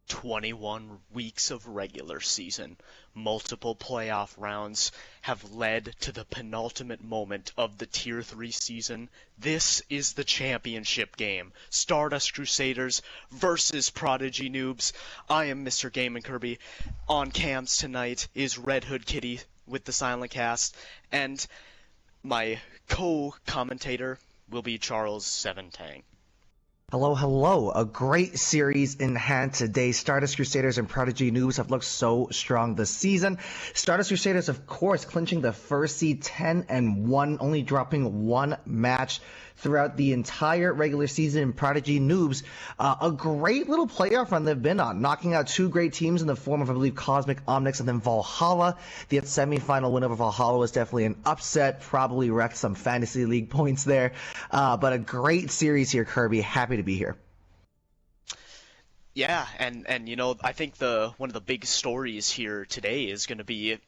21 weeks of regular season, multiple playoff rounds have led to the penultimate moment of the Tier 3 season. This is the championship game. Stardust Crusaders versus Prodigy Noobs. I am Mr. Game and Kirby. On cams tonight is Red Hood Kitty with the Silent Cast, and my co-commentator will be Charles Seven Tang. Hello, hello. A great series in hand today. Stardust Crusaders and Prodigy Noobs have looked so strong this season. Stardust Crusaders, of course, clinching the first seed 10-1, only dropping one match throughout the entire regular season. Prodigy Noobs, a great little playoff run they've been on, knocking out two great teams in the form of, I believe, Cosmic Omnics and then Valhalla. The semifinal win over Valhalla was definitely an upset, probably wrecked some fantasy league points there. But a great series here, Kirby. Happy to be here. Yeah, and you know, I think one of the big stories here today is going to be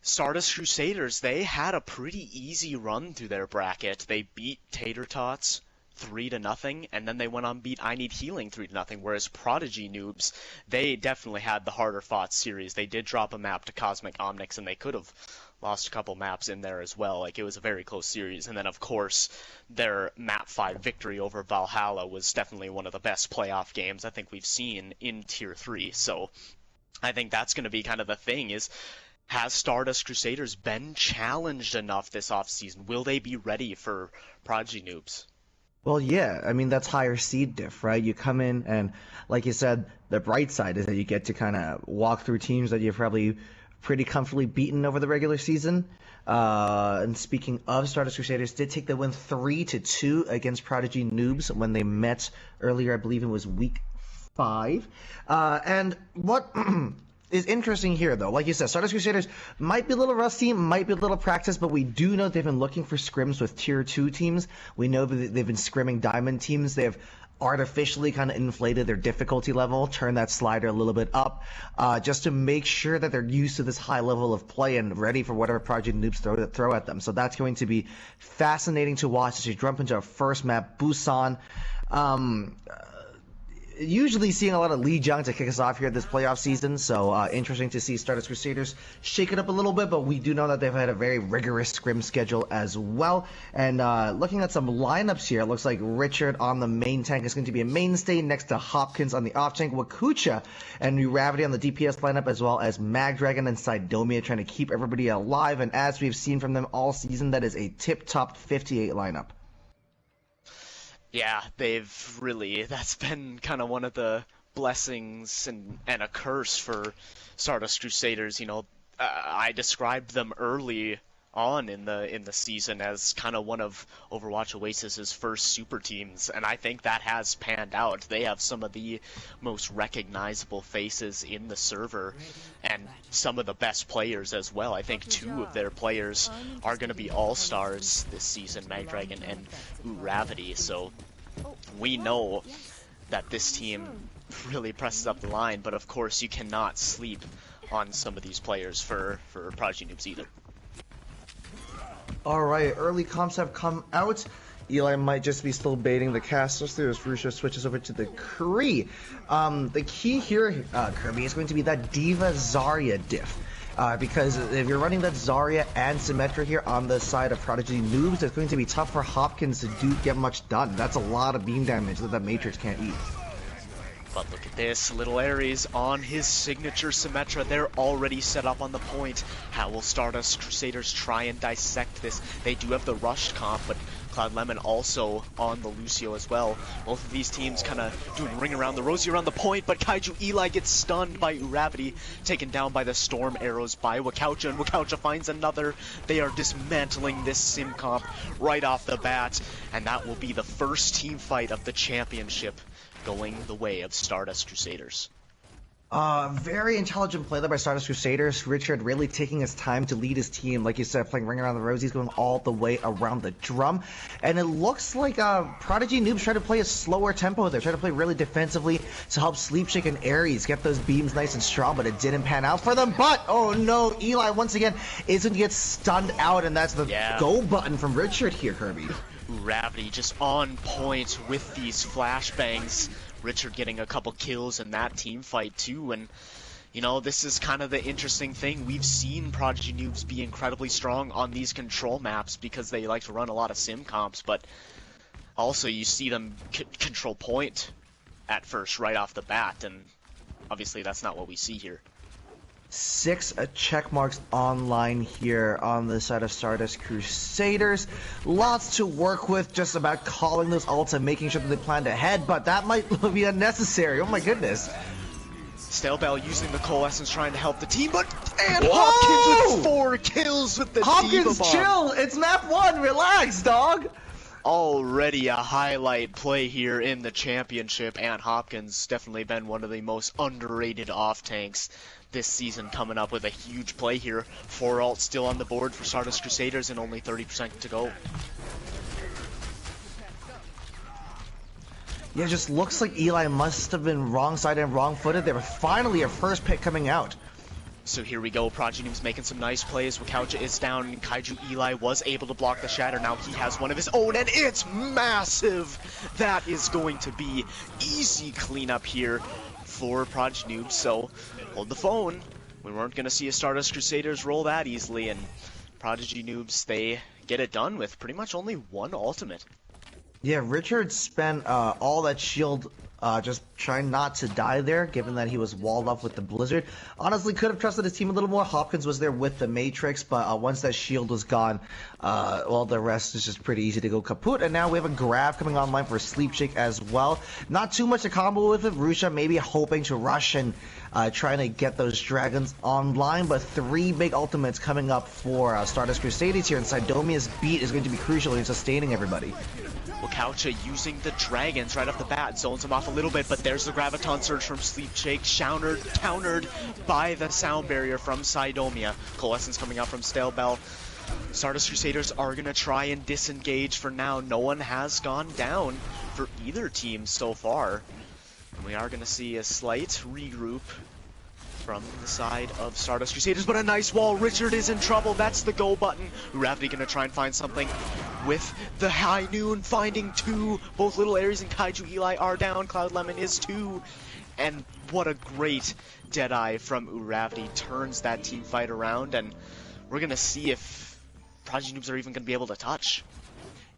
Stardust Crusaders. They had a pretty easy run through their bracket. They beat Tater Tots 3-0, and then they went on beat I Need Healing 3-0, whereas Prodigy Noobs, they definitely had the harder fought series. They did drop a map to Cosmic Omnics, and they could have lost a couple maps in there as well. Like, it was a very close series. And then, of course, their map 5 victory over Valhalla was definitely one of the best playoff games I think we've seen in Tier 3. So I think that's going to be kind of the thing is, has Stardust Crusaders been challenged enough this offseason? Will they be ready for Prodigy Noobs? Well, yeah. I mean, that's higher seed diff, right? You come in and, like you said, the bright side is that you get to kind of walk through teams that you've probably pretty comfortably beaten over the regular season. And speaking of, Stardust Crusaders did take the win 3-2 against Prodigy Noobs when they met earlier. I believe it was week 5. And what is interesting here, though, like you said, Stardust Crusaders might be a little rusty, might be a little practiced, but we do know they've been looking for scrims with Tier 2 teams. We know that they've been scrimming Diamond teams. They have artificially kind of inflated their difficulty level, turn that slider a little bit up, just to make sure that they're used to this high level of play and ready for whatever Project Noobs throw at them. So that's going to be fascinating to watch as we jump into our first map, Busan. Usually seeing a lot of Lee Jung to kick us off here this playoff season, so interesting to see Stardust Crusaders shake it up a little bit, but we do know that they've had a very rigorous scrim schedule as well. And looking at some lineups here, it looks like Richard on the main tank is going to be a mainstay next to Hopkins on the off tank, Wakucha and Uravity on the DPS lineup, as well as Magdragon and Sidomia trying to keep everybody alive. And as we've seen from them all season, that is a tip-top 58 lineup. Yeah, that's been kind of one of the blessings and a curse for Stardust Crusaders. You know, I described them early on in the season as kind of one of Overwatch Oasis's first super teams, and I think that has panned out. They have some of the most recognizable faces in the server and some of the best players as well. I think 2 of their players are going to be all-stars this season, Magdragon and Uravity, so we know that this team really presses up the line, but of course you cannot sleep on some of these players for Prodigy Noobs either. Alright, early comps have come out. Eli might just be still baiting the cast as Rusha switches over to the Kree. The key here, Kirby, is going to be that Diva Zarya diff. Because if you're running that Zarya and Symmetra here on the side of Prodigy Noobs, it's going to be tough for Hopkins to get much done. That's a lot of beam damage that Matrix can't eat. But look at this, Little Ares on his signature Symmetra. They're already set up on the point. How will Stardust Crusaders try and dissect this? They do have the rushed comp, but Cloud Lemon also on the Lucio as well. Both of these teams kind of doing ring around the rosy around the point, but Kaiju Eli gets stunned by Uravity, taken down by the storm arrows by Wakaucha, and Wakaucha finds another. They are dismantling this sim comp right off the bat, and that will be the first team fight of the championship going the way of Stardust Crusaders. Very intelligent play there by Stardust Crusaders. Richard really taking his time to lead his team. Like you said, playing Ring Around the Rosies, going all the way around the drum. And it looks like Prodigy Noobs try to play a slower tempo there. Try to play really defensively to help Sleepshake and Ares get those beams nice and strong, but it didn't pan out for them. But, oh no, Eli once again is going to get stunned out, and that's the go button from Richard here, Kirby. Gravity just on point with these flashbangs. Richard getting a couple kills in that team fight too, and you know, this is kind of the interesting thing. We've seen Prodigy Noobs be incredibly strong on these control maps because they like to run a lot of sim comps, but also you see them control point at first right off the bat, and obviously that's not what we see here. 6 check marks online here on the side of Stardust Crusaders. Lots to work with, just about calling those ults and making sure that they planned ahead, but that might be unnecessary. Oh my goodness. Stalebell using the coalescence trying to help the team, but and Whoa! Hopkins with 4 kills with the Hopkins, Diva Bomb. chill! It's map 1, relax, dog! Already a highlight play here in the championship, and Hopkins definitely been one of the most underrated off tanks this season, coming up with a huge play here. 4 ults still on the board for Stardust Crusaders and only 30% to go. Yeah, it just looks like Eli must have been wrong side and wrong footed. They were finally a first pick coming out. So here we go, Prodigy Noobs making some nice plays. Wakaucha is down, and Kaiju Eli was able to block the shatter. Now he has one of his own, and it's massive! That is going to be easy cleanup here for Prodigy Noobs, so hold the phone. We weren't going to see a Stardust Crusaders roll that easily, and Prodigy Noobs, they get it done with pretty much only 1 ultimate. Yeah, Richard spent all that shield just trying not to die there, given that he was walled up with the blizzard. Honestly, could have trusted his team a little more. Hopkins was there with the Matrix, but once that shield was gone, well, the rest is just pretty easy to go kaput. And now we have a grab coming online for Sleep Shake as well. Not too much to combo with it. Rusha maybe hoping to rush and trying to get those dragons online, but 3 big ultimates coming up for Stardust Crusaders here, and Sidomia's beat is going to be crucial in sustaining everybody. Wakaucha using the dragons right off the bat, zones him off a little bit, but there's the Graviton Surge from Sleep Shake, countered by the sound barrier from Sidomia. Coalescence coming out from Stalebell. Stardust Crusaders are going to try and disengage for now. No one has gone down for either team so far. And we are going to see a slight regroup from the side of Stardust Crusaders, but a nice wall. Richard is in trouble. That's the go button. Gravity going to try and find something with the High Noon, finding 2. Both Little Aries and Kaiju Eli are down. Cloud Lemon is 2. And what a great Deadeye from Uravity turns that team fight around, and we're going to see if Prodigy Noobs are even going to be able to touch.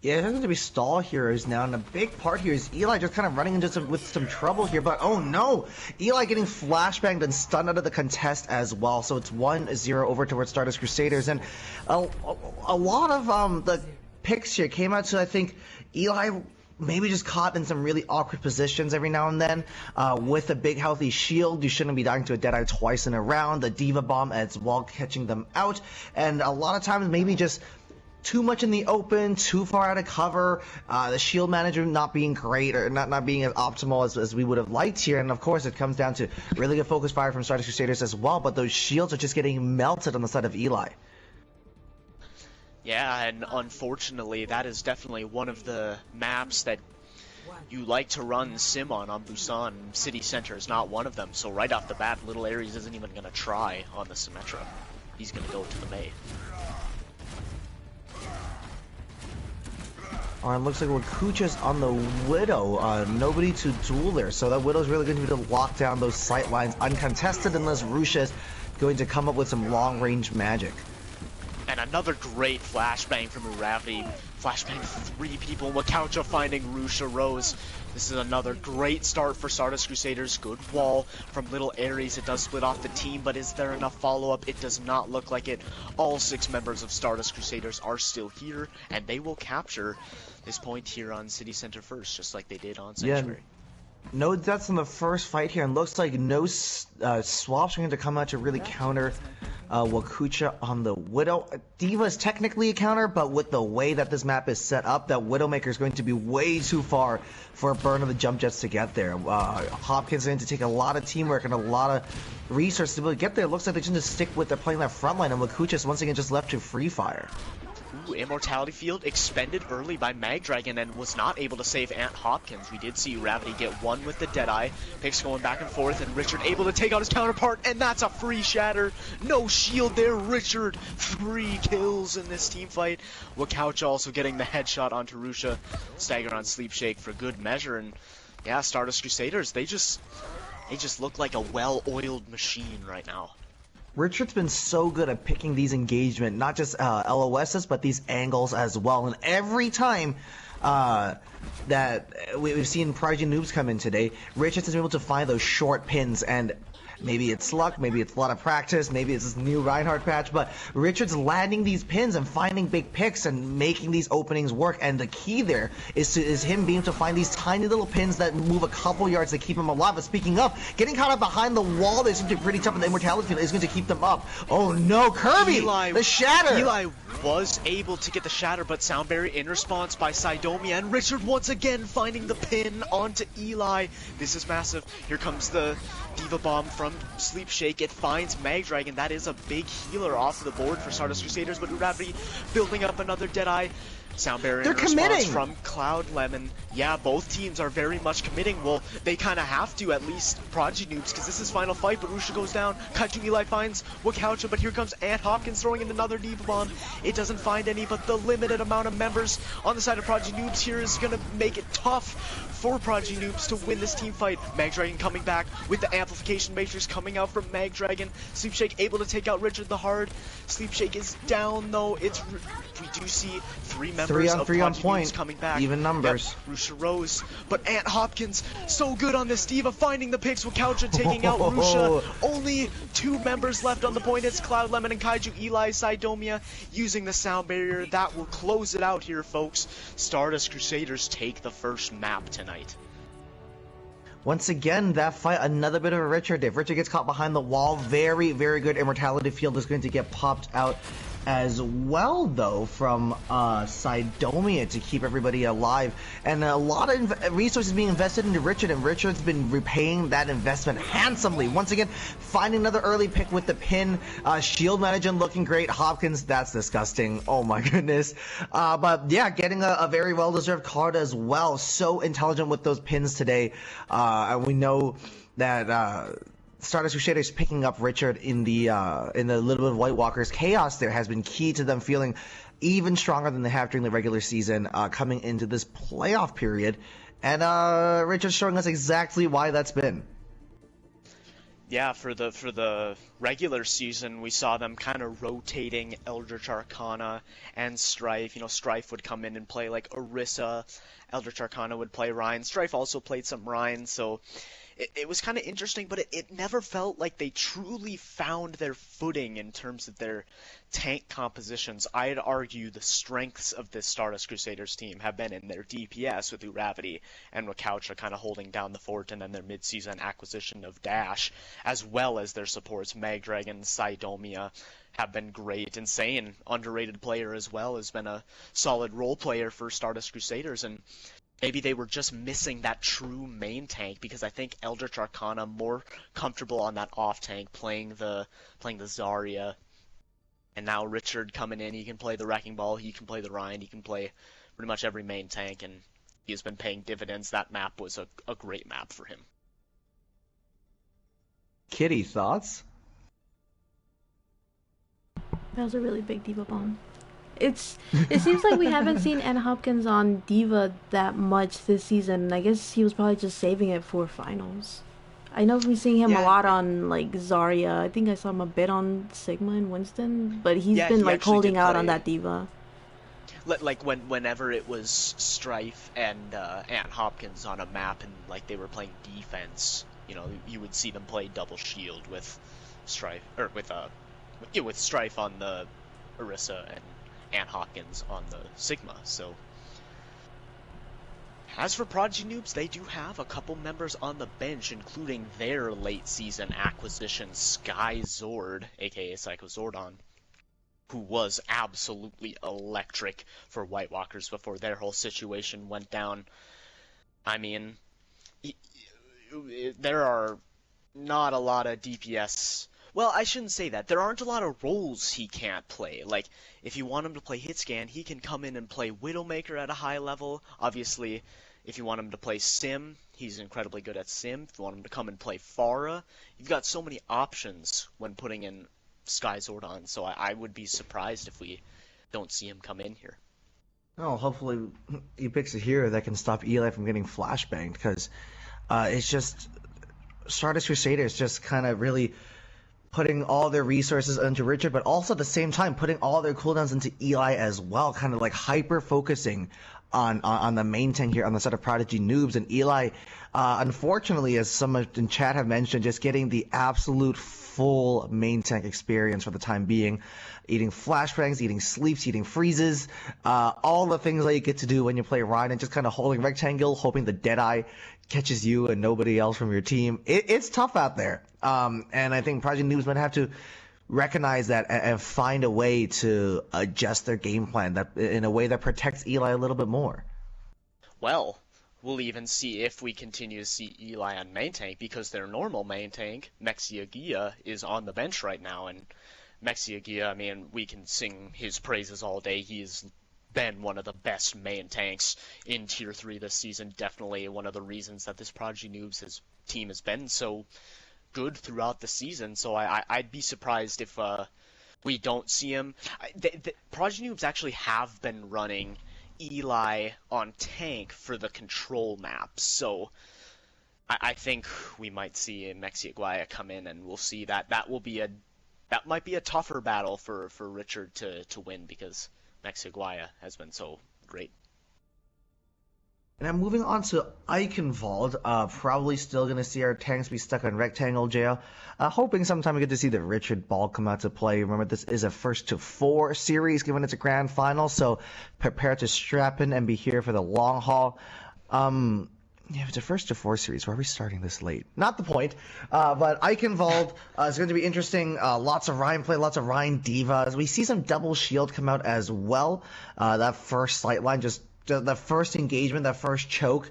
Yeah, there's going to be stall heroes now, and a big part here is Eli just kind of running into with some trouble here, but oh no! Eli getting flashbanged and stunned out of the contest as well, so it's 1-0 over towards Stardust Crusaders, and a lot of the picks here came out to, I think, Eli maybe just caught in some really awkward positions every now and then. With a big healthy shield, you shouldn't be dying to a Deadeye twice in a round, the Diva Bomb as well catching them out, and a lot of times maybe just too much in the open, too far out of cover, the shield manager not being great or not being as optimal as we would have liked here, and of course it comes down to really good focus fire from Stardust Crusaders as well, but those shields are just getting melted on the side of Eli. Yeah, and unfortunately that is definitely one of the maps that you like to run sim on Busan. City Center is not one of them, so right off the bat Little Aries isn't even going to try on the Symmetra. He's going to go to the May. Alright, looks like Wakucha's on the Widow. Nobody to duel there, so that Widow's really going to be able to lock down those sight lines uncontested unless Rusha's going to come up with some long-range magic. And another great flashbang from Uravity. Flashbang 3 people. Wakaucha finding Rusha Rose. This is another great start for Stardust Crusaders. Good wall from Little Aries. It does split off the team, but is there enough follow-up? It does not look like it. All 6 members of Stardust Crusaders are still here, and they will capture this point here on City Center first, just like they did on Sanctuary. Yeah. No deaths in the first fight here, and looks like no swaps are going to come out to really counter Wakucha on the Widow. Diva is technically a counter, but with the way that this map is set up, that Widowmaker is going to be way too far for a burn of the jump jets to get there. Hopkins is going to take a lot of teamwork and a lot of resources to be able to get there. It looks like they're just going to stick with their playing that front line, and Wakucha is once again just left to free fire. Ooh, Immortality Field expended early by Magdragon and was not able to save Ant Hopkins. We did see Ravity get one with the Deadeye. Picks going back and forth, and Richard able to take out his counterpart, and that's a free shatter. No shield there, Richard. 3 kills in this team fight. Wakaucha also getting the headshot onto Rusha. Stagger on Sleep Shake for good measure, and yeah, Stardust Crusaders, they just look like a well-oiled machine right now. Richard's been so good at picking these engagement, not just LOSs, but these angles as well. And every time that we've seen Prodigy Noobs come in today, Richards has been able to find those short pins, and maybe it's luck, maybe it's a lot of practice, maybe it's this new Reinhardt patch, but Richard's landing these pins and finding big picks and making these openings work. And the key there is him being able to find these tiny little pins that move a couple yards to keep him alive. But speaking of, getting caught up behind the wall, they seem to be pretty tough in the Immortality Field is going to keep them up. Oh no, Kirby! Eli, the shatter! Eli was able to get the shatter, but Sound Barrier in response by Sidomia, and Richard once again finding the pin onto Eli. This is massive. Here comes the Diva Bomb from Sleep Shake. It finds Magdragon. That is a big healer off the board for Stardust Crusaders, but Ravity building up another Deadeye. Sound Barrier in response from Cloud Lemon. Yeah, both teams are very much committing. Well, they kind of have to, at least Prodigy Noobs, because this is final fight, but Rusha goes down. Kaiju Eli finds Wakaucha, but here comes Ant Hopkins throwing in another Diva Bomb. It doesn't find any, but the limited amount of members on the side of Prodigy Noobs here is going to make it tough for Prodigy Noobs to win this team fight. Magdragon coming back with the Amplification Matrix coming out from Magdragon. Sleep Shake able to take out Richard the Hard. Sleep Shake is down, though. We do see 3 members of Prodigy Noobs coming back. Even numbers. Yep, Rusha Rose. But Ant Hopkins, so good on this Diva, finding the picks. Wakaucha taking out Rusha. Only 2 members left on the point. It's Cloud Lemon and Kaiju Eli. Sidomia using the Sound Barrier. That will close it out here, folks. Stardust Crusaders take the first map tonight. Once again, that fight, another bit of a Richard. If Richard gets caught behind the wall, very, very good Immortality Field is going to get popped out as well, though, from Sidomia to keep everybody alive. And a lot of resources being invested into Richard, and Richard's been repaying that investment handsomely. Once again, finding another early pick with the pin. Shield management looking great. Hopkins, that's disgusting. Oh my goodness. But yeah, getting a very well-deserved card as well. So intelligent with those pins today. And we know that Stardust Crusaders picking up Richard in the little bit of White Walker's chaos there has been key to them feeling even stronger than they have during the regular season coming into this playoff period. And Richard's showing us exactly why that's been. Yeah, for the regular season, we saw them kind of rotating Eldritch Arcana and Strife. You know, Strife would come in and play like Orisa. Eldritch Arcana would play Ryan. Strife also played some Ryan, so it was kind of interesting, but it never felt like they truly found their footing in terms of their tank compositions. I'd argue the strengths of this Stardust Crusaders team have been in their DPS with Uravity and Wakaucha kind of holding down the fort, and then their mid-season acquisition of Dash, as well as their supports. Magdragon, Sidomia have been great. Insane, underrated player as well, has been a solid role player for Stardust Crusaders, and maybe they were just missing that true main tank, because I think Eldritch Arcana more comfortable on that off tank playing the Zarya. And now Richard coming in, he can play the Wrecking Ball, he can play the Ryan, he can play pretty much every main tank, and he has been paying dividends. That map was a great map for him. Kitty, thoughts? That was a really big Diva Bomb. It seems like we haven't seen Ant Hopkins on Diva that much this season, and I guess he was probably just saving it for finals. I know we're seeing him a lot on like Zarya. I think I saw him a bit on Sigma and Winston, but he's been like holding out on that Diva. Like whenever it was Strife and Ant Hopkins on a map and like they were playing defense, you know, you would see them play double shield with Strife, or with Strife on the Orisa and Ant Hopkins on the Sigma. So as for Prodigy Noobs, they do have a couple members on the bench, including their late season acquisition Sky Zord, aka Psycho Zordon, who was absolutely electric for White Walkers before their whole situation went down. I mean, there are not a lot of DPS Well, I shouldn't say that. There aren't a lot of roles he can't play. Like, if you want him to play Hitscan, he can come in and play Widowmaker at a high level. Obviously, if you want him to play Sim, he's incredibly good at Sim. If you want him to come and play Pharah, you've got so many options when putting in Sky Zordon, so I would be surprised if we don't see him come in here. Oh, hopefully he picks a hero that can stop Eli from getting flashbanged, because it's just Stardust Crusaders just kind of really putting all their resources into Richard, but also at the same time putting all their cooldowns into Eli as well, kind of like hyper focusing on the main tank here on the side of Prodigy, Noobs, and Eli. Unfortunately, as some in chat have mentioned, just getting the absolute full main tank experience for the time being, eating flashbangs, eating sleeps, eating freezes, all the things that you get to do when you play Ryan, and just kind of holding rectangle, hoping the Deadeye catches you and nobody else from your team. It's tough out there, and I think Project Noobs might have to recognize that and find a way to adjust their game plan that in a way that protects Eli a little bit more. Well, we'll even see if we continue to see Eli on main tank, because their normal main tank, Mexiagia, is on the bench right now, and Mexiagia, I mean, we can sing his praises all day. He's been one of the best main tanks in Tier 3 this season, definitely one of the reasons that this Prodigy Noobs' team has been so good throughout the season, so I'd be surprised if we don't see him. Prodigy Noobs actually have been running Eli on tank for the control maps, so I think we might see Mexiaguaya come in, and we'll see that that might be a tougher battle for Richard to win, because Mexiaguaya has been so great. And I'm moving on to Eichenwald. Probably still going to see our tanks be stuck on Rectangle Jail. Hoping sometime we get to see the Richard Ball come out to play. Remember, this is a first to 4 series, given it's a grand final, so prepare to strap in and be here for the long haul. Yeah, if it's a first to 4 series, why are we starting this late? Not the point. But Eichenwald is going to be interesting. Lots of Ryan play, lots of Ryan Divas. We see some double shield come out as well. That first sightline, just the first engagement, that first choke.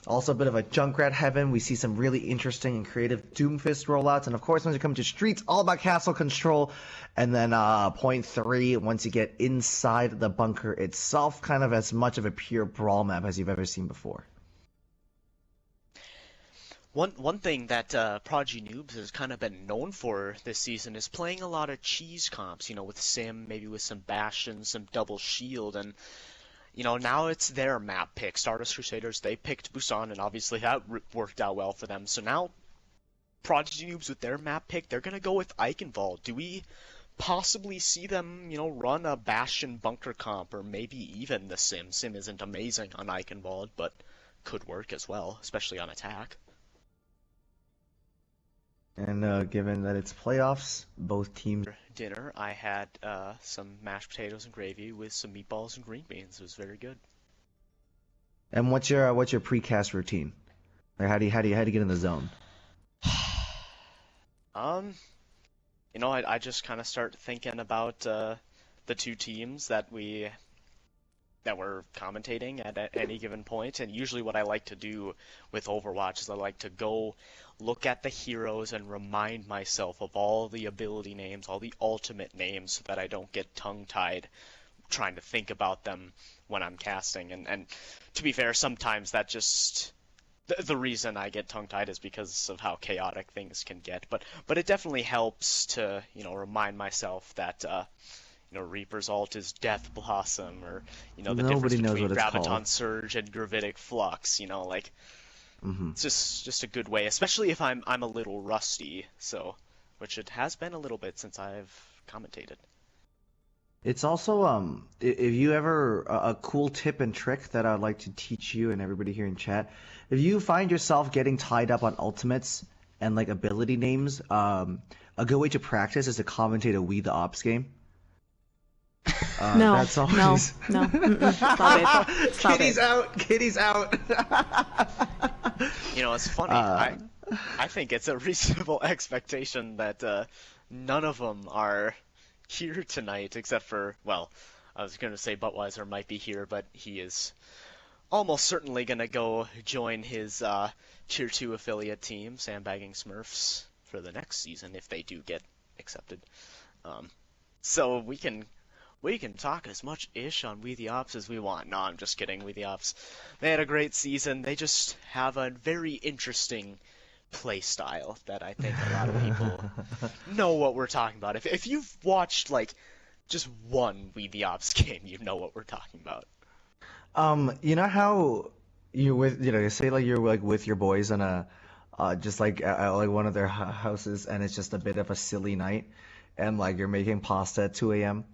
Also a bit of a Junkrat heaven. We see some really interesting and creative Doomfist rollouts. And of course, when you come to Streets, all about castle control. And then point 3, once you get inside the bunker itself, kind of as much of a pure brawl map as you've ever seen before. One thing that Prodigy Noobs has kind of been known for this season is playing a lot of cheese comps, with Sim, maybe with some Bastion, some Double Shield, and now it's their map pick. Stardust Crusaders, they picked Busan, and obviously that worked out well for them. So now, Prodigy Noobs with their map pick, they're going to go with Eichenwald. Do we possibly see them, run a Bastion bunker comp, or maybe even the Sim? Sim isn't amazing on Eichenwald, but could work as well, especially on attack. And given that it's playoffs, both teams... Dinner, I had some mashed potatoes and gravy with some meatballs and green beans. It was very good. And what's your precast routine? Like how do you get in the zone? I just kind of start thinking about the two teams that we're commentating at any given point, and usually what I like to do with Overwatch is I like to go look at the heroes and remind myself of all the ability names, all the ultimate names, so that I don't get tongue-tied trying to think about them when I'm casting. And to be fair, sometimes that just... The reason I get tongue-tied is because of how chaotic things can get. But it definitely helps to, remind myself that... Reaper's ult is Death Blossom, or, the difference between Graviton Surge and Gravitic Flux, it's just a good way, especially if I'm a little rusty, which it has been a little bit since I've commentated. It's also, if you ever, a cool tip and trick that I'd like to teach you and everybody here in chat, if you find yourself getting tied up on ultimates and, ability names, a good way to practice is to commentate a We the Ops game. No, that's always... no. Stop it. Kitty's out. It's funny. I think it's a reasonable expectation that none of them are here tonight, except for, well, I was going to say Buttweiser might be here, but he is almost certainly going to go join his Tier 2 affiliate team, Sandbagging Smurfs, for the next season, if they do get accepted. So we can talk as much ish on We the Ops as we want. No, I'm just kidding. We the Ops, they had a great season. They just have a very interesting play style that I think a lot of people know what we're talking about. If you've watched like just one We the Ops game, you know what we're talking about. You know how you with you say like you're like with your boys on a just like like one of their houses, and it's just a bit of a silly night, and like you're making pasta at 2 a.m.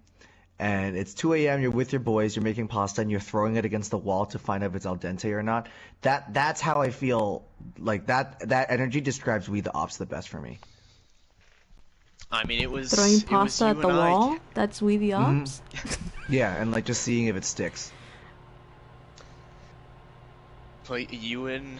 and it's 2 a.m. You're with your boys, you're making pasta, and you're throwing it against the wall to find out if it's al dente or not. That's how I feel. Like that energy describes We the Ops the best for me. I mean, it was Throwing pasta at the wall? That's We the Ops? Yeah, and like just seeing if it sticks. You and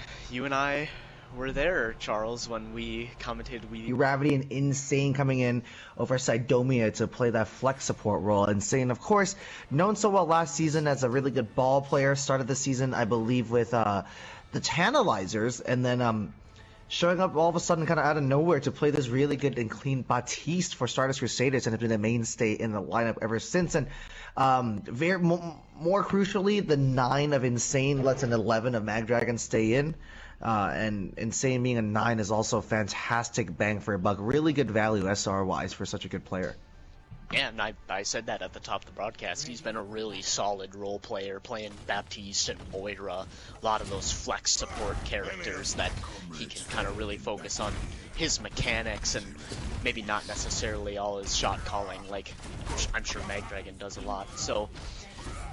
I were there, Charles, when we commentated Gravity and Insane coming in over Sidomia to play that flex support role. Insane, of course, known so well last season as a really good ball player. Started the season, I believe, with the Tantalizers, and then showing up all of a sudden kind of out of nowhere to play this really good and clean Batiste for Stardust Crusaders, and has been a mainstay in the lineup ever since. And more crucially, the 9 of Insane lets an 11 of Magdragon stay in. And Insane being a 9 is also fantastic bang for a buck. Really good value SR-wise for such a good player. Yeah, and I said that at the top of the broadcast. He's been a really solid role player, playing Baptiste and Moira, a lot of those flex support characters that he can kind of really focus on his mechanics and maybe not necessarily all his shot calling, like I'm sure Magdragon does a lot. So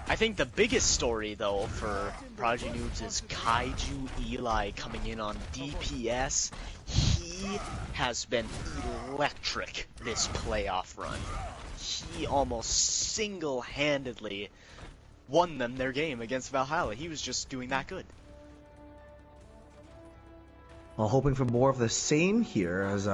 I think the biggest story, though, for Prodigy Noobs is Kaiju Eli coming in on DPS. He has been electric this playoff run. He almost single-handedly won them their game against Valhalla. He was just doing that good. Well, hoping for more of the same here as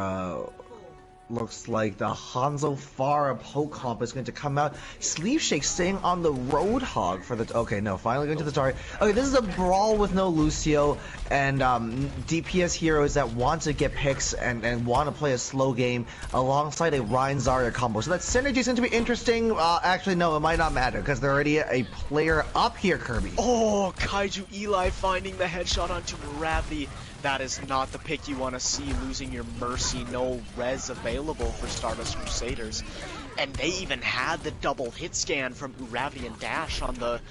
looks like the Hanzo Farah poke comp is going to come out. Sleeve Shake staying on the Roadhog for the... Okay, no, finally going to the target. Okay, this is a brawl with no Lucio and DPS heroes that want to get picks and want to play a slow game alongside a Ryan Zarya combo. So that synergy seems to be interesting. Actually, no, it might not matter because they're already a player up here, Kirby. Oh, Kaiju Eli finding the headshot onto Gravity. That is not the pick you want to see, losing your Mercy, no res available for Stardust Crusaders. And they even had the double hit scan from Uravi and Dash on the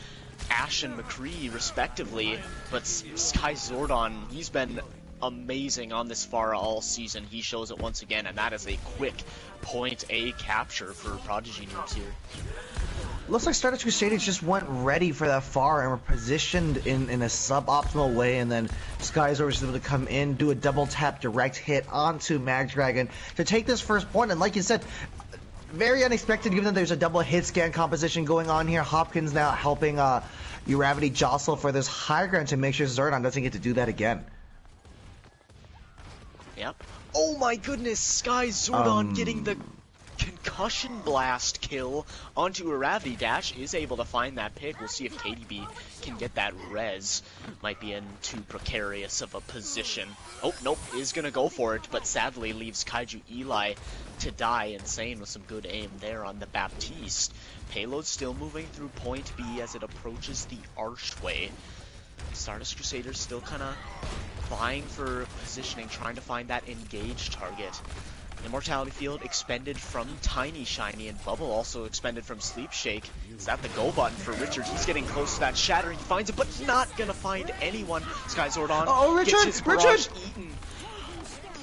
Ashe and McCree, respectively. But Sky Zordon, he's been amazing on this Pharah all season. He shows it once again, and that is a quick point A capture for Prodigy Noobs here. Looks like Stardust Crusaders just went ready for that far and were positioned in a suboptimal way, and then Skyzor was able to come in, do a double tap direct hit onto Magdragon to take this first point. And like you said, very unexpected given that there's a double hit scan composition going on here. Hopkins now helping Uravity jostle for this high ground to make sure Zordon doesn't get to do that again. Yep. Oh my goodness, Sky Zordon getting the concussion blast kill onto Uravi. Dash is able to find that pick. We'll see if KDB can get that res. Might be in too precarious of a position. Oh, nope, is gonna go for it, but sadly leaves Kaiju Eli to die. Insane with some good aim there on the Baptiste. Payload still moving through point B as it approaches the archway. Stardust Crusaders still kind of vying for positioning, trying to find that engaged target. Immortality Field expended from Tiny Shiny, and Bubble also expended from Sleep Shake. Is that the go button for Richard? He's getting close to that shatter. He finds it, but not gonna find anyone. Sky Zordon gets his barrage eaten.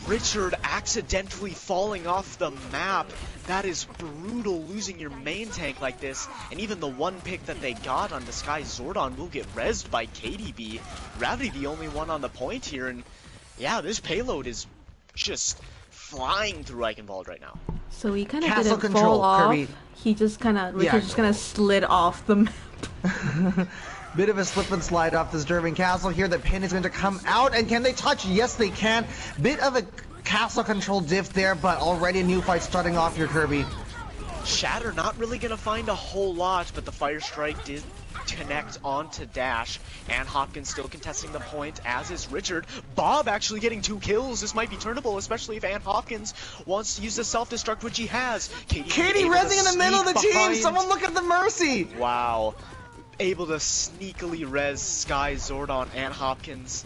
Richard accidentally falling off the map. That is brutal, losing your main tank like this. And even the one pick that they got on the Sky Zordon will get rezzed by KDB. Gravity the only one on the point here, and yeah, this payload is just flying through Eichenwald right now. So he kind of didn't fall off. Kirby. He just kind of, Richard just kind of slid off the map. Bit of a slip and slide off this Derving Castle here. The pin is going to come out, and can they touch? Yes, they can. Bit of a castle control diff there, but already a new fight starting off here, Kirby. Shatter not really going to find a whole lot, but the Fire Strike did connect onto Dash, and Hopkins still contesting the point, as is Richard. Bob actually getting 2 kills. This might be turnable, especially if Ann Hopkins wants to use the self-destruct, which he has. Katie rezzing in the middle of the team! Someone look at the Mercy! Wow. Able to sneakily res Sky Zordon. Ann Hopkins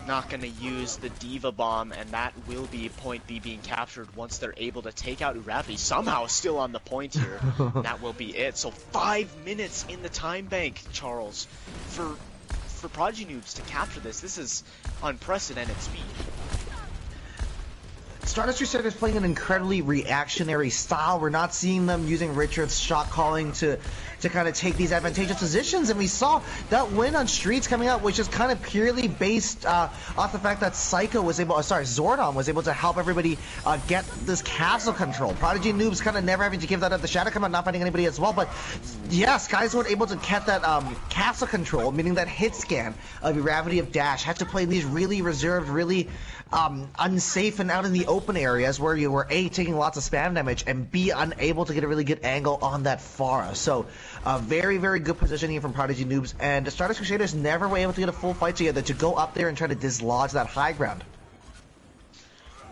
not going to use the Diva Bomb, and that will be point B being captured once they're able to take out Uravi. Somehow still on the point here. That will be it. So 5 minutes in the time bank, Charles, for Prodigy Noobs to capture this. This is unprecedented speed. Stardust Crusaders playing an incredibly reactionary style. We're not seeing them using Richard's shot calling to kind of take these advantageous positions, and we saw that win on Streets coming out, which is kind of purely based off the fact that Zordon was able to help everybody get this castle control. Prodigy Noobs kind of never having to give that up. The Shadow come out not finding anybody as well, but yes, guys were able to get that castle control, meaning that hit scan of Gravity of Dash. Had to play these really reserved, really unsafe and out in the open areas where you were A, taking lots of spam damage, and B, unable to get a really good angle on that Pharah. So very, very good positioning from Prodigy Noobs, and the Stardust Crusaders never were able to get a full fight together to go up there and try to dislodge that high ground.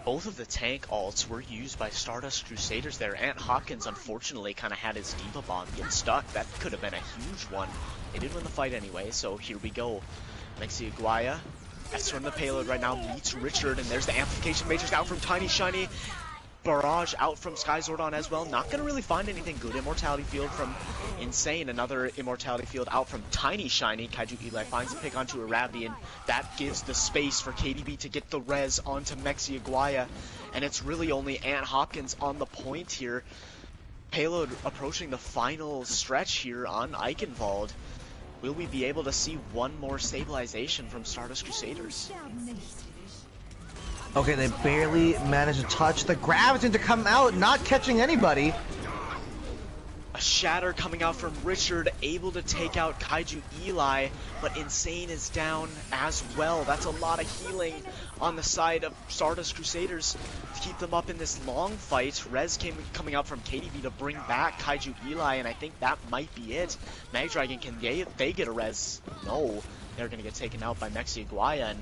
Both of the tank ults were used by Stardust Crusaders there. Ant Hopkins unfortunately kind of had his Diva Bomb get stuck. That could have been a huge one. They did win the fight anyway, so here we go. Lexi Aguaya, Esther on the payload right now, meets Richard, and there's the Amplification Matrix out from Tiny Shiny. Barrage out from Sky Zordon as well. Not going to really find anything good. Immortality Field from Insane. Another Immortality Field out from Tiny Shiny. Kaiju Eli finds a pick onto Arabi, and that gives the space for KDB to get the res onto Mexi Aguaya. And it's really only Ant Hopkins on the point here. Payload approaching the final stretch here on Eichenwald. Will we be able to see one more stabilization from Stardust Crusaders? Okay, they barely managed to touch the Graviton to come out, not catching anybody. A Shatter coming out from Richard, able to take out Kaiju Eli, but Insane is down as well. That's a lot of healing on the side of Stardust Crusaders to keep them up in this long fight. Res coming out from KDB to bring back Kaiju Eli, and I think that might be it. Magdragon, can they get a res? No, they're going to get taken out by Mexi Aguaya, and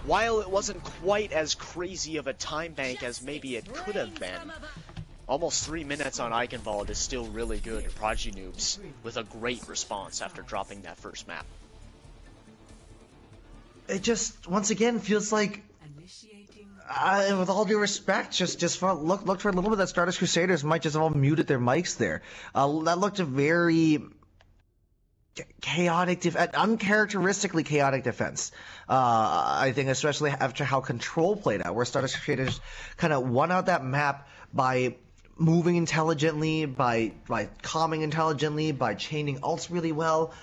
while it wasn't quite as crazy of a time bank as maybe it could have been, almost 3 minutes on Eichenwald is still really good. Prodigy Noobs with a great response after dropping that first map. It just, once again, feels like, with all due respect, just looked for a little bit that Stardust Crusaders might just have all muted their mics there. That looked a very chaotic, uncharacteristically chaotic defense. I think especially after how Control played out, where Stardust Crusaders kind of won out that map by moving intelligently, by calming intelligently, by chaining ults really well.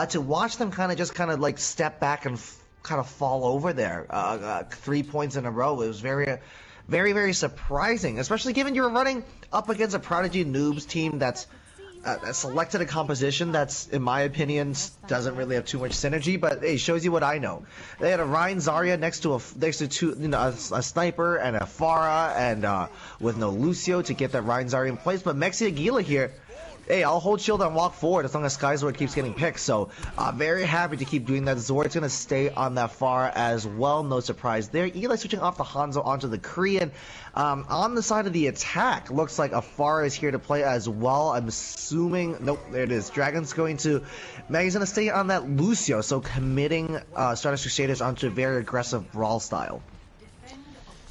To watch them kind of like step back and kind of fall over there 3 points in a row, it was very, very, very surprising, especially given you were running up against a Prodigy Noobs team that's selected a composition that's, in my opinion, doesn't really have too much synergy, but hey, shows you what I know. They had a Ryan Zarya next to a sniper and a Pharah, and with no Lucio to get that Ryan Zarya in place. But Mexi Aguila here, hey, I'll hold shield and walk forward as long as Skyward keeps getting picked. So very happy to keep doing that. Zord's going to stay on that Pharah as well. No surprise there. Eli switching off the Hanzo onto the Korean. On the side of the attack, looks like a Pharah is here to play as well. I'm assuming, nope, there it is. Dragon's going to, Maggie's going to stay on that Lucio, so committing Stardust Crusaders onto a very aggressive brawl style.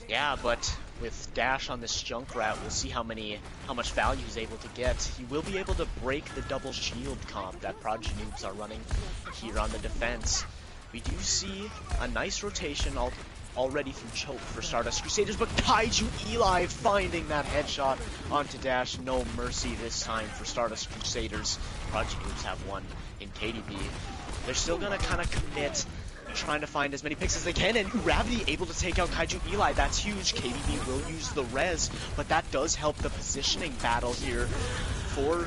Yeah, but with Dash on this Junkrat, we'll see how much value he's able to get. He will be able to break the double shield comp that Prodigy Noobs are running here on the defense. We do see a nice rotation already through choke for Stardust Crusaders, but Kaiju Eli finding that headshot onto Dash. No mercy this time for Stardust Crusaders. Prodigy Noobs have one in KDB. They're still gonna kind of commit, trying to find as many picks as they can, and Gravity able to take out Kaiju Eli. That's huge. KDB will use the res, but that does help the positioning battle here for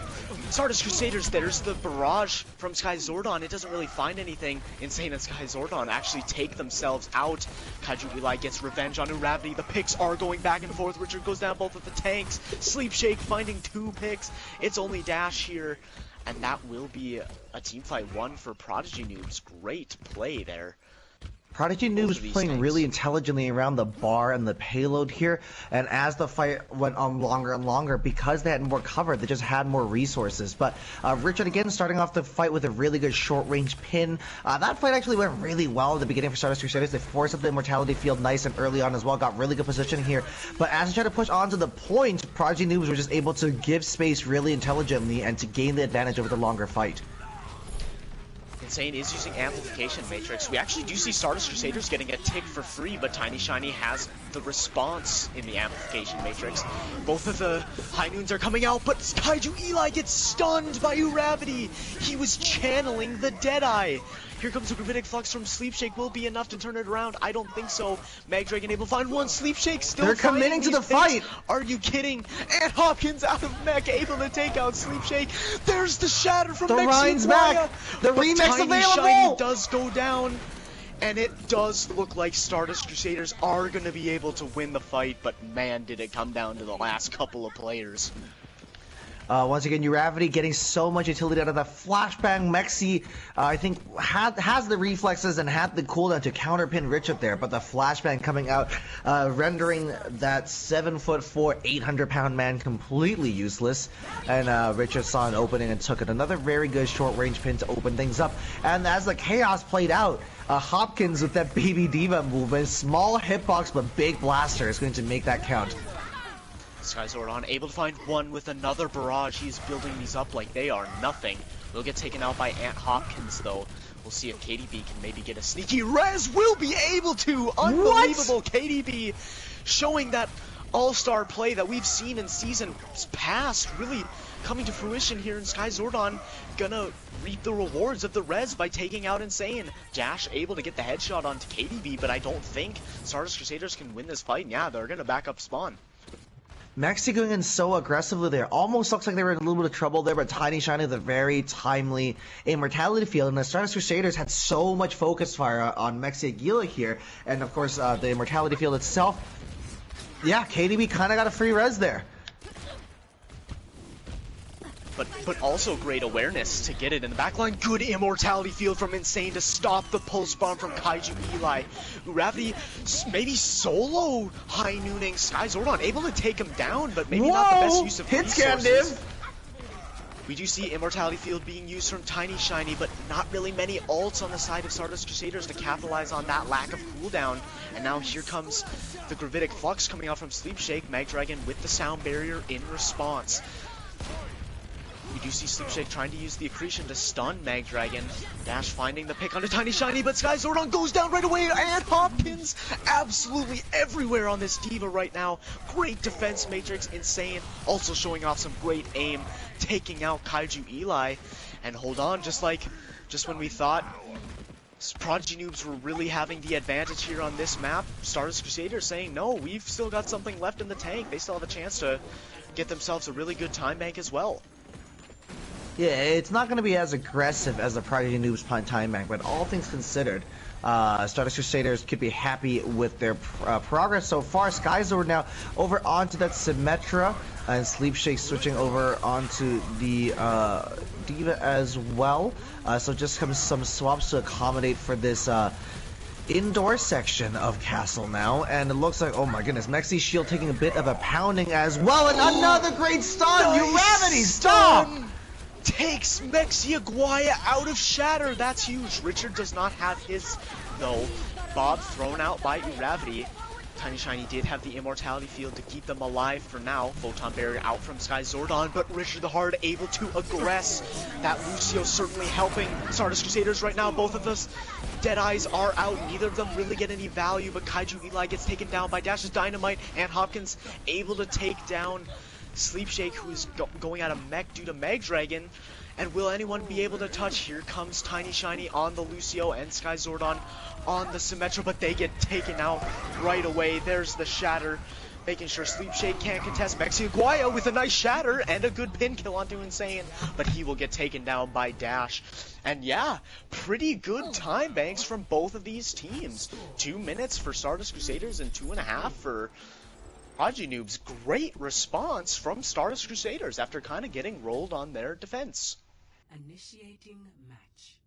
Stardust Crusaders. There's the barrage from Sky Zordon. It doesn't really find anything. Insane and Sky Zordon actually take themselves out. Kaiju Eli gets revenge on Gravity. The picks are going back and forth. Richard goes down both of the tanks. Sleep Shake finding 2 picks. It's only Dash here and that will be a teamfight one for Prodigy Noobs. Great play there. Prodigy Noobs playing really intelligently around the bar and the payload here, and as the fight went on longer and longer, because they had more cover, they just had more resources. But Richard again starting off the fight with a really good short-range pin. That fight actually went really well at the beginning for Stardust Crusaders. They forced up the Immortality field nice and early on as well, got really good position here. But as they tried to push on to the point, Prodigy Noobs were just able to give space really intelligently and to gain the advantage over the longer fight. Insane is using Amplification Matrix. We actually do see Stardust Crusaders getting a tick for free, but Tiny Shiny has the response in the Amplification Matrix. Both of the High Noons are coming out, but Kaiju Eli gets stunned by Uravity. He was channeling the Deadeye. Here comes the Gravitic Flux from Sleep Shake. Will be enough to turn it around? I don't think so. Magdragon able to find one. Sleep Shake still They're committing to the fight. Are you kidding? And Hopkins out of mech able to take out Sleep Shake. There's the shatter from the Ryan's back. The remix available. Shiny does go down. And it does look like Stardust Crusaders are going to be able to win the fight, but man, did it come down to the last couple of players. Once again, Uravity getting so much utility out of that flashbang. Mexi, I think, has the reflexes and had the cooldown to counterpin Richard there, but the flashbang coming out, rendering that 7'4", 800-pound man completely useless. And Richard saw an opening and took it. Another very good short-range pin to open things up. And as the chaos played out, Hopkins with that Baby Diva movement, small hitbox but big blaster is going to make that count. Skyzordon able to find one with another barrage. He's building these up like they are nothing. Will get taken out by Ant Hopkins though. We'll see if KDB can maybe get a sneaky res. Will be able to. Unbelievable. What? KDB showing that all-star play that we've seen in seasons past really coming to fruition here in Skyzordon. Gonna reap the rewards of the res by taking out Insane. Dash able to get the headshot onto KDB, but I don't think Stardust Crusaders can win this fight. And yeah, they're gonna back up spawn. Mexi going in so aggressively there. Almost looks like they were in a little bit of trouble there, but Tiny Shiny with a very timely Immortality field. And the Stardust Crusaders had so much focus fire on Mexi Aguila here. And of course, the Immortality field itself. Yeah, KDB kind of got a free res there. But also great awareness to get it in the backline. Good Immortality field from Insane to stop the pulse bomb from Kaiju Eli. Uravity maybe solo high nooning Skyzordon, able to take him down, but maybe not the best use of resources. We do see Immortality field being used from Tiny Shiny, but not really many ults on the side of Stardust Crusaders to capitalize on that lack of cooldown. And now here comes the Gravitic Flux coming out from Sleep Shake. Magdragon with the sound barrier in response. We do see Sleep Shake trying to use the accretion to stun Magdragon. Dash finding the pick onto Tiny Shiny, but Skyzordon goes down right away, and Hopkins absolutely everywhere on this Diva right now. Great defense matrix, Insane. Also showing off some great aim, taking out Kaiju Eli. And hold on, just when we thought Prodigy Noobs were really having the advantage here on this map, Stardust Crusaders saying, no, we've still got something left in the tank. They still have a chance to get themselves a really good time bank as well. Yeah, it's not going to be as aggressive as the Prodigy Noobs time bank, but all things considered, Stardust Crusaders could be happy with their progress so far. Skyzord now over onto that Symmetra, and Sleep Shake switching over onto the Diva as well. So just comes some swaps to accommodate for this indoor section of Castle now, and it looks like, oh my goodness, Mexi's shield taking a bit of a pounding as well, and another great stun! Uravity, stop! Takes Mexi Aguaya out of Shatter. That's huge. Richard does not have his, though. Bob thrown out by Uravity. Tiny Shiny did have the Immortality field to keep them alive for now. Photon Barrier out from Skyzordon, but Richard the Hard able to aggress. That Lucio certainly helping Stardust Crusaders right now. Both of those Deadeyes are out. Neither of them really get any value, but Kaiju Eli gets taken down by Dash's Dynamite, and Hopkins able to take down Sleep Shake, who is going out of mech due to Magdragon. And will anyone be able to touch? Here comes Tiny Shiny on the Lucio and Skyzordon on the Symmetra, but they get taken out right away. There's the Shatter, making sure Sleep Shake can't contest. Mexi Aguaya with a nice Shatter and a good pin kill onto Insane, but he will get taken down by Dash. And yeah, pretty good time banks from both of these teams. 2 minutes for Stardust Crusaders and 2.5 for Prodigy Noobs. Great response from Stardust Crusaders after kind of getting rolled on their defense. Initiating match.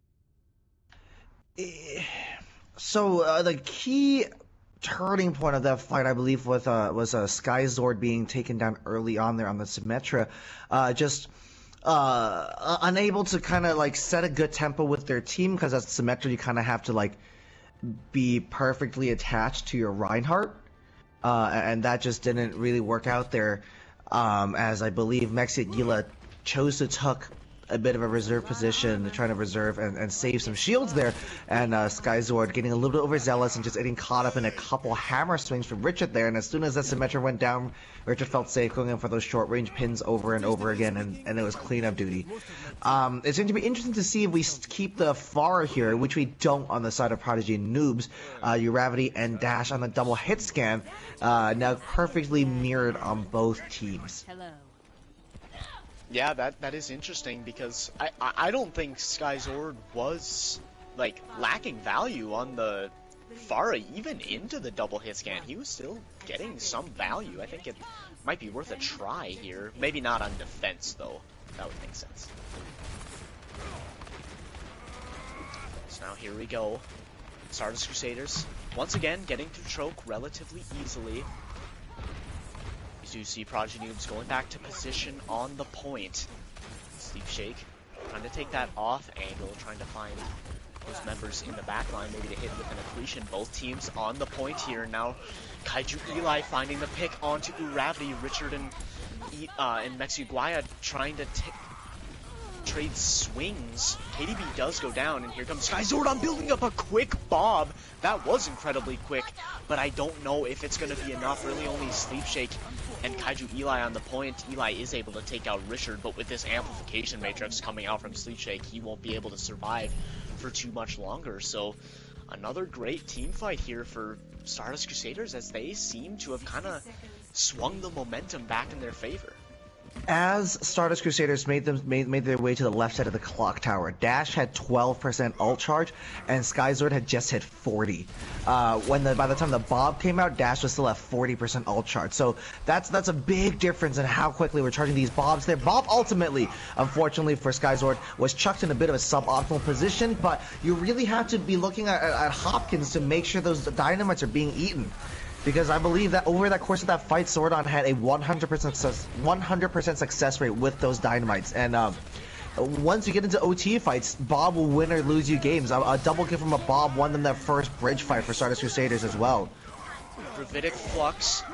So the key turning point of that fight, I believe, was Skyzord being taken down early on there on the Symmetra, just unable to kind of like set a good tempo with their team, because as Symmetra you kind of have to like be perfectly attached to your Reinhardt, and that just didn't really work out there, as I believe Mexia chose to took a bit of a reserve position to try to reserve and save some shields there, and Skyzord getting a little bit overzealous and just getting caught up in a couple hammer swings from Richard there, and as soon as that Symmetra went down, Richard felt safe going in for those short range pins over and over again, and it was cleanup duty. It's going to be interesting to see if we keep the Pharah here, which we don't on the side of Prodigy and Noobs. Uravity and Dash on the double hit scan, now perfectly mirrored on both teams. Hello. Yeah, that is interesting, because I don't think Skyzord was like lacking value on the Pharah even into the double hit scan. He was still getting some value. I think it might be worth a try here. Maybe not on defense though. That would make sense. So now here we go. Stardust Crusaders once again getting through choke relatively easily. You do see Prodigy Noobs going back to position on the point. Sleep Shake trying to take that off angle, trying to find those members in the back line, maybe to hit with an accretion. Both teams on the point here. Now Kaiju Eli finding the pick onto Uravity. Richard and Mexia trying to trade swings. KDB does go down, and here comes Skyzord building up a quick bob. That was incredibly quick, but I don't know if it's going to be enough. Really only Sleep Shake and Kaiju Eli on the point. Eli is able to take out Richard, but with this amplification matrix coming out from Sleep Shake, he won't be able to survive for too much longer. So another great team fight here for Stardust Crusaders, as they seem to have kind of swung the momentum back in their favor. As Stardust Crusaders made their way to the left side of the clock tower, Dash had 12% ult charge, and Skyzord had just hit 40. By the time the Bob came out, Dash was still at 40% ult charge. So that's a big difference in how quickly we're charging these Bobs there. Bob ultimately, unfortunately for Skyzord, was chucked in a bit of a suboptimal position, but you really have to be looking at Hopkins to make sure those dynamites are being eaten. Because I believe that over the course of that fight, Sordon had a 100% success rate with those dynamites. And once you get into OT fights, Bob will win or lose you games. A double kill from a Bob won them their first bridge fight for Stardust Crusaders as well. Gravitic Flux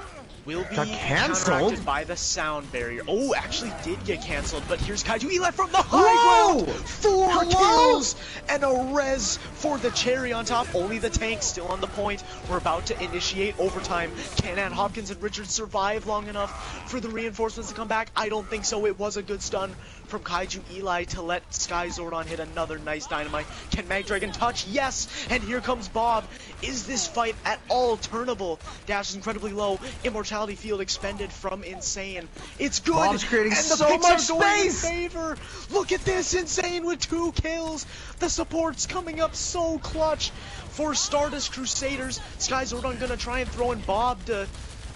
will be canceled counteracted by the sound barrier. Oh, actually did get canceled, but here's Kaiju Eli from the high ground. 4 kills and a res for the cherry on top. Only the tank still on the point. We're about to initiate overtime. Can Hopkins and Richard survive long enough for the reinforcements to come back? I don't think so. It was a good stun from Kaiju Eli to let Skyzord hit another nice dynamite. Can Magdragon touch? Yes! And here comes Bob. Is this fight at all turnable? Dash is incredibly low. Immortality field expended from Insane. It's good! Bob's creating and the so picks much are going in space! favor. Look at this! Insane with 2 kills! The support's coming up so clutch for Stardust Crusaders. Skyzord gonna try and throw in Bob to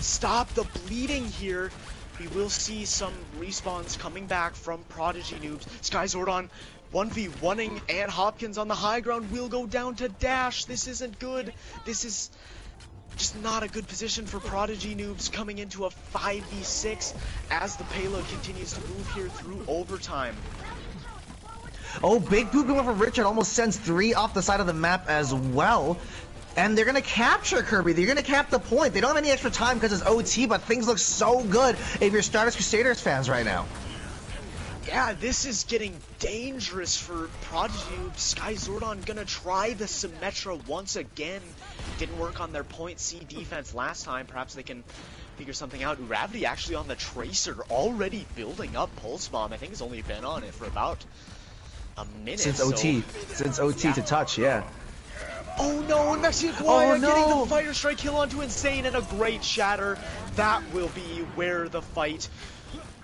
stop the bleeding here. We will see some respawns coming back from Prodigy Noobs. Skyzord 1v1ing, and Hopkins on the high ground will go down to Dash. This isn't good. This is just not a good position for Prodigy Noobs coming into a 5v6 as the payload continues to move here through overtime. Oh, big boot going from Richard almost sends 3 off the side of the map as well. And they're going to capture Kirby. They're going to cap the point. They don't have any extra time because it's OT, but things look so good if you're Stardust Crusaders fans right now. Yeah, this is getting dangerous for Prodigy. Skyzord gonna try the Symmetra once again. Didn't work on their point C defense last time. Perhaps they can figure something out. Uravity actually on the Tracer, already building up Pulse Bomb. I think he's only been on it for about a minute. Since OT. Since OT to touch, yeah. Oh no, and Mexia getting the Fire Strike kill onto Insane and a great shatter. That will be where the fight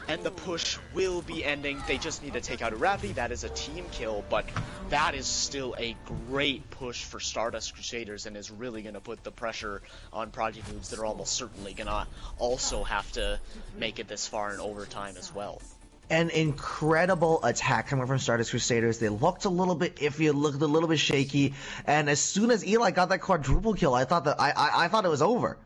and the push will be ending. They just need to take out Uravity. That is a team kill, but that is still a great push for Stardust Crusaders and is really going to put the pressure on Prodigy Noobs that are almost certainly going to also have to make it this far in overtime as well. An incredible attack coming from Stardust Crusaders. They looked a little bit iffy, looked a little bit shaky, and as soon as Eli got that quadruple kill, I thought that I thought it was over.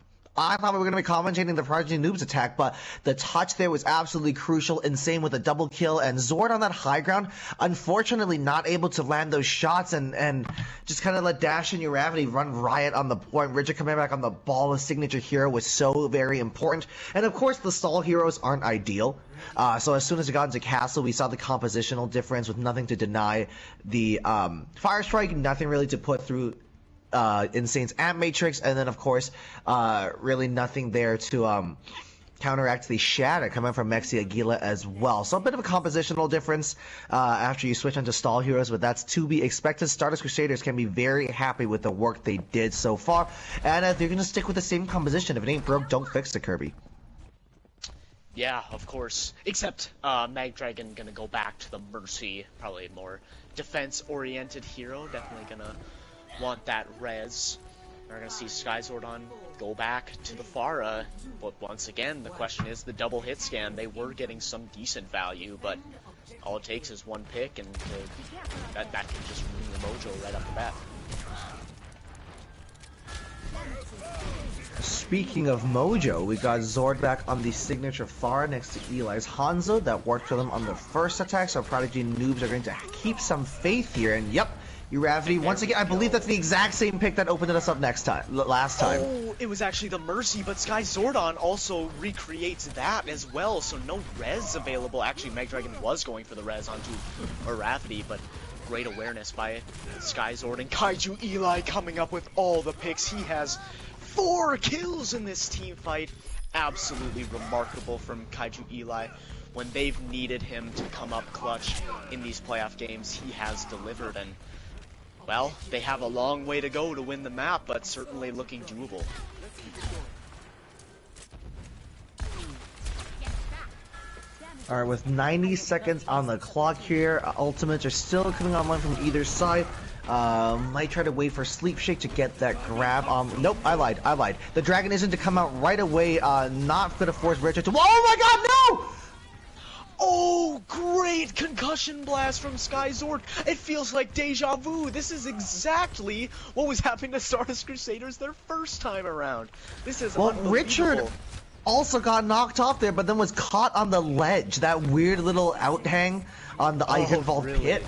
I thought we were going to be commentating the Prodigy Noobs attack, but the touch there was absolutely crucial. Insane with a double kill, and Zord on that high ground, unfortunately not able to land those shots and just kind of let Dash and Uravity run riot on the point. Richard coming back on the ball, the signature hero, was so very important. And of course, the stall heroes aren't ideal. So as soon as it got into Castle, we saw the compositional difference with nothing to deny the Fire Strike, nothing really to put through Insane's Amp Matrix, and then of course really nothing there to counteract the Shatter coming from Mexi Aguila as well. So a bit of a compositional difference after you switch onto stall heroes, but that's to be expected. Stardust Crusaders can be very happy with the work they did so far, and they're going to stick with the same composition. If it ain't broke, don't fix it, Kirby. Yeah, of course. Except Magdragon gonna go back to the Mercy, probably a more defense-oriented hero. Definitely gonna want that res. We're gonna see Skyzordon go back to the Pharah, but once again, the question is the double hit scan. They were getting some decent value, but all it takes is one pick, and that can just ruin your mojo right off the bat. Speaking of mojo, we got Zord back on the signature Pharah next to Eli's Hanzo. That worked for them on the first attack, so Prodigy Noobs are going to keep some faith here, and yep, Uravity, once again, I believe that's the exact same pick that opened us up last time. Oh, it was actually the Mercy, but Skyzordon also recreates that as well, so no res available. Actually, Magdragon was going for the res onto Uravity, but great awareness by Skyzord, and Kaiju Eli coming up with all the picks. He has 4 kills in this team fight. Absolutely remarkable from Kaiju Eli. When they've needed him to come up clutch in these playoff games, he has delivered, and well, they have a long way to go to win the map, but certainly looking doable. Alright, with 90 seconds on the clock here, ultimates are still coming online from either side. Might try to wait for Sleep Shake to get that grab. Nope, I lied. The Dragon isn't to come out right away, not gonna force Richard to— oh my god, no! Oh, great concussion blast from Skyzord. It feels like deja vu. This is exactly what was happening to Stardust Crusaders their first time around. This is unbelievable. Richard also got knocked off there, but then was caught on the ledge. That weird little outhang on the Eichenwald pit.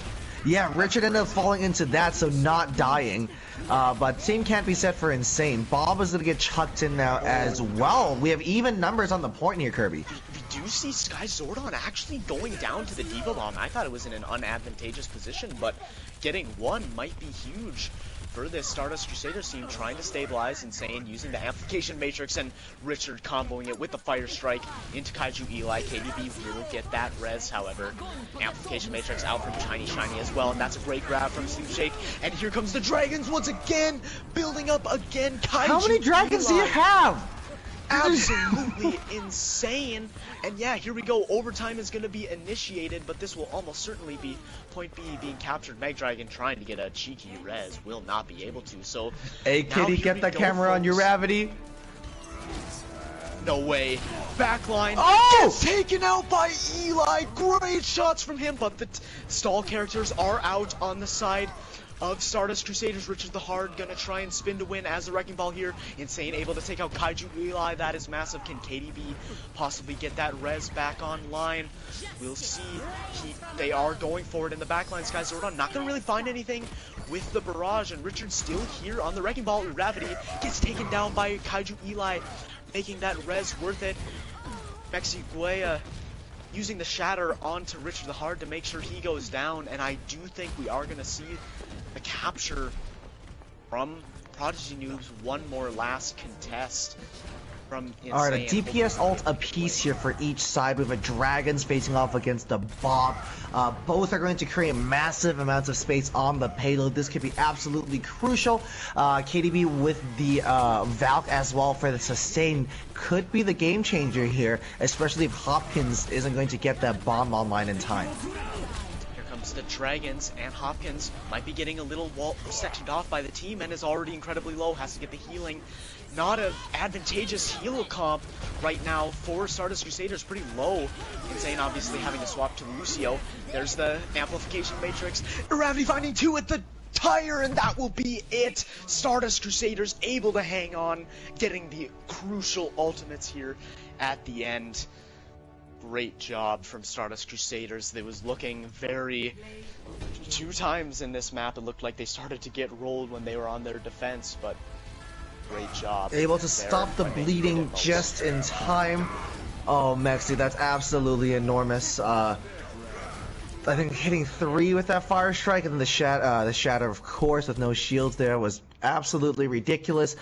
Yeah, Richard ended up falling into that, so not dying. But same can't be said for Insane. Bob is going to get chucked in now as well. We have even numbers on the point here, Kirby. We do see Skyzordon actually going down to the Diva Bomb. I thought it was in an unadvantageous position, but getting one might be huge for this Stardust Crusaders team, trying to stabilize Insane using the Amplification Matrix, and Richard comboing it with the Fire Strike into Kaiju Eli. KDB will get that res, however. Amplification Matrix out from Shiny as well, and that's a great grab from Sleep Shake. And here comes the Dragons once again, building up again. Kaiju How many dragons Eli. do you have? Absolutely insane. And yeah, here we go. Overtime is going to be initiated, but this will almost certainly be point B being captured. Magdragon trying to get a cheeky res will not be able to. So, hey, Kitty, get that camera on Uravity. No way. Backline gets taken out by Eli. Great shots from him, but the stall characters are out on the side of Stardust Crusaders. Richard the Hard gonna try and spin to win as the Wrecking Ball here. Insane able to take out Kaiju Eli. That is massive. Can KDB possibly get that res back online? We'll see. They are going forward in the backline. Skyzordon not gonna really find anything with the barrage, and Richard still here on the Wrecking Ball. Uravity gets taken down by Kaiju Eli, making that res worth it. Mexi Guaya using the Shatter onto Richard the Hard to make sure he goes down, and I do think we are gonna see a capture from Prodigy Noobs. One more last contest from Insane. Alright, a DPS ult apiece here for each side. We have a Dragons facing off against the Bob. Both are going to create massive amounts of space on the payload. This could be absolutely crucial. KDB with the Valk as well for the sustain could be the game changer here, especially if Hopkins isn't going to get that bomb online in time. as the Dragons and Hopkins might be getting a little sectioned off by the team and is already incredibly low, has to get the healing. Not an advantageous heal comp right now for Stardust Crusaders, pretty low. Insane obviously having to swap to Lucio. There's the amplification matrix. Gravity finding 2 at the tire, and that will be it. Stardust Crusaders able to hang on, getting the crucial ultimates here at the end. Great job from Stardust Crusaders. They was looking very... 2 times in this map it looked like they started to get rolled when they were on their defense, but great job. Able to stop the bleeding just in time. Oh, Mexi, that's absolutely enormous. I think hitting 3 with that fire strike, and then the shatter, of course, with no shields there was absolutely ridiculous.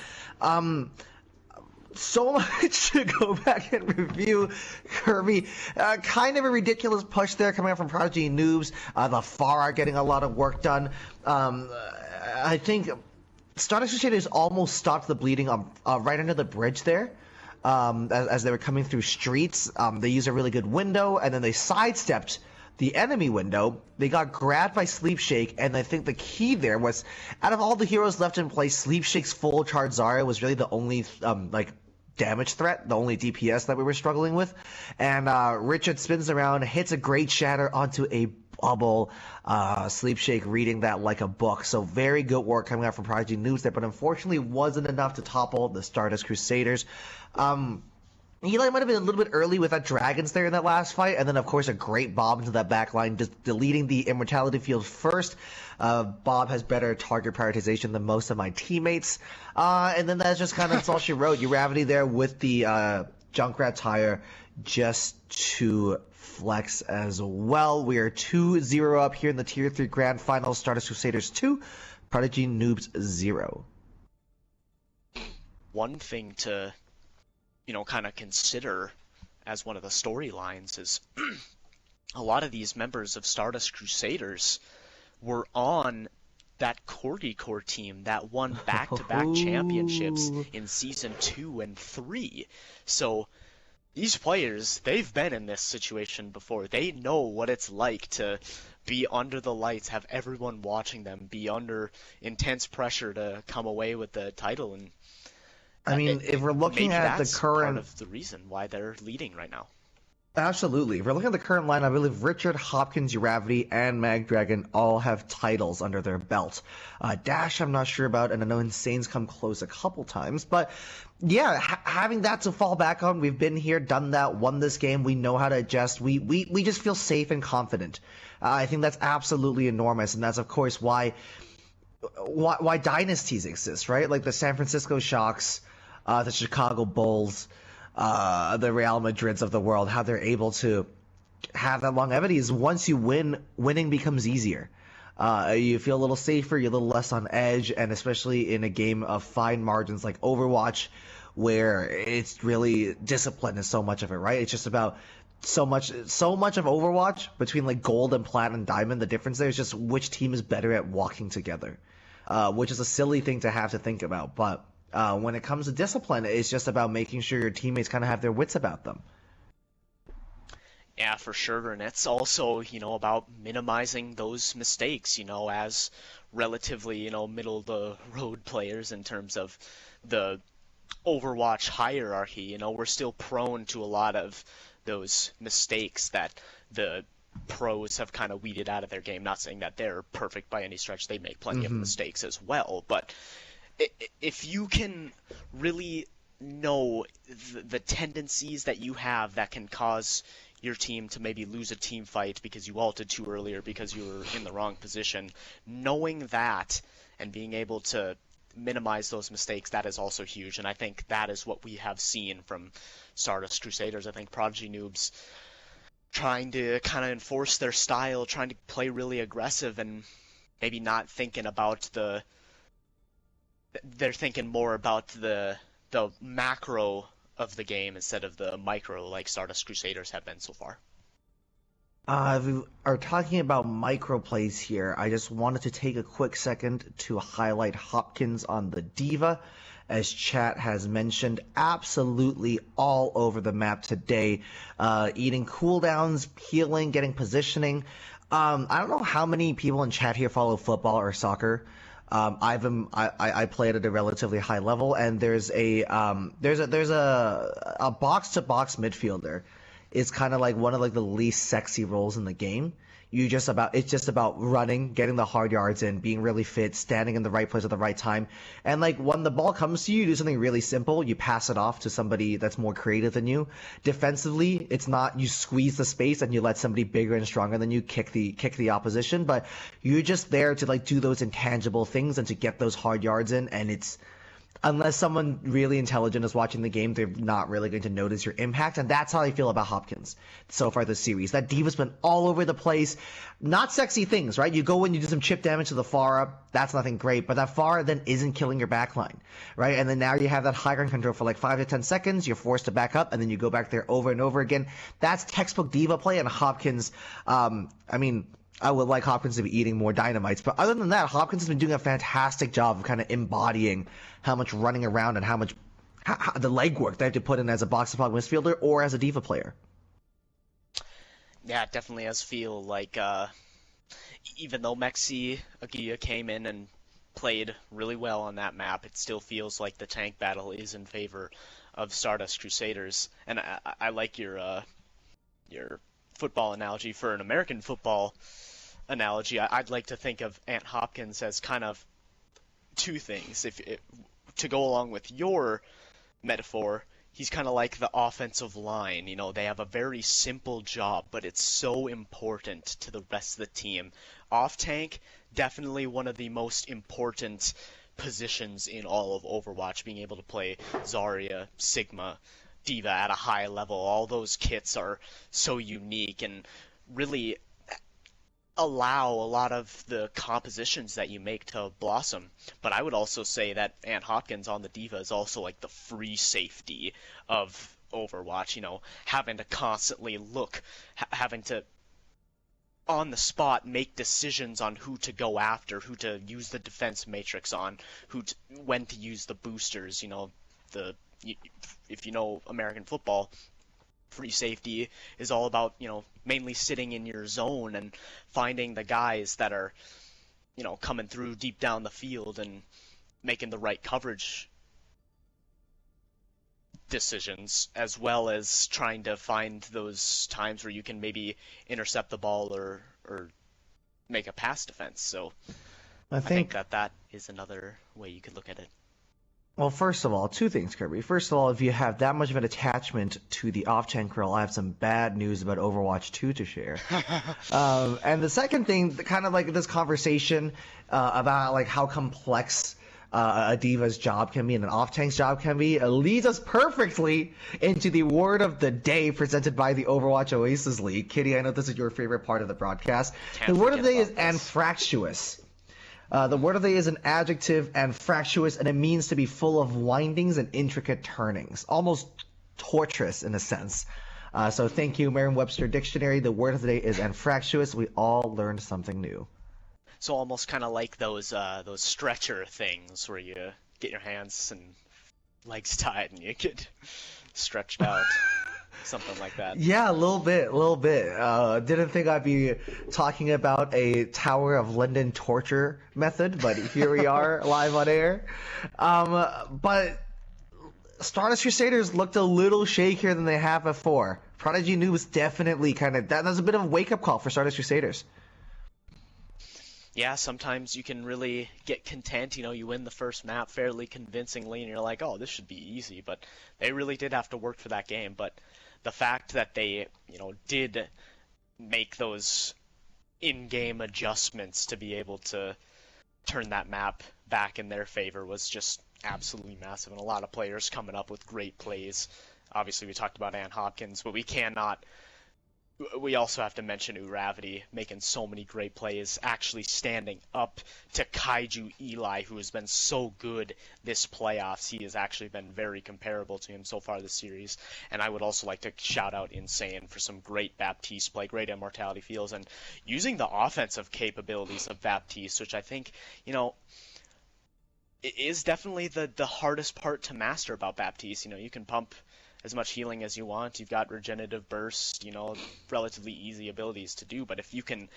So much to go back and review, Kirby. Kind of a ridiculous push there coming out from Prodigy and Noobs. The far are getting a lot of work done. I think Stardust Crusaders almost stopped the bleeding right under the bridge there. As they were coming through streets, they used a really good window, and then they sidestepped the enemy window. They got grabbed by Sleep Shake, and I think the key there was, out of all the heroes left in play, Sleep Shake's full charge Zarya was really the only damage threat, the only DPS that we were struggling with. And Richard spins around, hits a great shatter onto a bubble. Sleep Shake reading that like a book. So very good work coming out from Prodigy Noobs there, but unfortunately wasn't enough to topple the Stardust Crusaders. Eli might have been a little bit early with that Dragons there in that last fight, and then of course a great Bob into that back line, just deleting the Immortality field first. Bob has better target prioritization than most of my teammates. And then that's just kind of all she wrote. Uravity there with the Junkrat tire just to flex as well. We are 2-0 up here in the Tier 3 Grand Finals. Stardust Crusaders 2, Prodigy Noobs 0. One thing to kind of consider as one of the storylines is a lot of these members of Stardust Crusaders were on that Corgi Core team that won back-to-back championships in Season 2 and 3. So these players, they've been in this situation before. They know what it's like to be under the lights, have everyone watching them, be under intense pressure to come away with the title. And I mean, if we're looking at the current... part of the reason why they're leading right now. Absolutely. If we're looking at the current line, I believe Richard, Hopkins, Uravity, and Magdragon all have titles under their belt. Dash, I'm not sure about, and I know Insane's come close a couple times. But yeah, having that to fall back on, we've been here, done that, won this game. We know how to adjust. We just feel safe and confident. I think that's absolutely enormous, and that's, of course, why dynasties exist, right? Like the San Francisco Shocks, the Chicago Bulls, the Real Madrids of the world, how they're able to have that longevity is once you win, winning becomes easier. You feel a little safer, you're a little less on edge, and especially in a game of fine margins like Overwatch, where it's really discipline is so much of it, right? It's just about so much of Overwatch between like gold and platinum and diamond. The difference there is just which team is better at walking together, which is a silly thing to have to think about, but when it comes to discipline, it's just about making sure your teammates kind of have their wits about them. Yeah, for sure. And it's also, about minimizing those mistakes, as relatively, middle of the road players in terms of the Overwatch hierarchy. We're still prone to a lot of those mistakes that the pros have kind of weeded out of their game. Not saying that they're perfect by any stretch. They make plenty of mistakes as well, but if you can really know the tendencies that you have that can cause your team to maybe lose a team fight because you ulted too early or because you were in the wrong position, knowing that and being able to minimize those mistakes, that is also huge. And I think that is what we have seen from Stardust Crusaders. I think Prodigy Noobs trying to kind of enforce their style, trying to play really aggressive and maybe not thinking about they're thinking more about the macro of the game instead of the micro like Stardust Crusaders have been so far. We are talking about micro plays here. I just wanted to take a quick second to highlight Hopkins on the Diva. As chat has mentioned, absolutely all over the map today. Eating cooldowns, healing, getting positioning. I don't know how many people in chat here follow football or soccer. I played at a relatively high level, and there's a box to box midfielder. Is kind of like one of like the least sexy roles in the game. It's just about running, getting the hard yards in, being really fit, standing in the right place at the right time. And like when the ball comes to you, you do something really simple. You pass it off to somebody that's more creative than you. Defensively, it's not you squeeze the space and you let somebody bigger and stronger than you kick the opposition, but you're just there to like do those intangible things and to get those hard yards in, and it's unless someone really intelligent is watching the game, they're not really going to notice your impact. And that's how I feel about Hopkins so far this series. That diva's been all over the place. Not sexy things, right? You go in, you do some chip damage to the Pharah. That's nothing great. But that Pharah then isn't killing your backline, right? And then now you have that high ground control for like 5 to 10 seconds. You're forced to back up, and then you go back there over and over again. That's textbook diva play. And Hopkins, I would like Hopkins to be eating more dynamites. But other than that, Hopkins has been doing a fantastic job of kind of embodying how much running around and how the legwork they have to put in as a box-to-box midfielder or as a diva player. Yeah, it definitely does feel like even though Mexi Aguia came in and played really well on that map, it still feels like the tank battle is in favor of Stardust Crusaders. And I like your football analogy. For an American football analogy, I'd like to think of Ant Hopkins as kind of two things. To go along with your metaphor, he's kind of like the offensive line. You know, they have a very simple job, but it's so important to the rest of the team. Off tank, definitely one of the most important positions in all of Overwatch, being able to play Zarya, Sigma, Diva at a high level. All those kits are so unique and really allow a lot of the compositions that you make to blossom. But I would also say that Ant Hopkins on the Diva is also like the free safety of Overwatch, you know, having to constantly look, having to on the spot make decisions on who to go after, who to use the defense matrix on, when to use the boosters, you know, if you know American football, free safety is all about, you know, mainly sitting in your zone and finding the guys that are, you know, coming through deep down the field and making the right coverage decisions, as well as trying to find those times where you can maybe intercept the ball or make a pass defense. So I think that is another way you could look at it. Well, first of all, two things, Kirby. First of all, if you have that much of an attachment to the off-tank role, I have some bad news about Overwatch 2 to share. And the second thing, kind of like this conversation about like how complex a diva's job can be and an off-tank's job can be, leads us perfectly into the word of the day presented by the Overwatch Oasis League. Kitty, I know this is your favorite part of the broadcast. The word of the day is anfractuous. The word of the day is an adjective, anfractuous, and it means to be full of windings and intricate turnings. Almost torturous in a sense. So thank you, Merriam-Webster Dictionary. The word of the day is anfractuous. We all learned something new. So almost kind of like those stretcher things where you get your hands and legs tied and you get stretched out. Something like that. Yeah, a little bit. Didn't think I'd be talking about a Tower of London torture method, but here we are live on air. But Stardust Crusaders looked a little shakier than they have before. Prodigy Noobs definitely that was a bit of a wake-up call for Stardust Crusaders. Yeah, sometimes you can really get content. You know, you win the first map fairly convincingly, and you're like, oh, this should be easy. But they really did have to work for that game. But the fact that they, you know, did make those in-game adjustments to be able to turn that map back in their favor was just absolutely massive. And a lot of players coming up with great plays. Obviously, we talked about Ant Hopkins, but we also have to mention Uravity making so many great plays, actually standing up to Kaiju Eli, who has been so good this playoffs. He has actually been very comparable to him so far this series. And I would also like to shout out Insane for some great Baptiste play, great immortality feels, and using the offensive capabilities of Baptiste, which I think, you know, it is definitely the hardest part to master about Baptiste. You know, you can pump as much healing as you want. You've got regenerative burst, relatively easy abilities to do. But if you can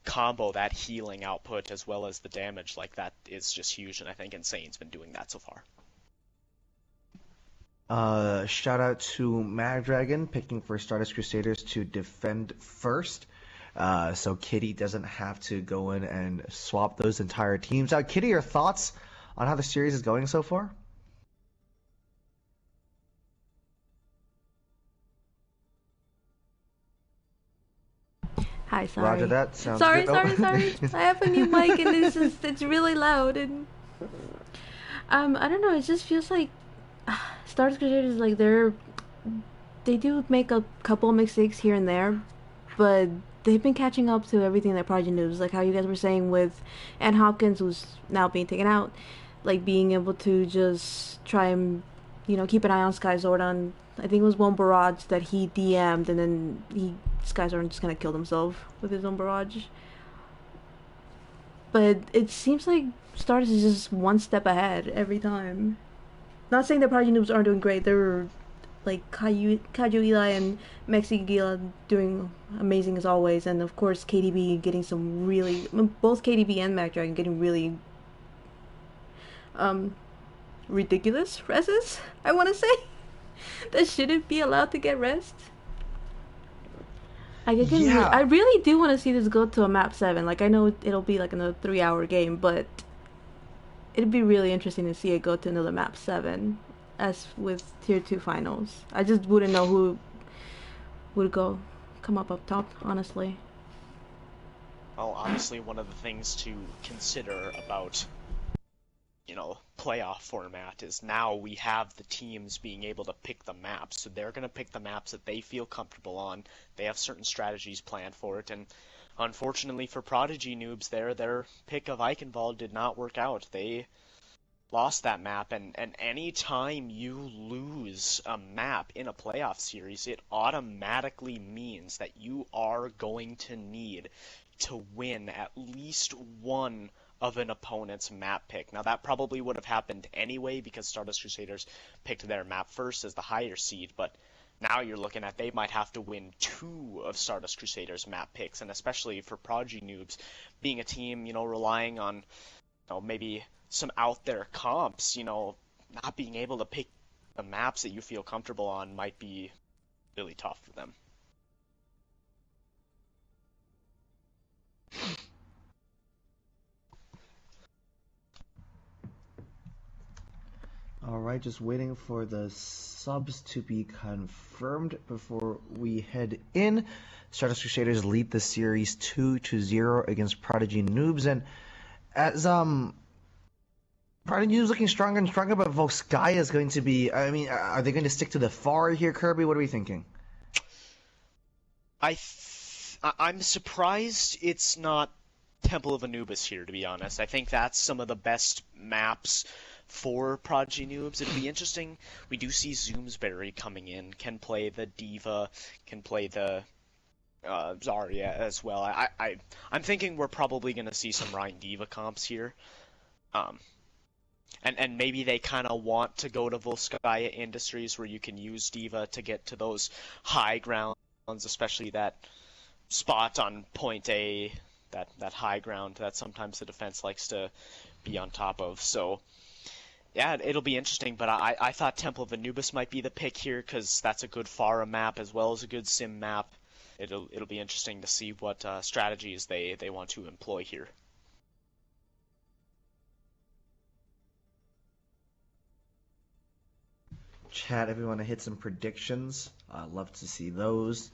combo that healing output as well as the damage, like that is just huge. And I think Insane's been doing that so far. Shout out to Mad Dragon picking for Stardust Crusaders to defend first. So Kitty doesn't have to go in and swap those entire teams out. Kitty, your thoughts on how the series is going so far? Hi, sorry. Roger that. Sounds Sorry, good. sorry. I have a new mic and it's really loud and I don't know. It just feels like Stardust Crusaders like they do make a couple mistakes here and there, but they've been catching up to everything that Prodigy Noobs, like how you guys were saying with Ann Hopkins, who's now being taken out, like being able to just try and keep an eye on Sky Zordon. I think it was one barrage that he DM'd, and then Sky Zordon just kind of killed himself with his own barrage. But it seems like Stardust is just one step ahead every time. Not saying that Prodigy Noobs aren't doing great. They're like Kaju Eli and Mexi Gila doing amazing as always, and of course KDB getting some really, both KDB and Mac Dragon getting really ridiculous rests, I want to say, that shouldn't be allowed to get rest. I really do want to see this go to a map 7. Like, I know it'll be like another 3-hour game, but it'd be really interesting to see it go to another map 7 as with tier 2 finals. I just wouldn't know who would come up top, honestly. Well, obviously one of the things to consider about playoff format is now we have the teams being able to pick the maps. So they're going to pick the maps that they feel comfortable on. They have certain strategies planned for it, and unfortunately for Prodigy Noobs their pick of Eichenwald did not work out. They lost that map, and any time you lose a map in a playoff series, it automatically means that you are going to need to win at least one of an opponent's map pick. Now, that probably would have happened anyway because Stardust Crusaders picked their map first as the higher seed, but now you're looking at they might have to win 2 of Stardust Crusaders map picks, and especially for Prodigy Noobs, being a team, relying on maybe some out there comps, not being able to pick the maps that you feel comfortable on might be really tough for them. Alright, just waiting for the subs to be confirmed before we head in. Stardust Crusaders lead the series 2-0 against Prodigy Noobs, and as Prodigy Noobs looking stronger and stronger, but Volskaya is going to be, are they going to stick to the far here, Kirby? What are we thinking? I'm surprised it's not Temple of Anubis here, to be honest. I think that's some of the best maps for Prodigy Noobs. It'll be interesting. We do see Zoomsbury coming in, can play the Diva, can play the Zarya as well. I'm thinking we're probably going to see some Rhine Diva comps here. And maybe they kind of want to go to Volskaya Industries where you can use Diva to get to those high grounds, especially that spot on point A, that high ground that sometimes the defense likes to be on top of. So yeah, it'll be interesting, but I thought Temple of Anubis might be the pick here because that's a good Pharah map as well as a good Sim map. It'll be interesting to see what strategies they want to employ here. Chat, if you want to hit some predictions, I'd love to see those.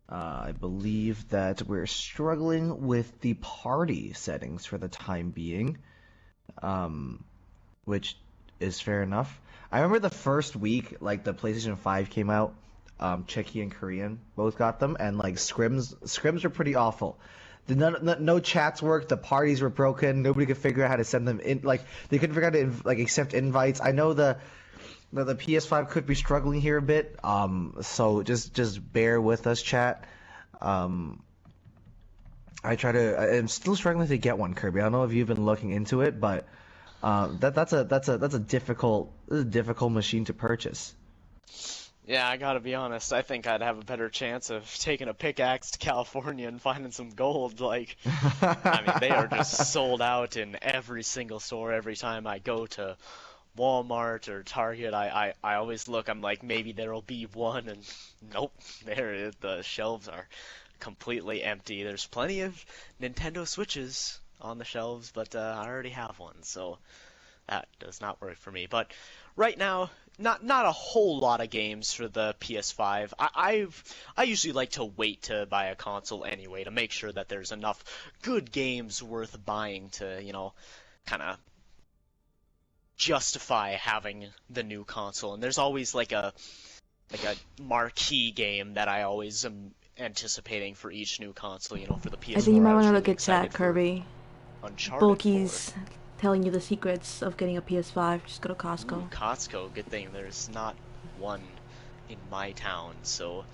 I believe that we're struggling with the party settings for the time being. Which is fair enough. I remember the first week, like the PlayStation 5 came out, Czechia and Korean both got them, and like scrims were pretty awful. No chats worked. The parties were broken. Nobody could figure out how to send them in. Like they couldn't figure out how to accept invites. I know the PS5 could be struggling here a bit. So just bear with us, chat. I'm still struggling to get one, Kirby. I don't know if you've been looking into it, but that's a difficult machine to purchase. Yeah, I gotta be honest, I think I'd have a better chance of taking a pickaxe to California and finding some gold. Like, I mean, they are just sold out in every single store every time I go to Walmart or Target. I always look, I'm like, maybe there'll be one, and nope, the shelves are completely empty. There's plenty of Nintendo Switches on the shelves, but I already have one, so that does not work for me. But right now, not a whole lot of games for the PS5. I usually like to wait to buy a console anyway to make sure that there's enough good games worth buying to, kind of justify having the new console. And there's always like a marquee game that I always am anticipating for each new console. For the PS4. I think you might want to really look at chat, Kirby. Uncharted Bulky's telling you the secrets of getting a PS5. Just go to Costco. Ooh, Costco, good thing there's not one in my town, so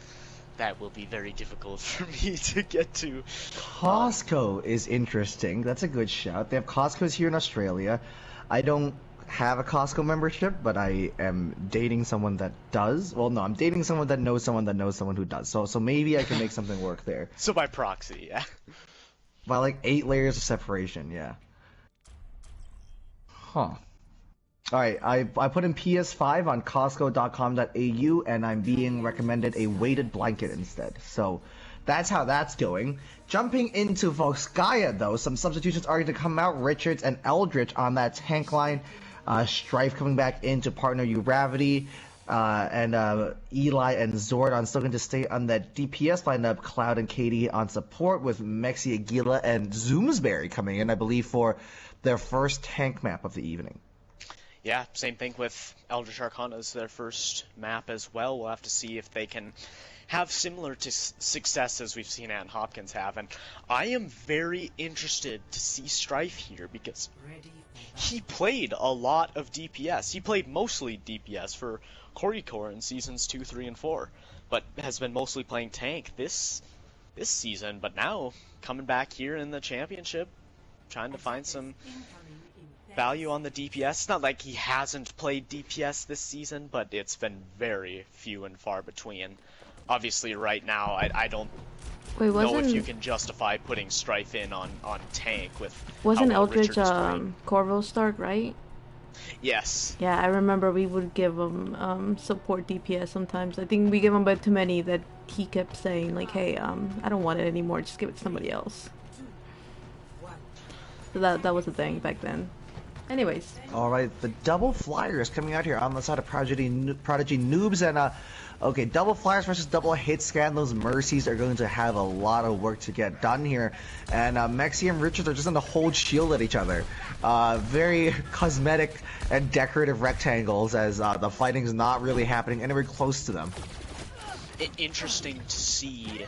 that will be very difficult for me to get to. Costco is interesting. That's a good shout. They have Costco's here in Australia. I don't have a Costco membership, but I am dating someone that does. Well, no, I'm dating someone that knows someone that knows someone who does. So maybe I can make something work there. So by proxy, yeah. By like 8 layers of separation, yeah. Huh. Alright, I put in PS5 on Costco.com.au, and I'm being recommended a weighted blanket instead. So that's how that's going. Jumping into Volskaya, though, some substitutions are going to come out. Richards and Eldritch on that tank line. Strife coming back in to partner Uravity. And Eli and Zordon still going to stay on that DPS lineup. Cloud and Katie on support, with Mexi Aguila and Zoomsbury coming in, I believe, for their first tank map of the evening. Yeah, same thing with Eldritch Arcana as their first map as well. We'll have to see if they can have similar to success as we've seen Ann Hopkins have. And I am very interested to see Strife here because he played a lot of DPS. He played mostly DPS for Core in seasons 2, 3, and 4, but has been mostly playing tank this season. But now coming back here in the championship, trying to find some value on the DPS. It's not like he hasn't played DPS this season, but it's been very few and far between. Obviously, right now, I don't know if you can justify putting Strife in on tank with Wasn't how well Eldritch Richard is start, right? Yes. Yeah, I remember we would give him support DPS sometimes. I think we give him but too many that he kept saying like, hey, I don't want it anymore, just give it to somebody else. So that was the thing back then. Anyways. Alright, the double flyers coming out here on the side of Prodigy Noobs, and okay, double flyers versus double hit scan. Those Mercies are going to have a lot of work to get done here. And Mexi and Richards are just going to hold shield at each other. Very cosmetic and decorative rectangles, as the fighting is not really happening anywhere close to them. Interesting to see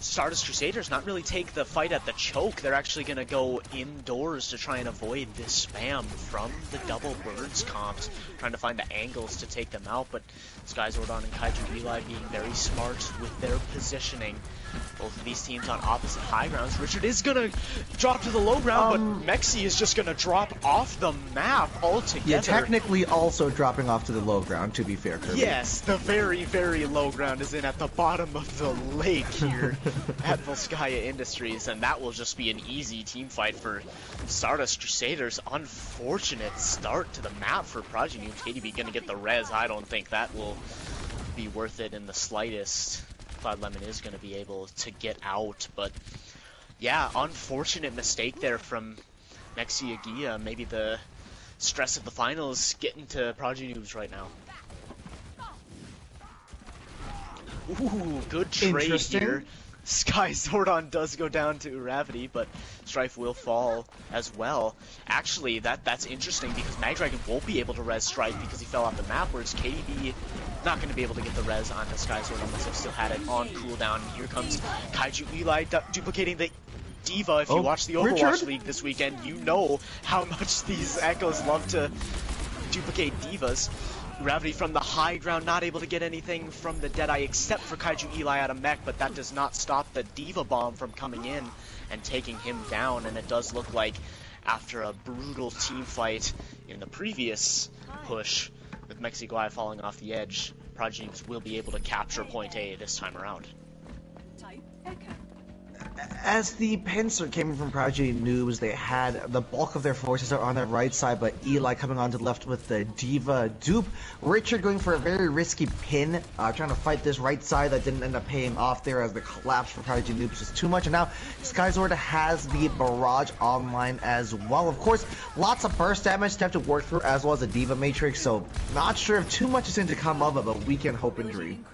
Stardust Crusaders not really take the fight at the choke. They're actually going to go indoors to try and avoid this spam from the double birds comps, trying to find the angles to take them out. But Sky Zordon and Kaiju Eli being very smart with their positioning. Both of these teams on opposite high grounds. Richard is going to drop to the low ground, but Mexi is just going to drop off the map altogether. Yeah, technically also dropping off to the low ground, to be fair, Kirby. Yes, the very, very low ground is in at the bottom of the lake here at Volskaya Industries, and that will just be an easy team fight for Stardust Crusaders. Unfortunate start to the map for Prodigy. KDB going to get the res. I don't think that will be worth it in the slightest. Cloud Lemon is going to be able to get out, but yeah, unfortunate mistake there from Mexi Aguila. Maybe the stress of the finals getting to Prodigy Noobs right now. Ooh, good trade here. Sky Zordon does go down to Uravity, but Strife will fall as well. Actually, that's interesting because Magdragon won't be able to res Strife because he fell off the map, whereas KDB not going to be able to get the res on the Sky Zordon unless they've still had it on cooldown. And here comes Kaiju Eli duplicating the D.Va. If you watch the Overwatch League this weekend, you know how much these Echoes love to duplicate D.Vas. Gravity from the high ground, not able to get anything from the Deadeye except for Kaiju Eli out of mech, but that does not stop the D.Va bomb from coming in and taking him down. And it does look like after a brutal team fight in the previous push, With Mexiguai falling off the edge, Prodigy will be able to capture point A this time around. As the pincer came from Prodigy Noobs, they had the bulk of their forces are on their right side, but Eli coming on to the left with the Diva dupe. Richard going for a very risky pin, trying to fight this right side that didn't end up paying off there as the collapse for Prodigy Noobs was too much. And now Skyzord has the barrage online as well. Of course, lots of burst damage to have to work through as well as a Diva Matrix, so not sure if too much is going to come of it, but we can hope and dream.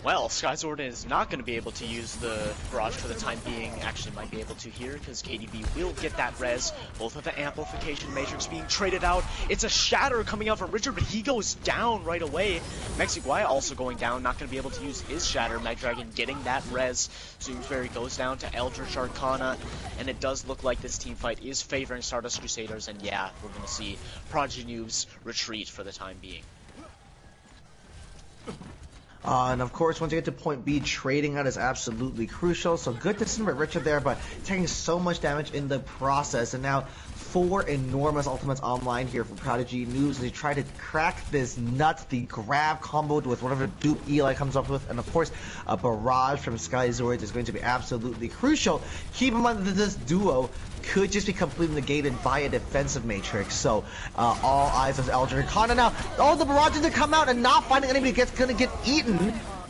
Well, Skyzord is not going to be able to use the barrage for the time being. Actually might be able to here because KDB will get that res. Both of the amplification matrix being traded out. It's a shatter coming out from Richard, but he goes down right away. Mexiguai also going down, not going to be able to use his shatter. Magdragon getting that res. Zoomsbury goes down to Eldritch Arcana, and it does look like this team fight is favoring Stardust Crusaders, and yeah, we're going to see Prodigy Noobs retreat for the time being. And of course, once you get to point B, trading out is absolutely crucial. So good to see Richard there, but taking so much damage in the process. And now 4 enormous ultimates online here for Prodigy Noobs as they try to crack this nut. The grab comboed with whatever dupe Eli comes up with. And of course, a barrage from Skyzord is going to be absolutely crucial. Keep in mind that this duo could just be completely negated by a defensive matrix. So all eyes on Eldritch Arcana now. Oh, the barrage to come out and not finding anybody that's going to get eaten.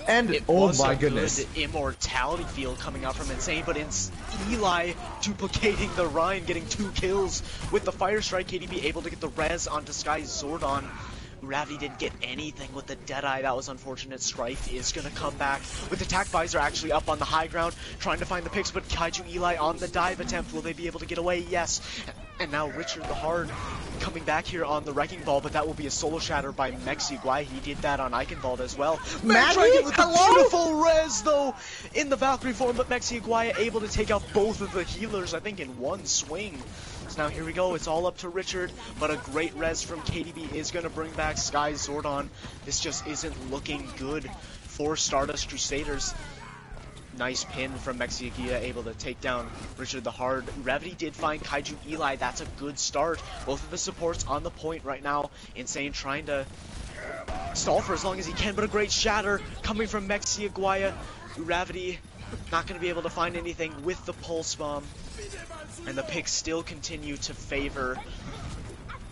And it oh was my a goodness, good immortality field coming out from Insane, but it's Eli duplicating the Ryan, getting 2 kills with the Fire Strike. KDB able to get the res onto Sky Zordon. Ravi didn't get anything with the Deadeye. That was unfortunate. Strife is going to come back with Attack Visor actually up on the high ground, trying to find the picks, but Kaiju Eli on the dive attempt. Will they be able to get away? Yes. And now Richard the Hard coming back here on the Wrecking Ball, but that will be a solo shatter by Mexiguai. He did that on Eichenwald as well. Magdragon with the beautiful res, though, in the Valkyrie form, but Mexiguai able to take out both of the healers, I think, in one swing. So now here we go, it's all up to Richard, but a great res from KDB is going to bring back Sky Zordon. This just isn't looking good for Stardust Crusaders. Nice pin from Mexiguai, able to take down Richard the Hard. Revity did find Kaiju Eli, that's a good start. Both of the supports on the point right now. Insane trying to stall for as long as he can, but a great shatter coming from Mexiguai. Revity not going to be able to find anything with the Pulse Bomb. And the picks still continue to favor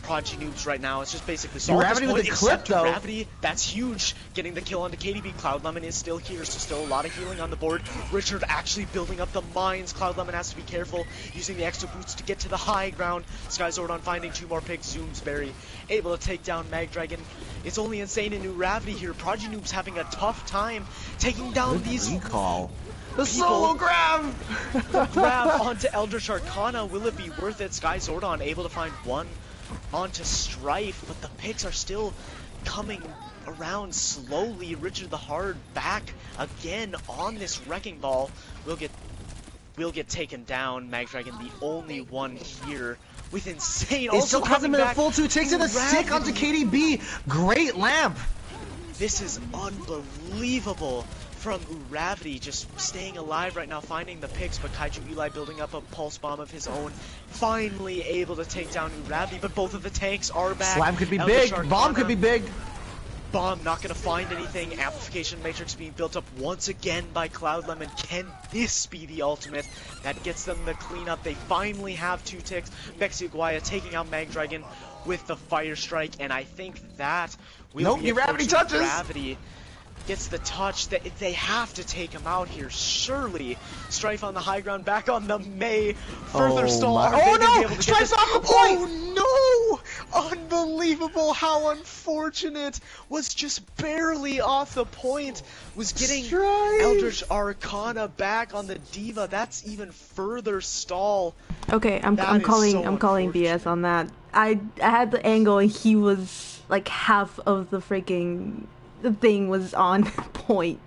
Prodigy Noobs right now. It's just basically solid. Gravity with the clip, though. Gravity, that's huge. Getting the kill onto KDB. Cloud Lemon is still here, so still a lot of healing on the board. Richard actually building up the mines. Cloud Lemon has to be careful, using the extra boots to get to the high ground. Sky Zordon finding 2 more picks. Zoomsbury able to take down Magdragon. It's only Insane and New Gravity here. Prodigy Noobs having a tough time taking down these recall. The solo grab! The grab onto Eldritch Arcana. Will it be worth it? Sky Zordon able to find 1 onto Strife, but the picks are still coming around slowly. Richard the Hard back again on this Wrecking Ball. Will get taken down. Magdragon the only one here with Insane. It still hasn't been a full 2 ticks in a stick onto KDB. Great lamp! This is unbelievable from Uravity, just staying alive right now, finding the picks, but Kaiju Eli building up a Pulse Bomb of his own, finally able to take down Uravity, but both of the tanks are back. Slam could be big, Bomb could be big. Bomb not going to find anything. Amplification Matrix being built up once again by Cloud Lemon. Can this be the ultimate that gets them the cleanup? They finally have 2 ticks. Mexiguai taking out Magdragon with the Fire Strike, and I think that will be Uravity touches. Gravity gets the touch. That they have to take him out here, surely. Strife on the high ground, back on the May. Further stall. Oh no! Strife's off the point! Oh no! Unbelievable how unfortunate. Was just barely off the point. Was getting Eldritch Arcana back on the Diva. That's even further stall. Okay, I'm calling BS on that. I had the angle and he was like half of the freaking thing was on point.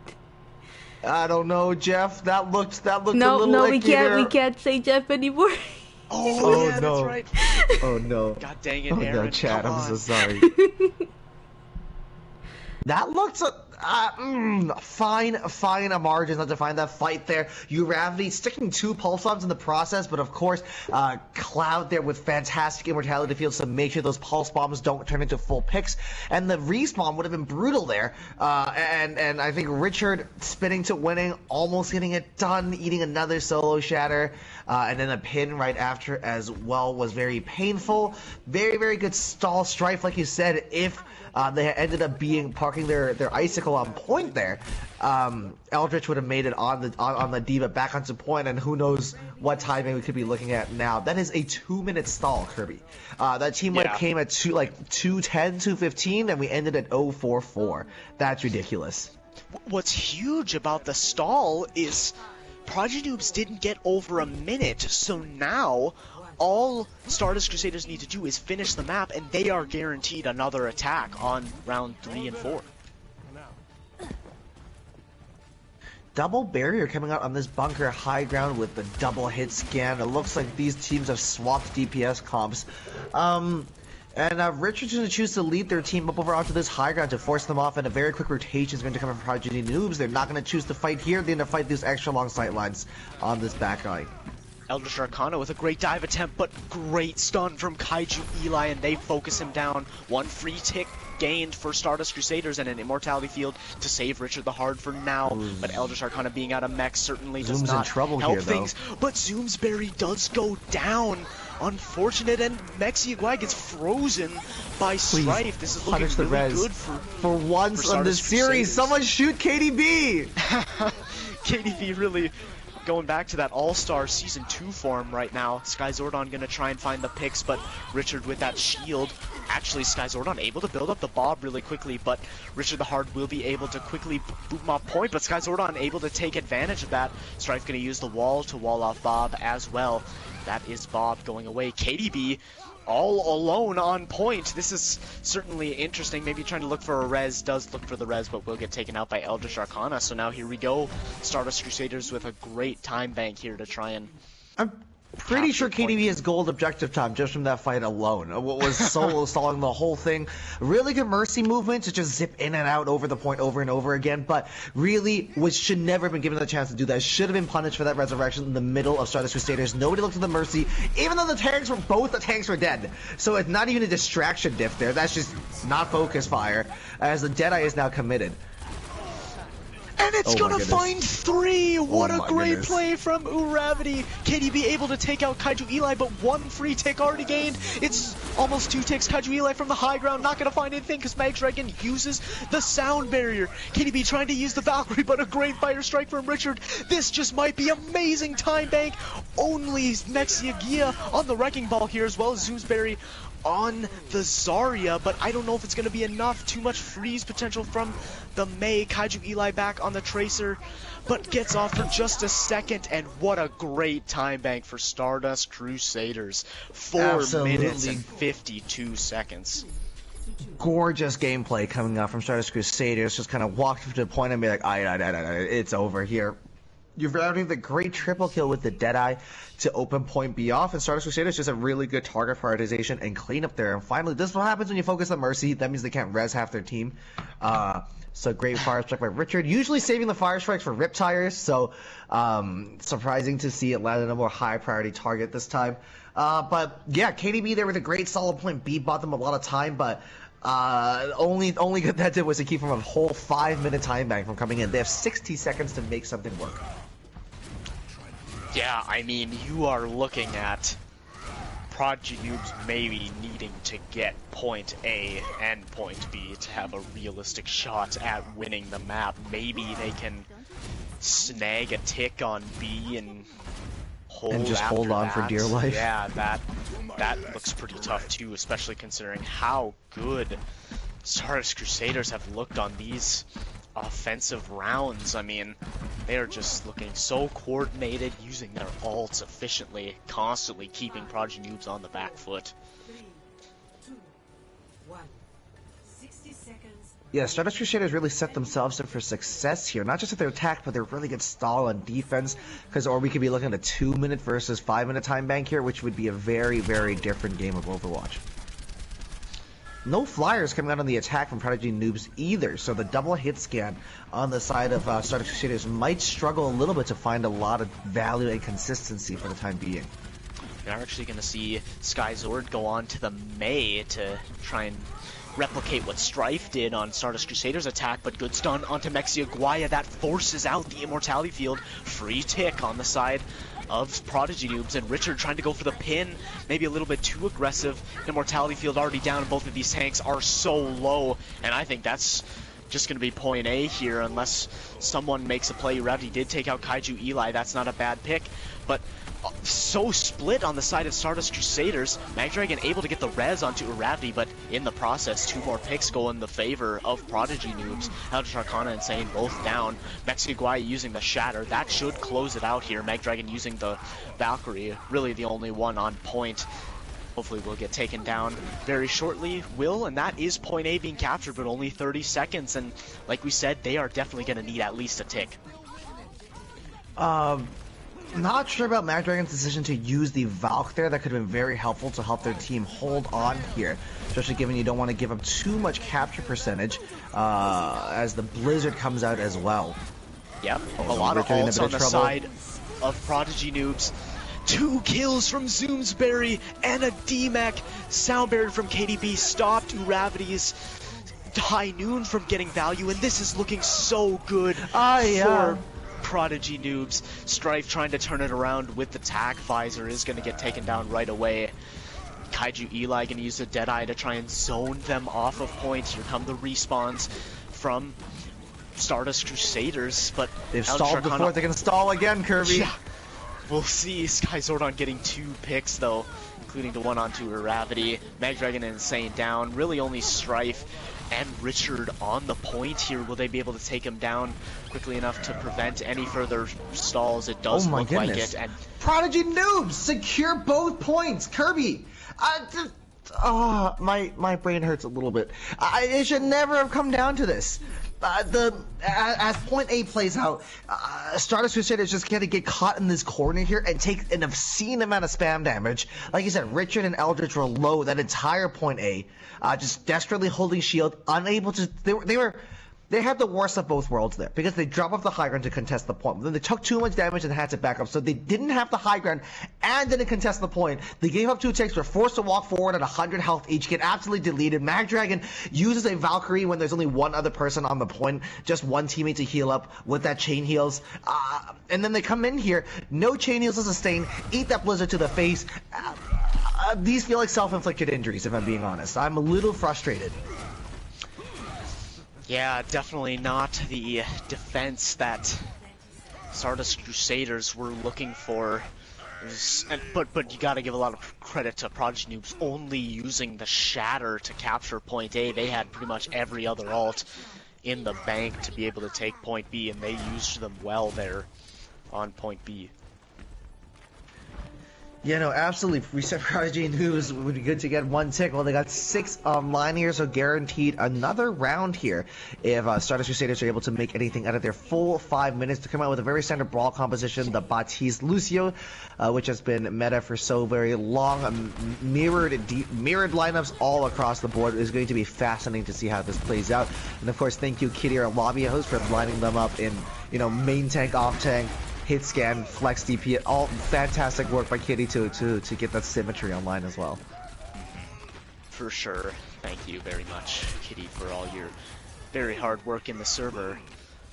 I don't know, Jeff. That looked a little no, like we can't say Jeff anymore. Oh yeah, no. that's right. Oh no. God dang it, Oh Aaron. no, Chad, come I'm on. so sorry. That looked fine margins not to find that fight there. Uravity sticking 2 pulse bombs in the process, but of course, Cloud there with fantastic immortality fields to make sure those pulse bombs don't turn into full picks. And the respawn would have been brutal there. And I think Richard spinning to winning, almost getting it done, eating another solo shatter. And then a pin right after as well was very painful. Very, very good stall strife, like you said. If they had ended up parking their icicle on point there, Eldritch would have made it on the D.Va back onto point, and who knows what timing we could be looking at now. That is a 2-minute stall, Kirby. That team wipe came at 2:10, 2:15, and we ended at 0:44. That's ridiculous. What's huge about the stall is Prodigy Noobs didn't get over a minute, so now all Stardust Crusaders need to do is finish the map, and they are guaranteed another attack on round 3 and 4. Double barrier coming out on this bunker high ground with the double hit scan. It looks like these teams have swapped DPS comps. And Richard's going to choose to lead their team up over onto this high ground to force them off, and a very quick rotation is going to come from Prodigy Noobs. They're not going to choose to fight here. They're going to fight these extra long sight lines on this back line. Eldritch Arcana with a great dive attempt, but great stun from Kaiju Eli, and they focus him down. 1 free tick gained for Stardust Crusaders and an immortality field to save Richard the Hard for now. But Eldritch Arcana being out of mech certainly does not help things. But Zoomsberry does go down. Unfortunate, and Mexiagua gets frozen by Strife. This is looking really good for once on this series. Someone shoot KDB! KDB really going back to that All-Star Season 2 form right now. Sky Zordon gonna try and find the picks, but Richard with that shield. Actually, Sky Zordon able to build up the Bob really quickly, but Richard the Hard will be able to quickly boot him off point, but Sky Zordon able to take advantage of that. Strife gonna use the wall to wall off Bob as well. That is Bob going away. KDB all alone on point. This is certainly interesting. Maybe trying to look for a res, does look for the res, but will get taken out by Eldritch Arcana. So now here we go. Stardust Crusaders with a great time bank here to try and... I'm pretty sure KDB has gold objective time just from that fight alone. What was solo stalling the whole thing. Really good mercy movement to just zip in and out over the point over and over again, but really should never have been given the chance to do that. Should have been punished for that resurrection in the middle of Stardust Crusaders. Nobody looked at the mercy, even though both the tanks were dead. So it's not even a distraction diff there. That's just not focus fire, as the Deadeye is now committed. And it's gonna find 3! What a great play from Uravity! KDB able to take out Kaiju Eli, but 1 free tick already gained. It's almost 2 ticks. Kaiju Eli from the high ground, not gonna find anything because Mag Dragon uses the sound barrier. KDB trying to use the Valkyrie, but a great fire strike from Richard. This just might be amazing time bank. Only Mexiagua on the Wrecking Ball here, as well as Zoomsberry on the Zarya, but I don't know if it's going to be enough. Too much freeze potential from the Mei. Kaiju Eli back on the Tracer, but gets off for just a second, and what a great time bank for Stardust Crusaders. 4 minutes and 52 seconds. Gorgeous gameplay coming out from Stardust Crusaders. Just kind of walk to the point and be like, it's over here. You're routing the great triple kill with the Deadeye to open point B off, and Stardust Crusaders just a really good target prioritization and cleanup there. And finally, this is what happens when you focus on Mercy. That means they can't res half their team. So great fire strike by Richard. Usually saving the fire strikes for rip tires, so surprising to see it land on a more high priority target this time. But yeah, KDB there with a great solid point B, bought them a lot of time, but only good that did was to keep them a whole 5-minute time bank from coming in. They have 60 seconds to make something work. Yeah, I mean, you are looking at Prodigy Noobs maybe needing to get point A and point B to have a realistic shot at winning the map. Maybe they can snag a tick on B and hold on for dear life. Yeah, that looks pretty tough too, especially considering how good Stardust Crusaders have looked on these offensive rounds. I mean, they are just looking so coordinated, using their ults efficiently, constantly keeping Prodigy Noobs on the back foot. 3, 2, 1. 60 seconds. Yeah, Stardust Crusaders really set themselves up for success here. Not just with their attack, but their really good stall on defense. Or we could be looking at a 2-minute versus 5-minute time bank here, which would be a very, very different game of Overwatch. no flyers coming out on the attack from Prodigy Noobs either, so the double hit scan on the side of Stardust Crusaders might struggle a little bit to find a lot of value and consistency for the time being. We're actually going to see Skyzord go on to the May to try and replicate what Strife did on Stardust Crusaders attack, but good stun onto Mexiaguaya. That forces out the Immortality Field. Free tick on the side of Prodigy Noobs, and Richard trying to go for the pin, maybe a little bit too aggressive. Immortality Field already down, both of these tanks are so low, and I think that's just going to be point A here unless someone makes a play. Uravdi did take out Kaiju Eli, that's not a bad pick, but so split on the side of Stardust Crusaders. Magdragon able to get the res onto Uravdi, but in the process, 2 more picks go in the favor of Prodigy Noobs. Elder Arcana and Insane both down. Mexiaguaya using the Shatter. That should close it out here. Magdragon using the Valkyrie, really the only one on point. Hopefully we'll get taken down very shortly. And that is point A being captured, but only 30 seconds. And like we said, they are definitely going to need at least a tick. Not sure about Magdragon's decision to use the Valk there. That could have been very helpful to help their team hold on here, especially given you don't want to give up too much capture percentage as the Blizzard comes out as well. Yep, a lot of ults on the side of Prodigy Noobs. 2 kills from Zoomsbury and a DMAC. Sound Barrier from KDB stopped Uravdi's High Noon from getting value, and this is looking so good for Prodigy Noobs. Strife trying to turn it around with the tack visor is going to get taken down right away. Kaiju Eli going to use the Deadeye to try and zone them off of point. Here come the respawns from Stardust Crusaders, but they've stalled before. They're going to stall again, Kirby. Yeah. We'll see Skyzordon getting 2 picks though, including the one onto Uravdi. Magdragon and Insane down. Really only Strife and Richard on the point here. Will they be able to take him down quickly enough to prevent any further stalls? It does look like it. And Prodigy Noobs secure both points. Kirby, my brain hurts a little bit. It should never have come down to this. As point A plays out, Stardust Crusaders just going to get caught in this corner here and take an obscene amount of spam damage. Like you said, Richard and Eldritch were low that entire point A, just desperately holding shield, unable to. They had the worst of both worlds there because they dropped off the high ground to contest the point. Then they took too much damage and had to back up, so they didn't have the high ground and didn't contest the point. They gave up 2 ticks, were forced to walk forward at 100 health each, get absolutely deleted. Magdragon uses a Valkyrie when there's only one other person on the point, just one teammate to heal up with that chain heals. And then they come in here, no chain heals to sustain, eat that Blizzard to the face. These feel like self-inflicted injuries, if I'm being honest. I'm a little frustrated. Yeah, definitely not the defense that Stardust Crusaders were looking for. But you gotta give a lot of credit to Prodigy Noobs only using the Shatter to capture point A. They had pretty much every other ult in the bank to be able to take point B, and they used them well there on point B. Yeah, no, absolutely. We said Prodigy Noobs would be good to get 1 tick. Well, they got 6 online here, so guaranteed another round here if Stardust Crusaders are able to make anything out of their full 5 minutes to come out with a very standard brawl composition, the Baptiste Lucio, which has been meta for so very long. Mirrored lineups all across the board. Is going to be fascinating to see how this plays out. And of course, thank you, Kitty, our lobby host, for lining them up in, main tank, off tank, hit scan, flex DP, all fantastic work by Kitty to get that symmetry online as well. For sure. Thank you very much, Kitty, for all your very hard work in the server.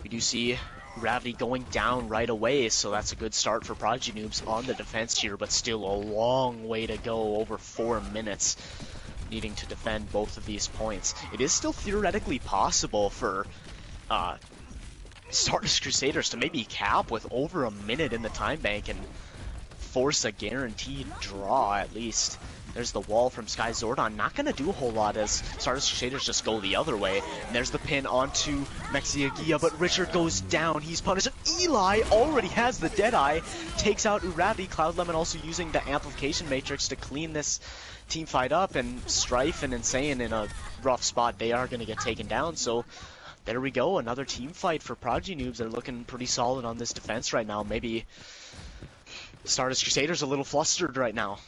We do see Uravdi going down right away, so that's a good start for Prodigy Noobs on the defense here, but still a long way to go, over 4 minutes needing to defend both of these points. It is still theoretically possible for Stardust Crusaders to maybe cap with over a minute in the time bank and force a guaranteed draw at least. There's the wall from Skyzordon, not going to do a whole lot as Stardust Crusaders just go the other way. And there's the pin onto Mexiaguaya, but Richard goes down, he's punished. Eli already has the Deadeye, takes out Uravdi. Cloud Lemon also using the Amplification Matrix to clean this team fight up, and Strife and Insane in a rough spot. They are going to get taken down, so there we go, another team fight for Prodigy Noobs. They're looking pretty solid on this defense right now. Maybe Stardust Crusaders a little flustered right now.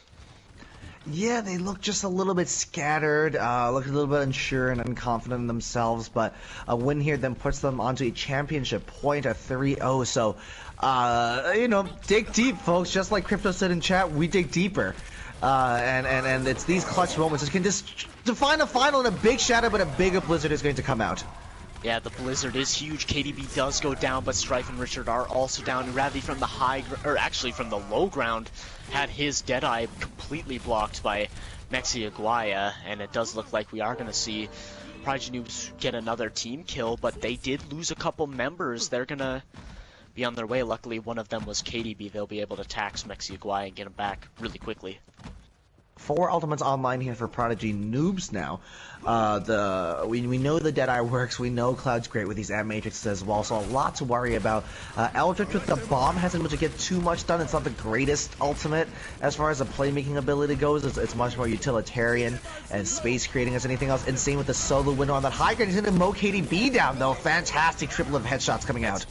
Yeah, they look just a little bit scattered, look a little bit unsure and unconfident in themselves, but a win here then puts them onto a championship point at 3-0. So, dig deep, folks. Just like Crypto said in chat, we dig deeper. And it's these clutch moments that can just define a final, and a big shadow, but a bigger blizzard is going to come out. Yeah, the blizzard is huge. KDB does go down, but Strife and Richard are also down. Ravi from the from the low ground had his Deadeye completely blocked by Mexi Aguaya, and it does look like we are going to see Prodigy Noobs get another team kill, but they did lose a couple members. They're going to be on their way. Luckily, one of them was KDB. They'll be able to tax Mexi Aguaya and get him back really quickly. 4 ultimates online here for Prodigy Noobs now. We know the Deadeye works. We know Cloud's great with these matrixes as well, so a lot to worry about. Eldritch with the bomb hasn't been able to get too much done. It's not the greatest ultimate as far as the playmaking ability goes. It's much more utilitarian and space creating as anything else. Insane with the solo window on that high ground. He's going to mow KDB down though. Fantastic triple of headshots coming out.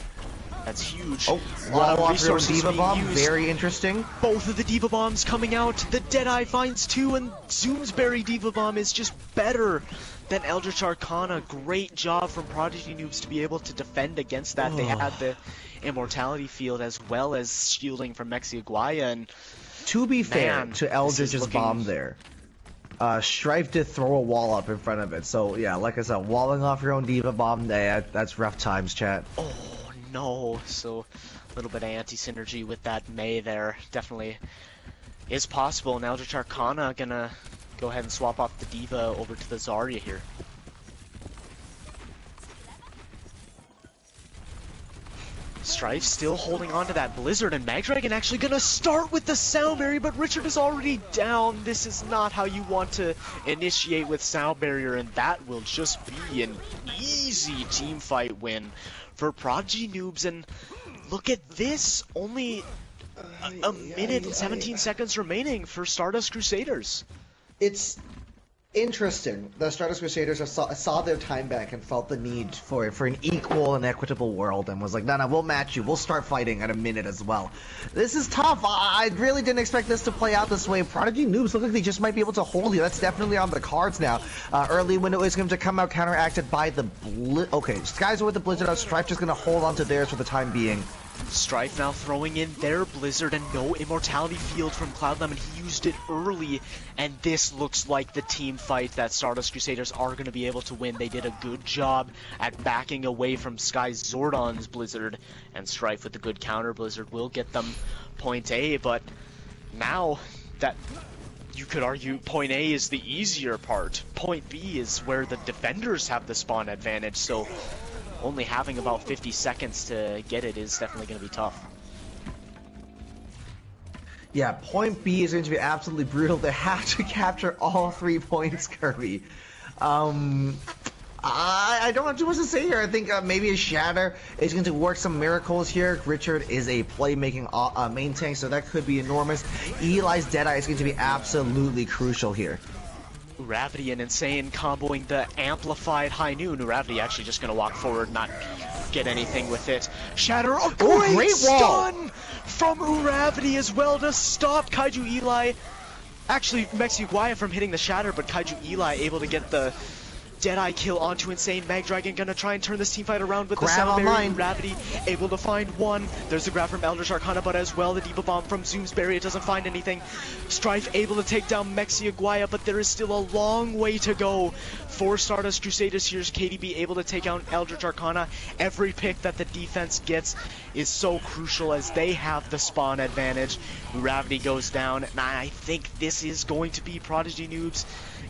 That's huge. Oh, a lot of resources Diva Bomb, used. very interesting. Both of the Diva Bombs coming out. The Deadeye finds 2, and Zoomsbury Diva Bomb is just better than Eldritch Arcana. Great job from Prodigy Noobs to be able to defend against that. They had the Immortality Field as well as shielding from Mexi Aguaya, and to be fair to Eldritch's bomb there, Strife did throw a wall up in front of it. So yeah, like I said, walling off your own Diva Bomb, that's rough times, chat. Oh no, so a little bit of anti-synergy with that Mei there definitely is possible. Now Eldritch Arcana gonna go ahead and swap off the Diva over to the Zarya here. Strife still holding on to that Blizzard, and Magdragon actually gonna start with the Sound Barrier, but Richard is already down. This is not how you want to initiate with Sound Barrier, and that will just be an easy team fight win for Prodigy Noobs. And look at this, only a minute and 17 seconds remaining for Stardust Crusaders. It's interesting. The Stardust Crusaders saw their time back and felt the need for an equal and equitable world, and was like, no, we'll match you. We'll start fighting at a minute as well. This is tough. I really didn't expect this to play out this way. Prodigy Noobs look like they just might be able to hold you. That's definitely on the cards now. Early window is going to come out counteracted by the Okay, Skies with the Blizzard out. Strife just going to hold on to theirs for the time being. Strife now throwing in their Blizzard, and no Immortality Field from Cloudlemon. He used it early, and this looks like the team fight that Stardust Crusaders are going to be able to win. They did a good job at backing away from Sky Zordon's Blizzard, and Strife with the good counter Blizzard will get them point A, but now that you could argue point A is the easier part. Point B is where the defenders have the spawn advantage, so only having about 50 seconds to get it is definitely going to be tough. Yeah, point B is going to be absolutely brutal. They have to capture all 3 points, Kirby. I don't have too much to say here. I think maybe a Shatter is going to work some miracles here. Richard is a playmaking main tank, so that could be enormous. Eli's Deadeye is going to be absolutely crucial here. Uravity and Insane comboing the amplified High Noon. Uravity actually just going to walk forward, not get anything with it. Shatter, a great stun from Uravity as well to stop Kaiju Eli. Actually, Mexi Aguaya from hitting the Shatter, but Kaiju Eli able to get the Deadeye kill onto Insane. Magdragon gonna try and turn this teamfight around with the Sound Barrier. Gravity able to find one. There's the grab from Eldritch Arcana, but as well the Diva Bomb from Zoomsbury. It doesn't find anything. Strife able to take down Mexi Aguaya, but there is still a long way to go for Stardust Crusaders. Here's KDB able to take out Eldritch Arcana. Every pick that the defense gets is so crucial as they have the spawn advantage. Gravity goes down, and I think this is going to be Prodigy Noobs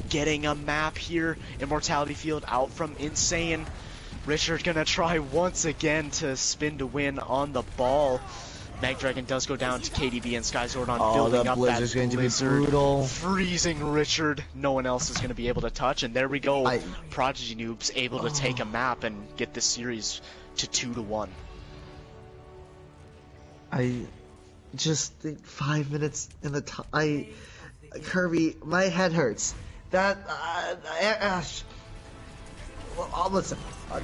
getting a map here. Immortality Field out from Insane. Richard gonna try once again to spin to win on the ball. Magdragon does go down to KDB, and Sky Zordon building up that going Blizzard, to be brutal. freezing Richard. No one else is going to be able to touch, and there we go. Prodigy Noobs able to take a map and get this series to 2-1. I just think 5 minutes in the Kirby, my head hurts. That well, listen,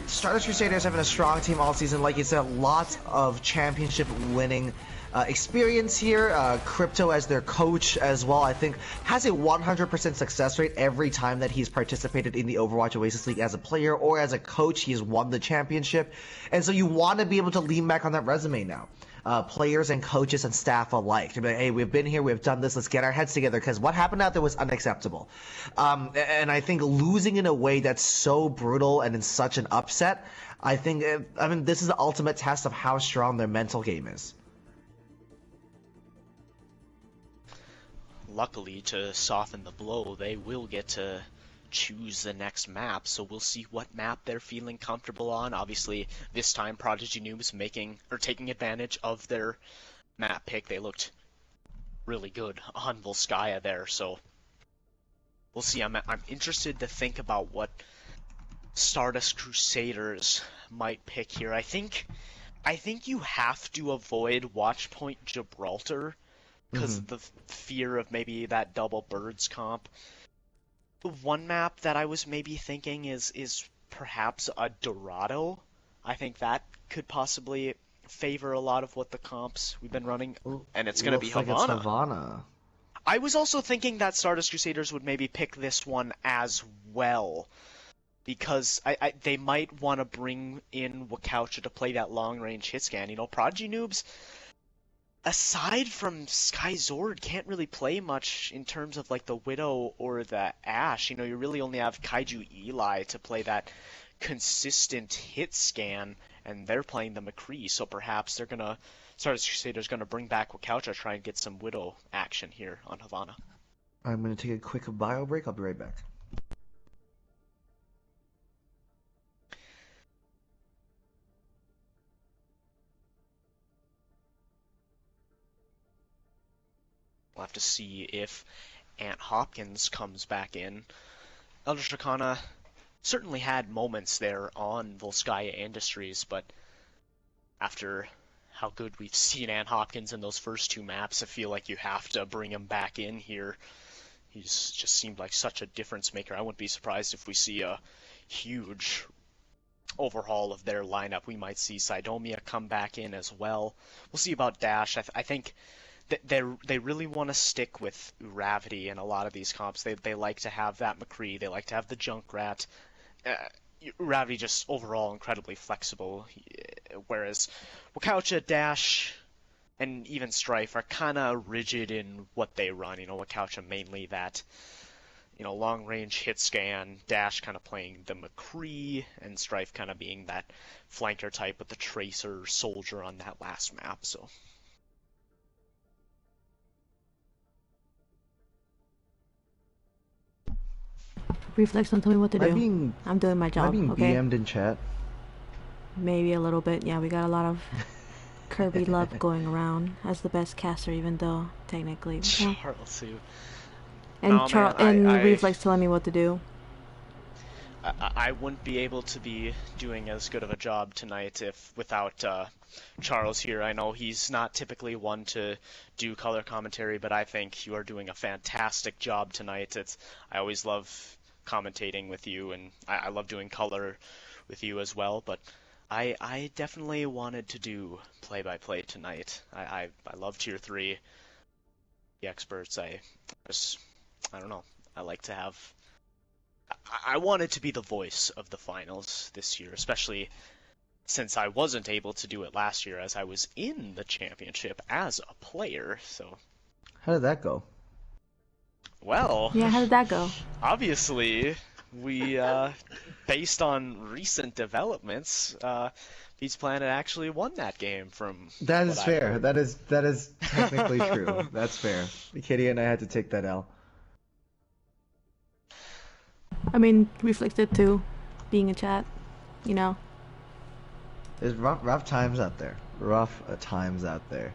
Stardust Crusaders have been a strong team all season. Like you said, lots of championship winning experience here. Crypto as their coach as well, I think, has a 100% success rate every time that he's participated in the Overwatch Oasis League as a player or as a coach. He has won the championship. And so you want to be able to lean back on that resume now. Players and coaches and staff alike to be like, hey, we've been here, we've done this, let's get our heads together, because what happened out there was unacceptable. And I think losing in a way that's so brutal and in such an upset, I think, this is the ultimate test of how strong their mental game is. Luckily, to soften the blow, they will get to choose the next map, so we'll see what map they're feeling comfortable on. Obviously, this time Prodigy Noobs taking advantage of their map pick. They looked really good on Volskaya there, so we'll see. I'm interested to think about what Stardust Crusaders might pick here. I think you have to avoid Watchpoint Gibraltar because of the fear of maybe that double birds comp. The one map that I was maybe thinking is perhaps a Dorado. I think that could possibly favor a lot of what the comps we've been running, and it's going to be Havana. Like it's Havana. I was also thinking that Stardust Crusaders would maybe pick this one as well, because they might want to bring in Wakaucha to play that long-range hit scan. You know, Prodigy Noobs, aside from Sky Zord, can't really play much in terms of like the Widow or the Ashe. You know, you really only have Kaiju Eli to play that consistent hit scan, and they're playing the McCree, so perhaps Stardust Crusaders gonna bring back Wakaucha, try and get some Widow action here on Havana. I'm gonna take a quick bio break. I'll be right back. We'll have to see if Ant Hopkins comes back in. Elder Shakana certainly had moments there on Volskaya Industries, but after how good we've seen Ant Hopkins in those first two maps, I feel like you have to bring him back in here. He's just seemed like such a difference maker. I wouldn't be surprised if we see a huge overhaul of their lineup. We might see Sidomia come back in as well. We'll see about Dash. I think they really want to stick with Uravity in a lot of these comps. They like to have that McCree. They like to have the Junkrat. Uravity just overall incredibly flexible, whereas Wakaucha, Dash, and even Strife are kind of rigid in what they run. You know, Wakaucha mainly that, you know, long-range hit scan, Dash kind of playing the McCree, and Strife kind of being that flanker type with the Tracer Soldier on that last map, so... Reflex, don't tell me what to do. I'm doing my job, being okay? BM'd in chat. Maybe a little bit. Yeah, we got a lot of Kirby love going around as the best caster, even though technically. Yeah. Charles, who... And Reflex telling me what to do. I wouldn't be able to be doing as good of a job tonight without Charles here. I know he's not typically one to do color commentary, but I think you are doing a fantastic job tonight. I always love commentating with you, and I love doing color with you as well, but I definitely wanted to do play-by-play tonight. I love Tier 3, the experts. I don't know, I like to have... I wanted to be the voice of the finals this year, especially since I wasn't able to do it last year as I was in the championship as a player, so... How did that go? Well... Yeah, how did that go? Obviously, we, based on recent developments, Beats Planet actually won that game from... That is fair. That is technically true. That's fair. Kitty and I had to take that L. I mean, Reflex did too, being in chat, you know. There's rough times out there. Rough times out there.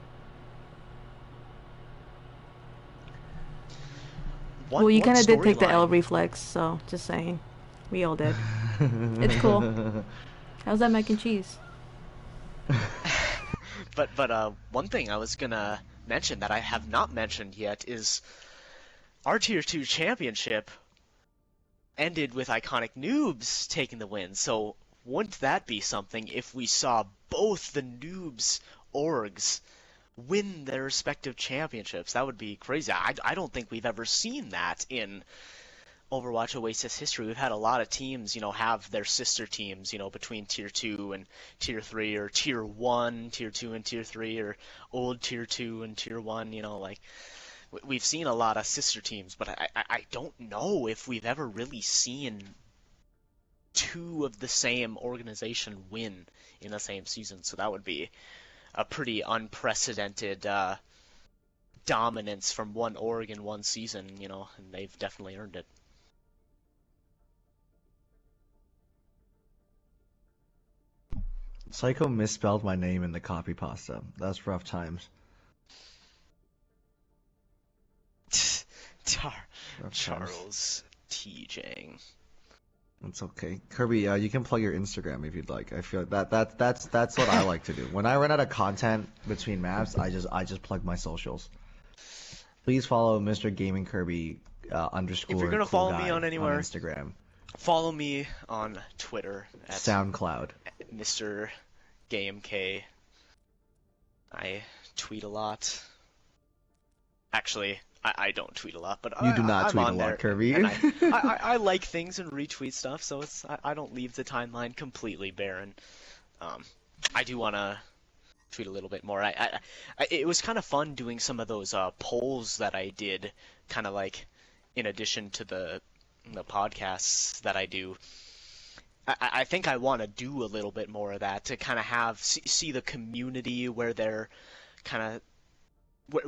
Well, you kind of did take the L, Reflex, so just saying. We all did. It's cool. How's that mac and cheese? But one thing I was gonna mention that I have not mentioned yet is our Tier 2 championship ended with Iconic Noobs taking the win, so wouldn't that be something if we saw both the Noobs orgs win their respective championships. That would be crazy. I don't think we've ever seen that in Overwatch Oasis history. We've had a lot of teams, have their sister teams, between Tier 2 and Tier 3, or Tier 1, Tier 2 and Tier 3, or old Tier 2 and Tier 1, like, we've seen a lot of sister teams, but I don't know if we've ever really seen two of the same organization win in the same season, so that would be a pretty unprecedented dominance from one org in one season, and they've definitely earned it. Psycho misspelled my name in the copy pasta. That's rough times. Charles T. Jang. It's okay, Kirby. You can plug your Instagram if you'd like. I feel like that's what I like to do. When I run out of content between maps, I just plug my socials. Please follow Mr. Gaming Kirby underscore. If you're gonna follow me on anywhere, on Instagram, follow me on Twitter at SoundCloud, Mr. GameK. I tweet a lot. Actually, I don't tweet a lot, but you do not I'm tweet on a there, lot, Kirby. and I like things and retweet stuff, so I don't leave the timeline completely barren. I do want to tweet a little bit more. It was kind of fun doing some of those polls that I did, kind of like in addition to the podcasts that I do. I think I want to do a little bit more of that to kind of see the community where they're kind of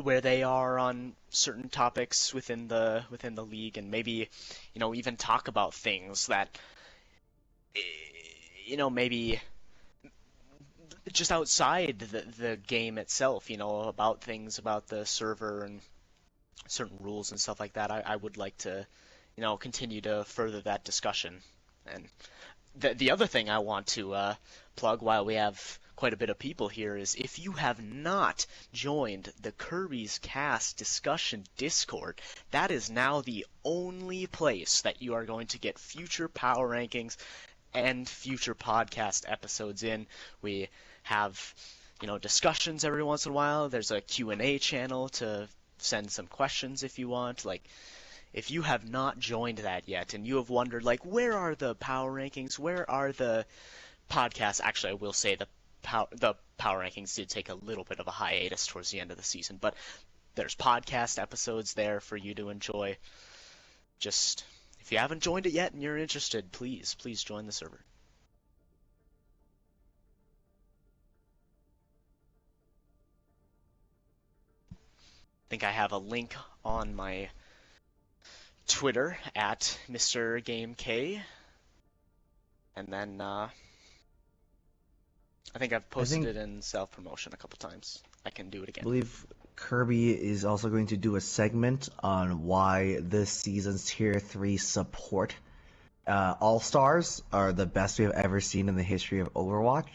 where they are on certain topics within the league, and maybe even talk about things that maybe just outside the game itself, about things about the server and certain rules and stuff like that. I would like to continue to further that discussion. And the other thing I want to plug while we have quite a bit of people here is, if you have not joined the Kirby's Cast discussion Discord, that is now the only place that you are going to get future power rankings and future podcast episodes in. We have discussions every once in a while. There's a Q&A channel to send some questions if you want. Like, if you have not joined that yet and you have wondered, like, where are the power rankings? Where are the podcasts? Actually, I will say the power rankings did take a little bit of a hiatus towards the end of the season, but there's podcast episodes there for you to enjoy. Just, if you haven't joined it yet and you're interested, please join the server. I think I have a link on my Twitter at Mr. GameK, and then I think I've posted it in self-promotion a couple times. I can do it again. I believe Kirby is also going to do a segment on why this season's Tier 3 support All-Stars are the best we have ever seen in the history of Overwatch.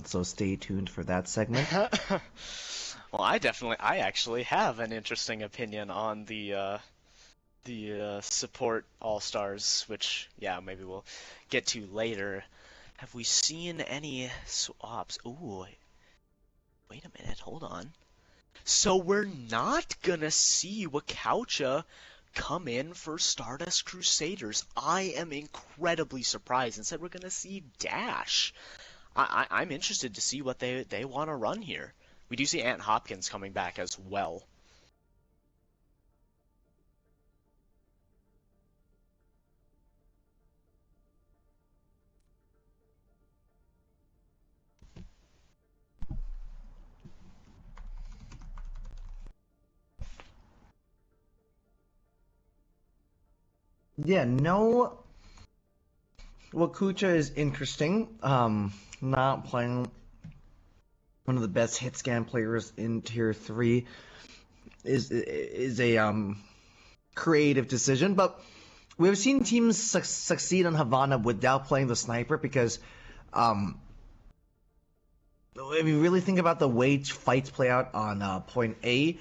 So stay tuned for that segment. Well, I actually have an interesting opinion on the support All-Stars, which, yeah, maybe we'll get to later. Have we seen any swaps? Ooh, wait a minute, hold on. So we're not gonna see Wakaucha come in for Stardust Crusaders. I am incredibly surprised. Instead, we're gonna see Dash. I'm interested to see what they want to run here. We do see Ant Hopkins coming back as well. Yeah, no. Wakucha is interesting. Not playing one of the best hit scan players in Tier 3 is a creative decision, but we've seen teams succeed on Havana without playing the sniper because if you really think about the way fights play out on Point A,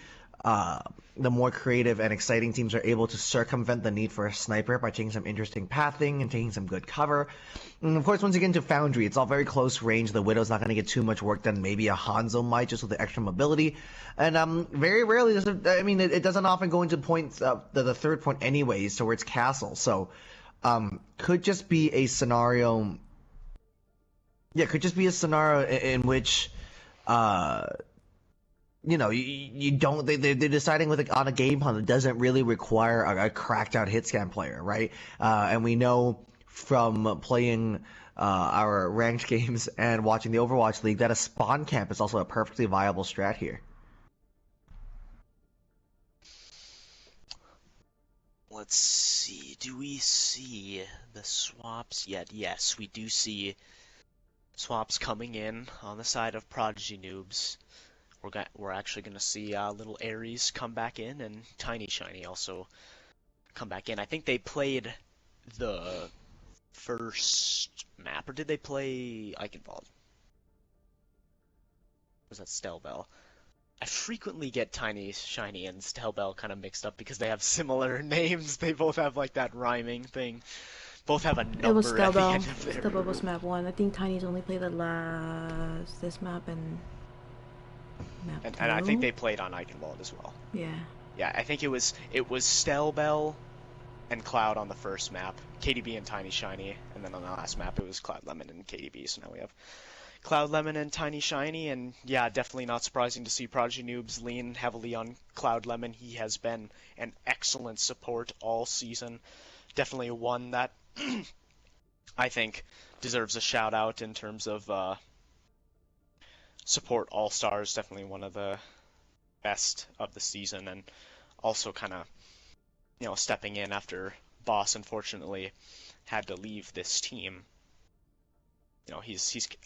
the more creative and exciting teams are able to circumvent the need for a sniper by taking some interesting pathing and taking some good cover. And of course, once you get into Foundry, it's all very close range. The Widow's not going to get too much work done. Maybe a Hanzo might, just with the extra mobility. And very rarely does it, I mean, it doesn't often go into points, the third point anyways, towards Castle. So, could just be a scenario. Yeah, could just be a scenario in which, you know, you don't. They're deciding on a game plan that doesn't really require a cracked out hit scan player, right? And we know from playing our ranked games and watching the Overwatch League that a spawn camp is also a perfectly viable strat here. Let's see. Do we see the swaps yet? Yes, we do see swaps coming in on the side of Prodigy Noobs. We're actually going to see little Ares come back in, and Tiny Shiny also come back in. I think they played the first map, or did they play Eichenwald? Was that Stelbell? I frequently get Tiny Shiny and Stelbell kind of mixed up because they have similar names. They both have like that rhyming thing. Both have a number It was at the Stelbell. end of their... Stelbell was map 1. I think Tiny's only played this map and map 2. And I think they played on Eichenwald as well. Yeah. Yeah, I think it was Stelbell and Cloud on the first map, KDB and Tiny Shiny, and then on the last map it was Cloud Lemon and KDB, so now we have Cloud Lemon and Tiny Shiny, and yeah, definitely not surprising to see Prodigy Noobs lean heavily on Cloud Lemon. He has been an excellent support all season. Definitely one that I think deserves a shout out in terms of support all-stars. Definitely one of the best of the season, and also kind of, you know, stepping in after Boss unfortunately had to leave this team. You know,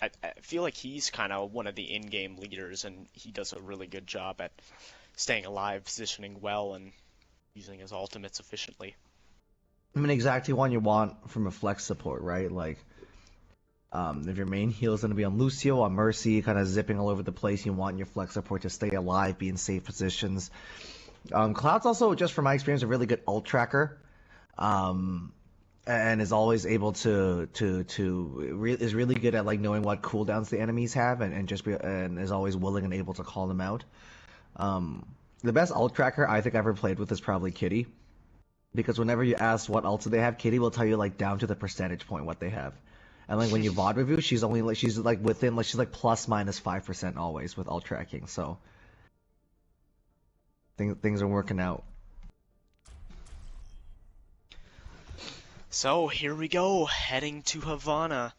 I feel like he's kind of one of the in-game leaders, and he does a really good job at staying alive, positioning well, and using his ultimates efficiently. I mean, exactly what you want from a flex support, right? Like, if your main heal is going to be on Lucio, on Mercy, kind of zipping all over the place, you want your flex support to stay alive, be in safe positions. Cloud's also, just from my experience, a really good ult tracker. And is always able is really good at like knowing what cooldowns the enemies have, and is always willing and able to call them out. The best ult tracker I think I ever played with is probably Kitty, because whenever you ask what ults they have, Kitty will tell you like down to the percentage point what they have. And like when you VOD review, she's plus minus 5% always with ult tracking. So things are working out. So here we go, heading to Havana.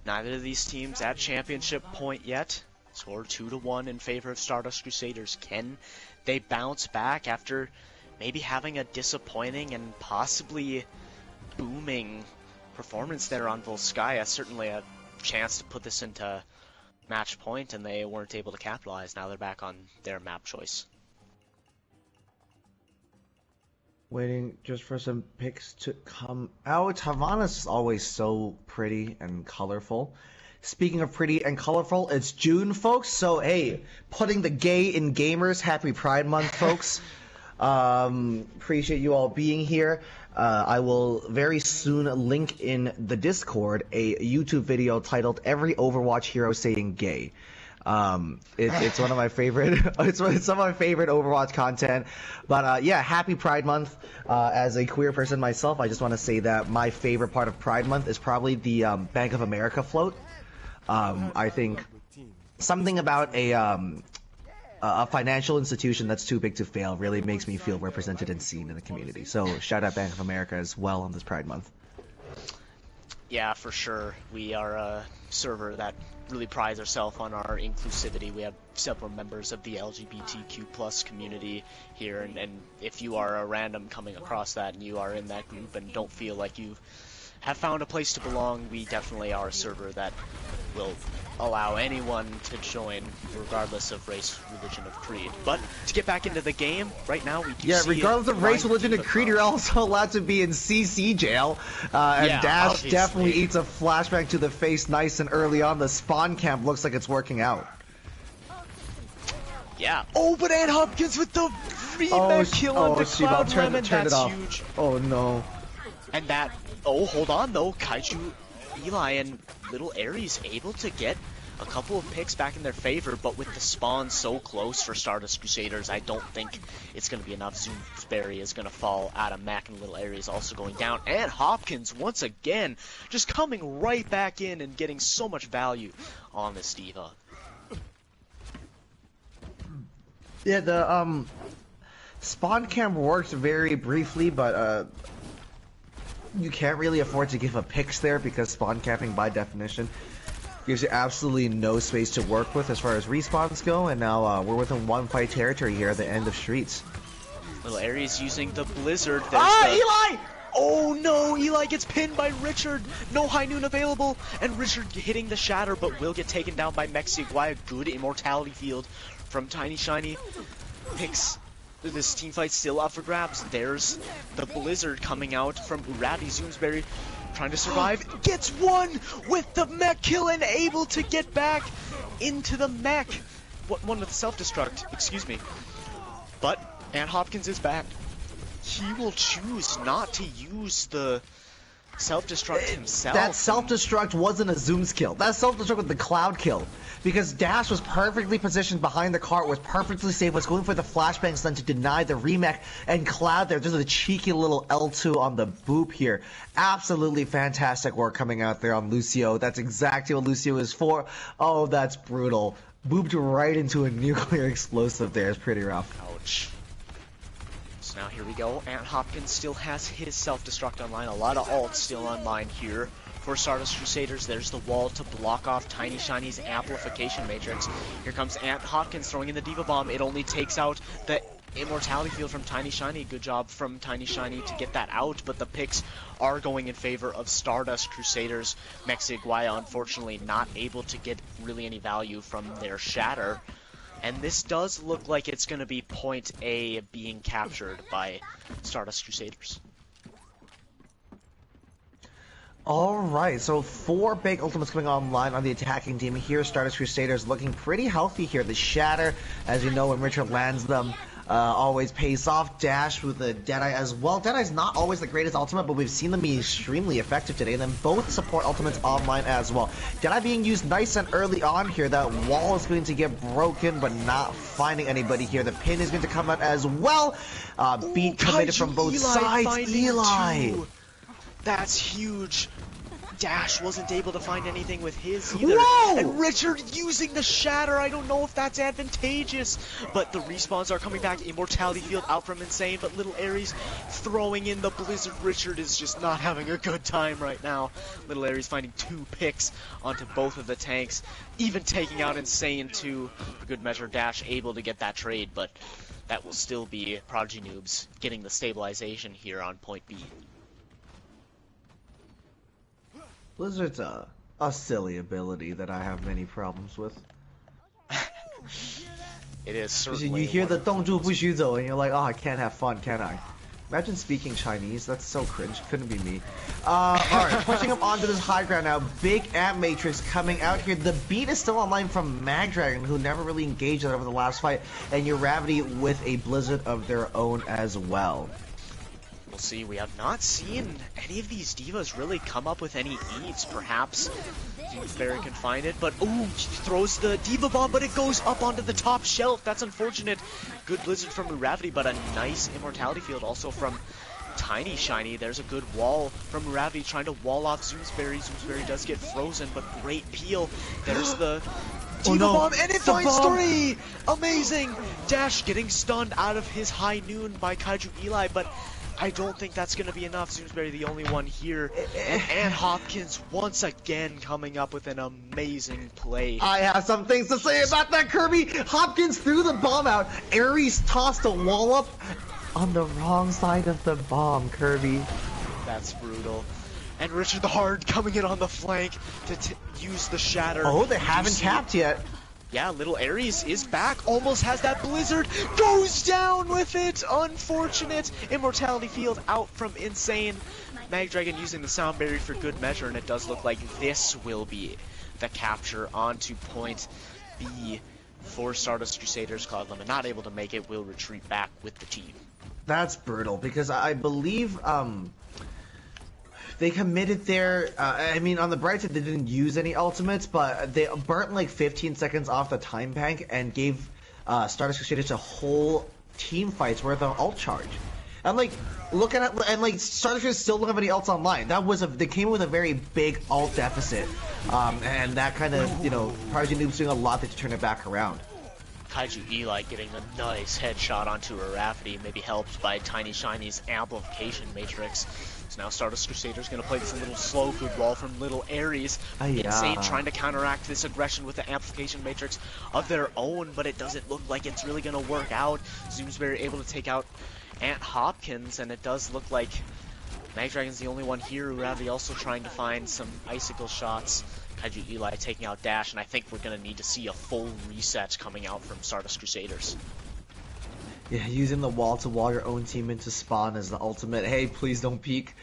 Neither of these teams at championship point yet. Score 2-1 in favor of Stardust Crusaders. Can they bounce back after maybe having a disappointing and possibly booming performance there on Volskaya? Certainly a chance to put this into match point, and they weren't able to capitalize. Now they're back on their map choice. Waiting just for some pics to come out. Havana's always so pretty and colorful. Speaking of pretty and colorful, it's June, folks. So, hey, putting the gay in gamers. Happy Pride Month, folks. Appreciate you all being here. I will very soon link in the Discord a YouTube video titled "Every Overwatch Hero Saying Gay." It's one of my favorite. It's some of my favorite Overwatch content. But yeah, happy Pride Month. As a queer person myself, I just want to say that my favorite part of Pride Month is probably the Bank of America float. I think something about a financial institution that's too big to fail really makes me feel represented and seen in the community. So shout out Bank of America as well on this Pride Month. Yeah, for sure. We are a server that really prides ourselves on our inclusivity. We have several members of the LGBTQ plus community here, and if you are a random coming across that and you are in that group and don't feel like you have found a place to belong, we definitely are a server that will allow anyone to join regardless of race, religion, or creed. But to get back into the game, right now we do see regardless of race, religion, and creed, you're also allowed to be in CC jail. And Dash obviously definitely eats a flashback to the face nice and early on. The spawn camp looks like it's working out. Yeah. Oh, but Ant Hopkins with the remake kill onto Cloud turn Lemon, it that's off. huge. Oh no. And that, oh, hold on though, Kaiju, Eli, and Little Aries able to get a couple of picks back in their favor, but with the spawn so close for Stardust Crusaders, I don't think it's going to be enough. Zoomsbury is going to fall out of Mac, and Little Aries also going down. And Hopkins, once again, just coming right back in and getting so much value on this diva. Yeah, the spawn cam works very briefly, but you can't really afford to give up picks there because spawn camping by definition gives you absolutely no space to work with as far as respawns go, and now we're within one fight territory here at the end of Streets. Little Aries using the Blizzard. Eli! Oh no, Eli gets pinned by Richard. No high noon available, and Richard hitting the Shatter, but will get taken down by Mexiguay. A good immortality field from Tiny Shiny. Picks this team fight still up for grabs. There's the Blizzard coming out from Urati. Zoomsbury trying to survive. Gets one with the mech kill and able to get back into the mech. One with self-destruct, excuse me. But Ant Hopkins is back. He will choose not to use the self-destruct himself. That self-destruct wasn't a Zoom's kill. That self-destruct was the Cloud kill. Because Dash was perfectly positioned behind the cart, was perfectly safe, was going for the flashbang stun to deny the remake, and Cloud there, just a cheeky little L2 on the boop here. Absolutely fantastic work coming out there on Lucio. That's exactly what Lucio is for. Oh, that's brutal. Booped right into a nuclear explosive there. It's pretty rough. Ouch. So now here we go. Ant Hopkins still has his self-destruct online. A lot of ults still online here for Stardust Crusaders. There's the wall to block off Tiny Shiny's amplification matrix. Here comes Ant Hopkins throwing in the Diva Bomb. It only takes out the immortality field from Tiny Shiny. Good job from Tiny Shiny to get that out, but the picks are going in favor of Stardust Crusaders. Mexiguaya unfortunately not able to get really any value from their Shatter. And this does look like it's going to be point A being captured by Stardust Crusaders. Alright, so 4 big ultimates coming online on the attacking team here. Stardust Crusaders looking pretty healthy here. The Shatter, as you know, when Richard lands them, always pays off. Dash with the Deadeye as well. Deadeye's not always the greatest ultimate, but we've seen them be extremely effective today. And then both support ultimates online as well. Deadeye being used nice and early on here. That wall is going to get broken, but not finding anybody here. The pin is going to come out as well. Beat committed from both sides. Eli! That's huge. Dash wasn't able to find anything with his either. Whoa! And Richard using the Shatter. I don't know if that's advantageous, but the respawns are coming back. Immortality field out from Insane, but Little Aries throwing in the Blizzard. Richard is just not having a good time right now. Little Aries finding 2 picks onto both of the tanks, even taking out Insane too. For good measure, Dash able to get that trade, but that will still be Prodigy Noobs getting the stabilization here on point B. Blizzard's a silly ability that I have many problems with. It is certainly. You hear the 动住不许走 and you're like, oh, I can't have fun, can I? Imagine speaking Chinese. That's so cringe. Couldn't be me. Alright, pushing up onto this high ground now. Big Ant Matrix coming out here. The beat is still online from Magdragon, who never really engaged that over the last fight. And Uravity with a Blizzard of their own as well. We'll see. We have not seen any of these divas really come up with any eats. Perhaps Zoomsbury can find it, but ooh, throws the Diva Bomb, but it goes up onto the top shelf. That's unfortunate. Good Blizzard from Uravity, but a nice immortality field also from Tiny Shiny. There's a good wall from Uravity trying to wall off Zoomsbury. Zoomsbury does get frozen, but great peel. There's the Diva Bomb, and it finds 3! Amazing! Dash getting stunned out of his high noon by Kaiju Eli, but I don't think that's going to be enough. Zoomsbury the only one here. And Hopkins once again coming up with an amazing play. I have some things to say about that, Kirby. Hopkins threw the bomb out. Aries tossed a wall up on the wrong side of the bomb, Kirby. That's brutal. And Richard the Hard coming in on the flank to use the Shatter. Oh, they haven't tapped yet. Yeah, Little Aries is back, almost has that Blizzard, goes down with it, unfortunate. Immortality field out from Insane. Magdragon using the Sound Barrier for good measure, and it does look like this will be the capture onto point B for Stardust Crusaders. Cloud Lemon not able to make it, will retreat back with the team. That's brutal because I believe they committed their. I mean, on the bright side, they didn't use any ultimates, but they burnt like 15 seconds off the time bank and gave Stardust Crusaders a whole team fight's worth of ult charge. And like looking at Stardust Crusaders still don't have any ults online. They came with a very big ult deficit, and that kind of Prodigy Noobs doing a lot to turn it back around. Kaiju Eli getting a nice headshot onto a Rafferty, maybe helped by Tiny Shiny's amplification matrix. So now Stardust Crusaders going to play this little slow food wall from Little Aries. Insane trying to counteract this aggression with the amplification matrix of their own, but it doesn't look like it's really going to work out. Zoomsbury able to take out Ant Hopkins, and it does look like Magdragon's the only one here. Rafferty also trying to find some icicle shots. Kaiju Eli taking out Dash, and I think we're going to need to see a full reset coming out from Stardust Crusaders. Yeah, using the wall to wall your own team into spawn is the ultimate, hey, please don't peek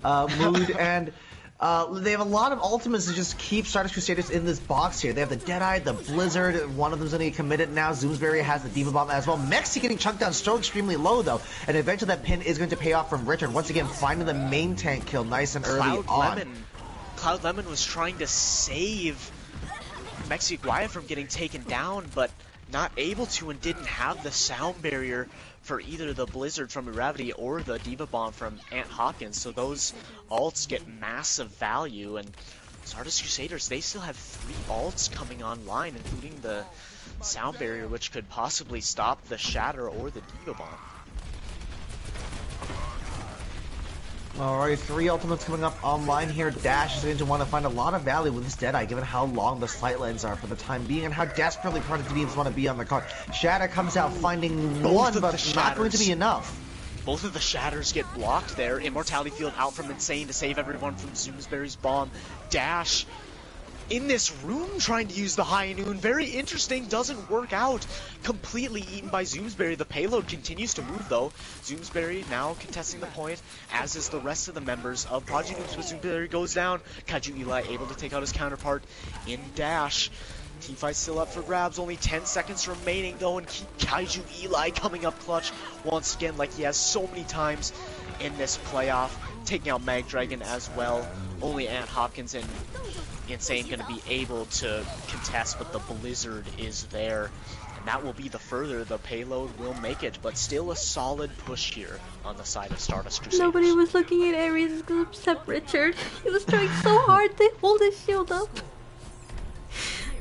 mood. And they have a lot of ultimates to just keep Stardust Crusaders in this box here. They have the Deadeye, the Blizzard, one of them's going to get committed now. Zoomsbury has the Diva Bomb as well. Mexi getting chunked down so extremely low, though. And eventually that pin is going to pay off from Richard. Once again, finding the main tank kill nice and early on. Cloud Lemon was trying to save Mexi Guaya from getting taken down, but not able to, and didn't have the sound barrier for either the Blizzard from Gravity or the Diva Bomb from Ant Hopkins, so those ults get massive value. And Stardust Crusaders, they still have 3 ults coming online, including the sound barrier, which could possibly stop the Shatter or the Diva Bomb. Alright, 3 ultimates coming up online here. Dash is going to want to find a lot of value with this Deadeye, given how long the sight lines are for the time being and how desperately Prodigy teams want to be on the card. Shatter comes out finding one, but not going to be enough. Both of the Shatters get blocked there. Immortality Field out from Insane to save everyone from Zoomsbury's bomb. Dash in this room trying to use the High Noon. Very interesting, doesn't work out. Completely eaten by Zoomsbury. The payload continues to move though. Zoomsbury now contesting the point, as is the rest of the members of Prodigy Noobs, but Zoomsbury goes down. Kaiju Eli able to take out his counterpart in Dash. Teamfight still up for grabs, only 10 seconds remaining though, and Kaiju Eli coming up clutch once again like he has so many times in this playoff. Taking out Magdragon as well. Only Ant Hopkins and Insane going to be able to contest, but the Blizzard is there. And that will be the further the payload will make it, but still a solid push here on the side of Stardust Crusaders. Nobody was looking at Ares except Richard. He was trying so hard to hold his shield up.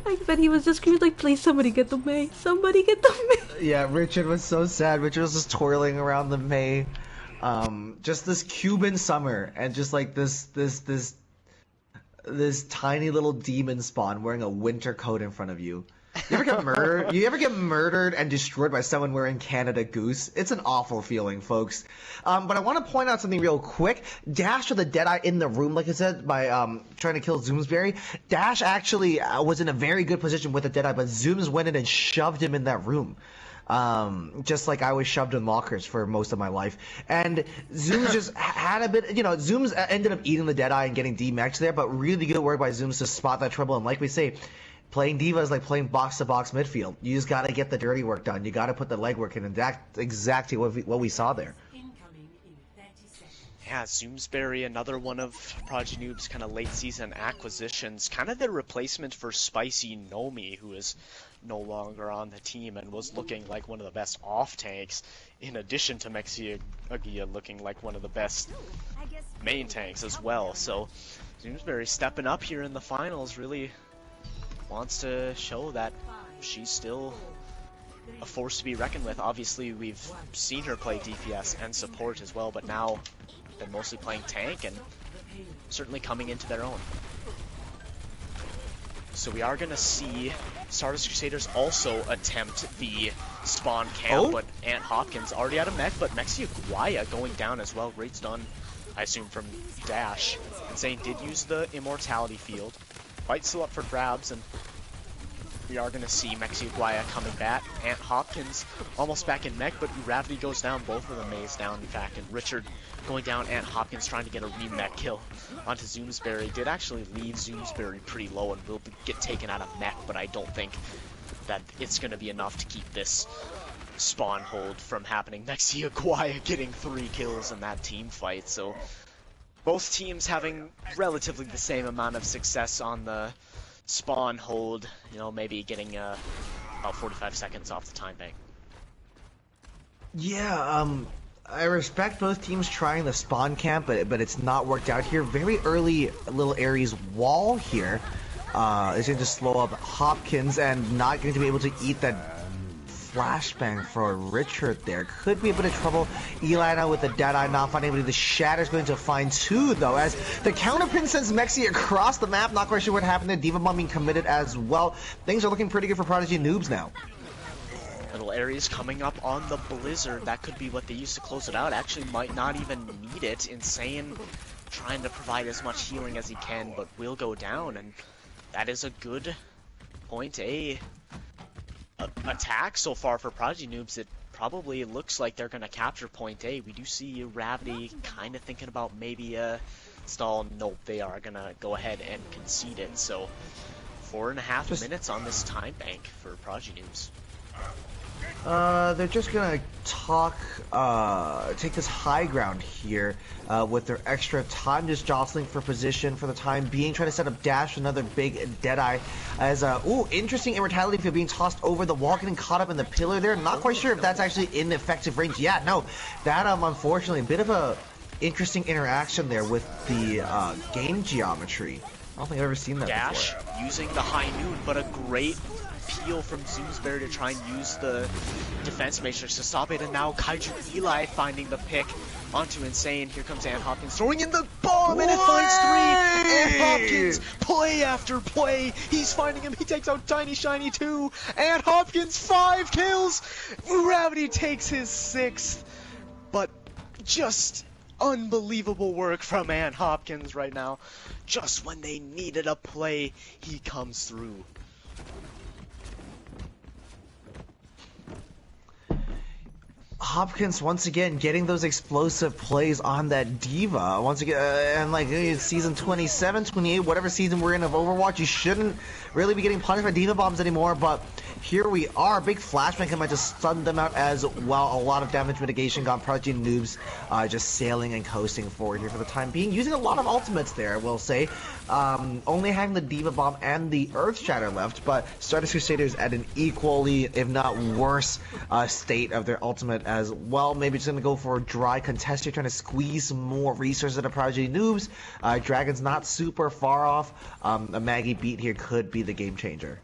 I bet he was just screaming like, please somebody get the Mei. Somebody get the Mei. Yeah, Richard was so sad. Richard was just twirling around the Mei. Just this Cuban summer, and just like this tiny little demon spawn wearing a winter coat in front of you. You ever get murdered? You ever get murdered and destroyed by someone wearing Canada Goose? It's an awful feeling, folks. But I want to point out something real quick. Dash with the Deadeye in the room, like I said, by trying to kill Zoomsbury. Dash actually was in a very good position with the Deadeye, but Zooms went in and shoved him in that room. Just like I was shoved in lockers for most of my life. And Zooms just had a bit, Zooms ended up eating the Deadeye and getting D-Max there, but really good work by Zooms to spot that trouble. And like we say, playing Diva is like playing box-to-box midfield. You just got to get the dirty work done. You got to put the legwork in, and that's exactly what we saw there. Yeah, Zoomsbury, another one of Prodigy Noobs' kind of late season acquisitions, kind of their replacement for Spicy Nomi, who is no longer on the team and was looking like one of the best off tanks, in addition to Mexi Agia looking like one of the best main tanks as well. So Zoomsbury stepping up here in the finals, really wants to show that she's still a force to be reckoned with. Obviously we've seen her play DPS and support as well, but now they're mostly playing tank and certainly coming into their own. So we are going to see Stardust Crusaders also attempt the spawn camp, but Ant Hopkins already out of mech, but Mexi Aguaya going down as well. Great stun, I assume, from Dash. Insane did use the Immortality Field. Fight still up for grabs, and we are going to see Mexi Aguaya coming back. Ant Hopkins almost back in mech, but Gravity goes down. Both of the Mei's down, in fact, and Richard going down. Ant Hopkins trying to get a re-mech kill onto Zoomsbury. Did actually leave Zoomsbury pretty low and will get taken out of mech, but I don't think that it's going to be enough to keep this spawn hold from happening. Mexia Guaya getting 3 kills in that team fight, so both teams having relatively the same amount of success on the spawn hold, you know, maybe getting about 45 seconds off the time bank. Yeah, I respect both teams trying the spawn camp, but it's not worked out here. Very early little Ares wall here is going to slow up Hopkins and not going to be able to eat that flashbang for Richard there. Could be a bit of trouble. Eli now with the Deadeye not finding anybody. The Shatter's going to find 2 though, as the counterpin sends Mexi across the map. Not quite sure what happened there. Diva Bomb being committed as well. Things are looking pretty good for Prodigy Noobs now. Little Ares coming up on the Blizzard. That could be what they use to close it out. Actually might not even need it. Insane trying to provide as much healing as he can, but will go down, and that is a good point A attack so far for Prodigy Noobs. It probably looks like they're going to capture point A. We do see Ravity kind of thinking about maybe a stall. Nope, they are going to go ahead and concede it. So 4.5 minutes on this time bank for Prodigy Noobs. They're just gonna take this high ground here with their extra time, just jostling for position for the time being, trying to set up dash, another big Deadeye, as, interesting immortality field being tossed over the wall, getting caught up in the pillar there. Not quite sure if that's actually in effective range. Yeah, no, that, unfortunately, a bit of a interesting interaction there with the, game geometry. I don't think I've ever seen that Dash before. using the high noon, but a great peel from Zoomsberry to try and use the defense matrix to stop it, and now Kaiju Eli finding the pick onto Insane. Here comes Ant Hopkins throwing in the bomb, and it finds 3! Ant Hopkins, play after play, he's finding him, he takes out Tiny Shiny too! Ant Hopkins, 5 kills! Gravity takes his 6th, but just unbelievable work from Ant Hopkins right now. Just when they needed a play, he comes through. Hopkins once again getting those explosive plays on that Diva once again, and like it's season 27, 28, whatever season we're in of Overwatch, you shouldn't really be getting punished by Diva bombs anymore, but here we are. Big flashbang might just stun them out as well. A lot of damage mitigation got Prodigy Noobs just sailing and coasting forward here for the time being, using a lot of ultimates there, I will say. Only having the Diva Bomb and the Earth Shatter left, but Stardust Crusaders at an equally, if not worse, state of their ultimate as well. Maybe just going to go for a dry contest here, trying to squeeze some more resources out of Prodigy Noobs. Dragon's not super far off. A Maggie beat here could be the game changer.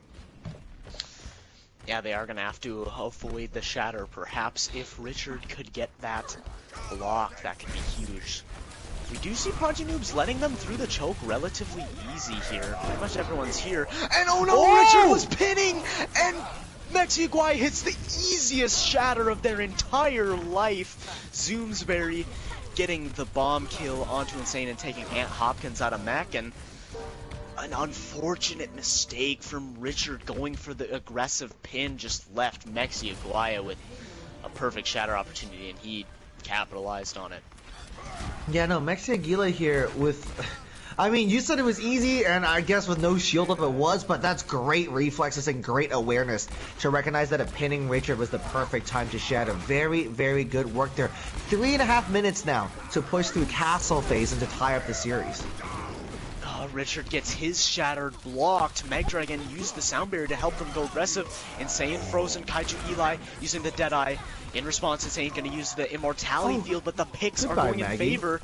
Yeah, they are going to have to avoid the Shatter. Perhaps if Richard could get that block, that could be huge. We do see Prodigy Noobs letting them through the choke relatively easy here. Pretty much everyone's here. And oh no, Richard was pinning! And Mexi Guai hits the easiest Shatter of their entire life. Zoomsberry getting the bomb kill onto Insane and taking Ant Hopkins out of mech, and an unfortunate mistake from Richard going for the aggressive pin just left Mexi Guai with a perfect Shatter opportunity, and he capitalized on it. Yeah, no, Mexi Aguila here with... I mean, you said it was easy, and I guess with no shield up it was, but that's great reflexes and great awareness to recognize that a pinning Richard was the perfect time to shatter. Very, very good work there. 3.5 minutes now to push through Castle phase and to tie up the series. Richard gets his Shattered blocked. Megdragon used the sound barrier to help them go aggressive. Insane frozen Kaiju Eli using the Deadeye. In response, Insane going to use the Immortality field, but the picks are going in favor.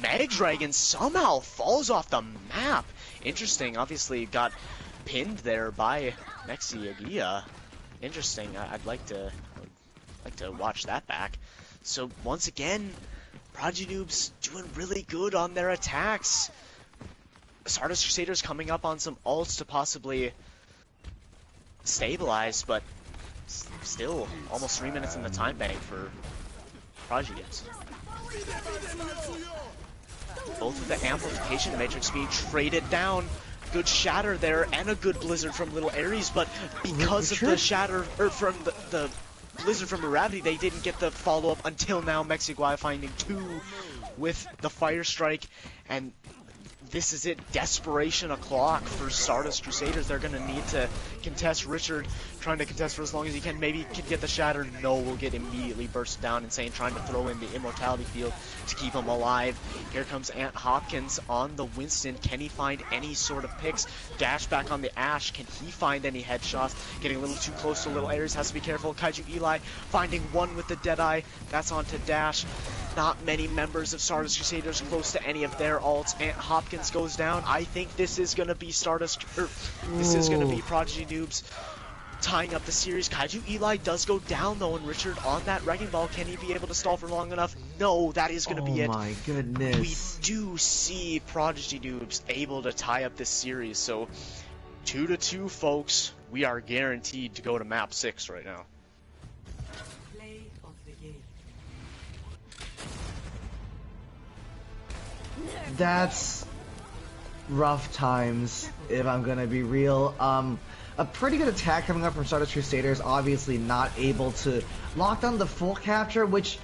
Megdragon somehow falls off the map. Interesting. Obviously got pinned there by Mexi Aguila. Interesting. I'd like to watch that back. So once again, Prodigy Noobs doing really good on their attacks. Stardust Crusaders coming up on some ults to possibly stabilize, but still almost 3 minutes in the time bank for Prodigy. Both of the amplification matrix being traded down. Good Shatter there and a good Blizzard from Little Ares, but because of the Shatter, or from the Blizzard from Gravity, they didn't get the follow-up until now. Mexi Guai finding 2 with the Fire Strike, and this is it. Desperation o'clock for Stardust Crusaders. They're going to need to contest. Richard trying to contest for as long as he can. Maybe he can get the shatter. No, will get immediately burst down. Insane trying to throw in the immortality field to keep him alive. Here comes Ant Hopkins on the Winston. Can he find any sort of picks? Dash back on the Ashe. Can he find any headshots? Getting a little too close to little Ares. Has to be careful. Kaiju Eli finding one with the Deadeye. That's onto Dash. Not many members of Stardust Crusaders close to any of their ults. Ant Hopkins goes down. I think this is going to be this is going to be Prodigy Noobs tying up the series. Kaiju Eli does go down though, and Richard on that Wrecking Ball. Can he be able to stall for long enough? No, that is going to be it. Oh my goodness. We do see Prodigy Noobs able to tie up this series, so 2-2, folks. We are guaranteed to go to map 6 right now. Play of the game. That's rough times, if I'm gonna be real. A pretty good attack coming up from Stardust Crusaders, obviously not able to lock down the full capture, which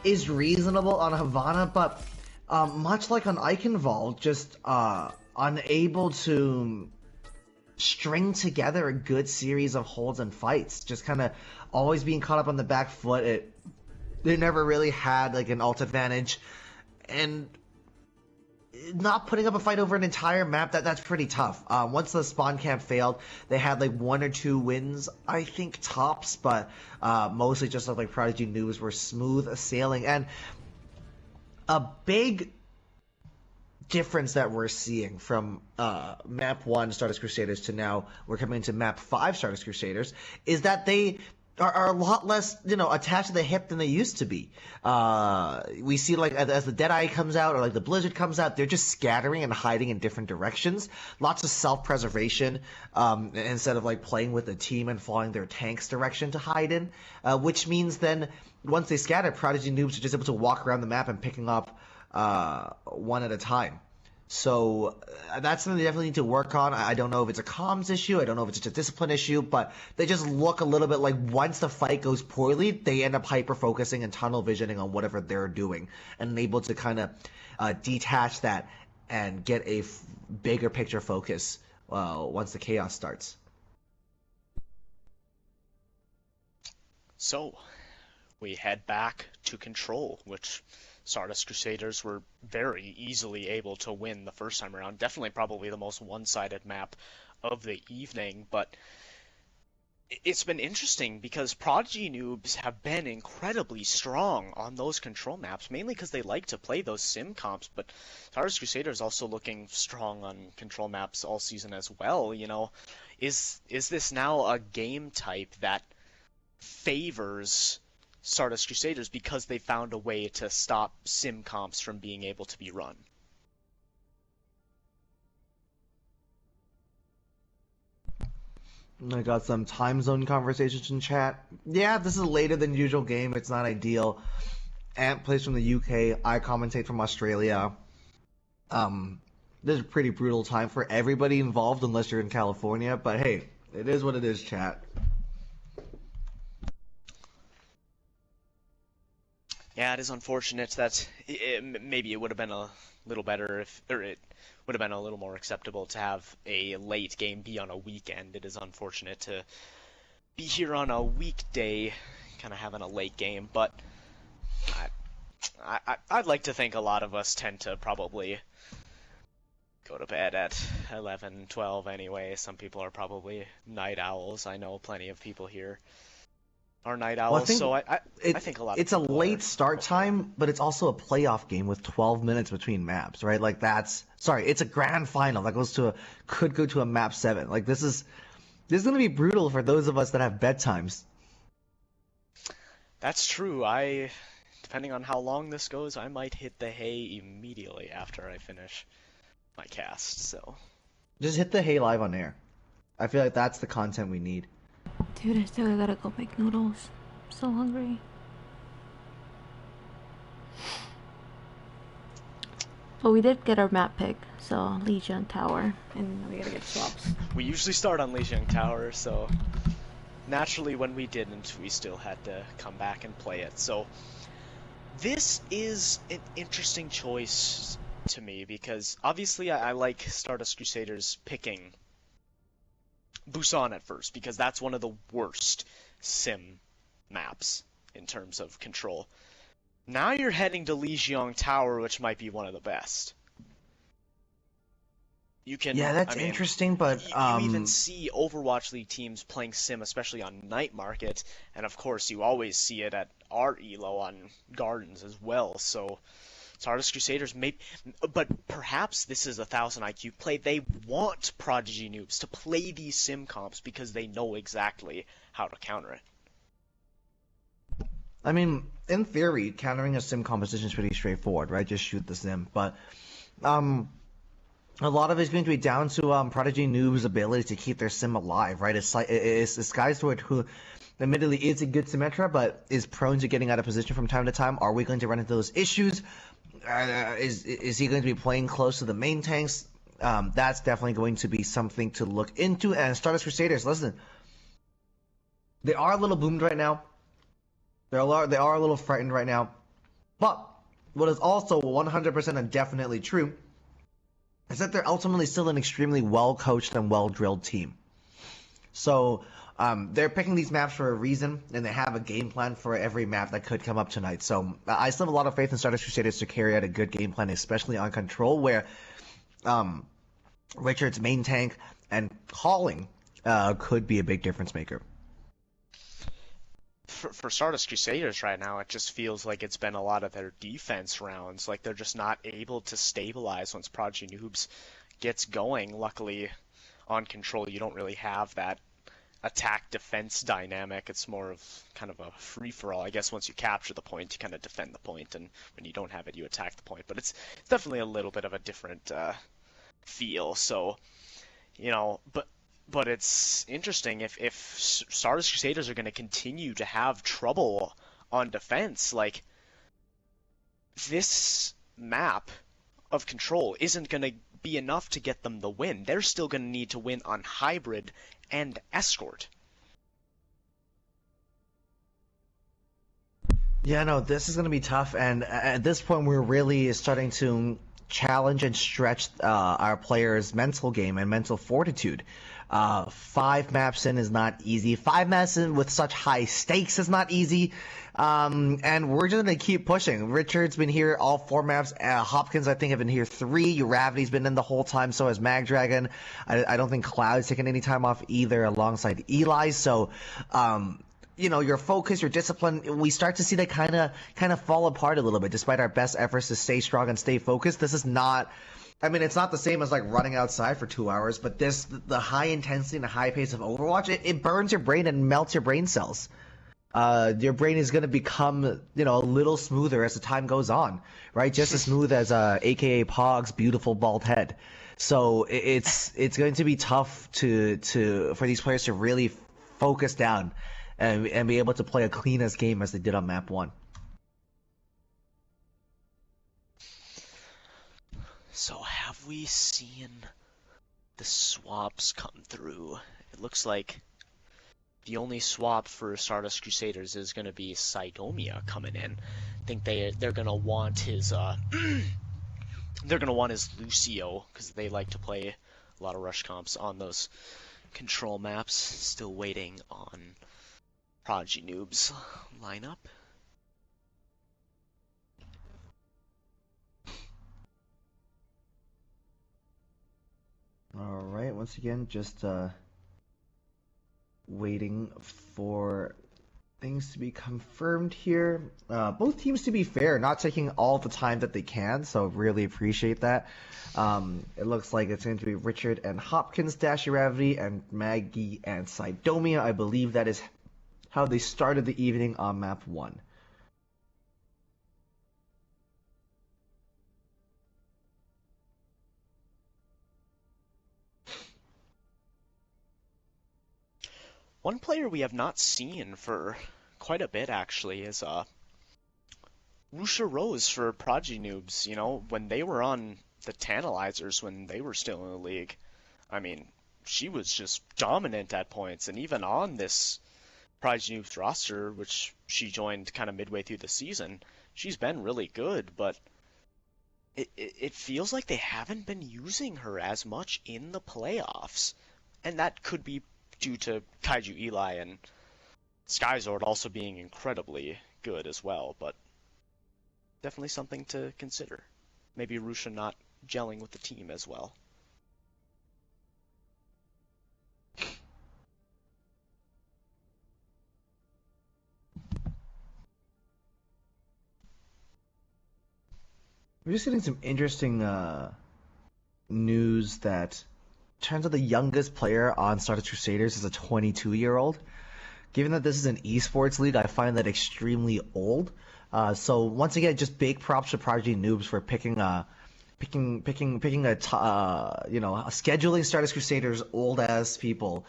is reasonable on Havana, but much like on Eichenwald, just unable to string together a good series of holds and fights. Just kind of always being caught up on the back foot. They never really had like an ult advantage, and not putting up a fight over an entire map, that's pretty tough. Once the spawn camp failed, they had like 1 or 2 wins, I think, tops, but mostly just like Prodigy Noobs were smooth sailing. And a big difference that we're seeing from map 1 Stardust Crusaders to now we're coming into map 5 Stardust Crusaders is that they are a lot less, attached to the hip than they used to be. We see, like, as the Deadeye comes out or, like, the Blizzard comes out, they're just scattering and hiding in different directions. Lots of self-preservation instead of, like, playing with the team and following their tank's direction to hide in, which means then once they scatter, Prodigy Noobs are just able to walk around the map and picking up one at a time. So that's something they definitely need to work on. I don't know if it's a comms issue. I don't know if it's just a discipline issue, but they just look a little bit like once the fight goes poorly, they end up hyper-focusing and tunnel visioning on whatever they're doing and able to kind of detach that and get a bigger picture focus once the chaos starts. So, we head back to Control, which Stardust Crusaders were very easily able to win the first time around. Definitely probably the most one-sided map of the evening, but it's been interesting because Prodigy Noobs have been incredibly strong on those Control maps, mainly because they like to play those sim comps, but Stardust Crusaders also looking strong on Control maps all season as well. Is this now a game type that favors Stardust Crusaders because they found a way to stop sim comps from being able to be run? I got some time zone conversations in chat. Yeah, this is a later than usual game. It's not ideal. Ant plays from the UK. I commentate from Australia. This is a pretty brutal time for everybody involved unless you're in California. But hey, it is what it is, chat. Yeah, it is unfortunate that maybe it would have been a little better it would have been a little more acceptable to have a late game be on a weekend. It is unfortunate to be here on a weekday, kind of having a late game, but I'd like to think a lot of us tend to probably go to bed at 11, 12 anyway. Some people are probably night owls. I know plenty of people here are night owls, so I think a lot of it's a people late start time, but it's also a playoff game with 12 minutes between maps, right? Like it's a grand final that could go to a map 7. Like this is going to be brutal for those of us that have bedtimes. That's true. Depending on how long this goes, I might hit the hay immediately after I finish my cast, so Just hit the hay live on air. I feel like that's the content we need. Dude, I still gotta go make noodles. I'm so hungry. But we did get our map pick, so Legion Tower, and we gotta get swaps. we usually start on Lijiang Tower, so naturally when we didn't, we still had to come back and play it. So this is an interesting choice to me because obviously I like Stardust Crusaders picking Busan at first because that's one of the worst sim maps in terms of control. Now you're heading to Lijiang Tower, which might be one of the best. You can, Yeah, that's I mean, interesting, but you even see Overwatch League teams playing sim, especially on Night Market, and of course you always see it at our ELO on Gardens as well. So Stardust Crusaders but perhaps this is a 1000 IQ play. They want Prodigy Noobs to play these sim comps because they know exactly how to counter it. I mean, in theory, countering a sim composition is pretty straightforward, right? Just shoot the sim. But a lot of it is going to be down to Prodigy Noob's ability to keep their sim alive, right? It's guys who admittedly is a good Symmetra, but is prone to getting out of position from time to time. Are we going to run into those issues? Is he going to be playing close to the main tanks? That's definitely going to be something to look into. And Stardust Crusaders, listen, they are a little boomed right now. They are a little frightened right now. But what is also 100% and definitely true is that they're ultimately still an extremely well-coached and well-drilled team. So they're picking these maps for a reason, and they have a game plan for every map that could come up tonight. So I still have a lot of faith in Stardust Crusaders to carry out a good game plan, especially on Control, where Richard's main tank and calling could be a big difference maker. For Stardust Crusaders right now, it just feels like it's been a lot of their defense rounds. Like they're just not able to stabilize once Prodigy Noobs gets going. Luckily, on Control, you don't really have that attack-defense dynamic. It's more of kind of a free-for-all. I guess once you capture the point, you kind of defend the point, and when you don't have it, you attack the point. But it's definitely a little bit of a different feel. So, you know, but it's interesting if Stardust Crusaders are going to continue to have trouble on defense. Like, this map of Control isn't going to be enough to get them the win. They're still going to need to win on Hybrid and Escort. Yeah, no, this is going to be tough, and at this point we're really starting to challenge and stretch our players' mental game and mental fortitude. 5 maps in is not easy. 5 maps in with such high stakes is not easy. And we're just going to keep pushing. Richard's been here all 4 maps. Hopkins, I think, have been here 3. Uravity's been in the whole time, so has Magdragon. I don't think Cloud's taken any time off either alongside Eli. So, you know, your focus, your discipline, we start to see that kind of fall apart a little bit, despite our best efforts to stay strong and stay focused. This is not, I mean, it's not the same as like running outside for 2 hours, but the high intensity and the high pace of Overwatch, it burns your brain and melts your brain cells. Your brain is going to become, you know, a little smoother as the time goes on, right? Just as smooth as AKA Pog's beautiful bald head. So it's going to be tough for these players to really focus down and be able to play a clean as game as they did on map 1. So have we seen the swaps come through? It looks like the only swap for Stardust Crusaders is going to be Sidomia coming in. I think they're going to want his they're going to want his Lucio because they like to play a lot of rush comps on those Control maps. Still waiting on Prodigy Noobs lineup. All right, once again, just waiting for things to be confirmed here. Both teams, to be fair, not taking all the time that they can, so really appreciate that. It looks like it's going to be Richard and Hopkins, Dash Uravity, and Maggie and Sidomia. I believe that is how they started the evening on map 1. One player we have not seen for quite a bit actually is Rusha Rose for Prodigy Noobs. You know, when they were on the Tantalizers when they were still in the league, I mean, she was just dominant at points, and even on this Prodigy Noobs roster, which she joined kind of midway through the season, she's been really good, but it feels like they haven't been using her as much in the playoffs. And that could be due to Kaiju Eli and Skyzord also being incredibly good as well, but definitely something to consider. Maybe Rusha not gelling with the team as well. We're just getting some interesting news that turns out the youngest player on Stardust Crusaders is a 22-year-old. Given that this is an esports league, I find that extremely old. So once again, just big props to Prodigy Noobs for scheduling Stardust Crusaders old ass people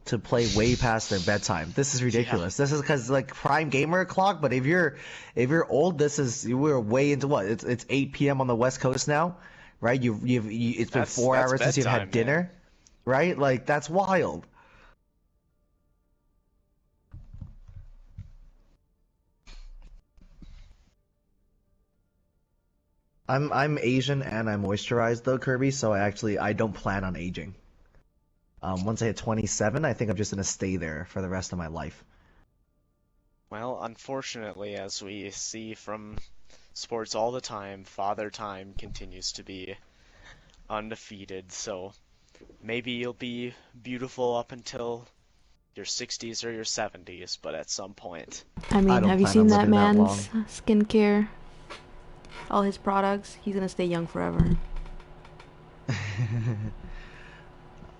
to play way past their bedtime. This is ridiculous. Yeah. This is because like prime gamer clock, but if you're old, we're way into what? It's 8 p.m. on the West Coast now, right? It's been 4 hours since you've had dinner, right? Like that's wild. I'm Asian and I'm moisturized though, Kirby, so I don't plan on aging. Once I hit 27, I think I'm just gonna stay there for the rest of my life. Well, unfortunately, as we see from sports all the time, Father Time continues to be undefeated, so maybe you'll be beautiful up until your 60s or your 70s, but at some point. I mean, have you seen that man's skincare? All his products, he's gonna stay young forever.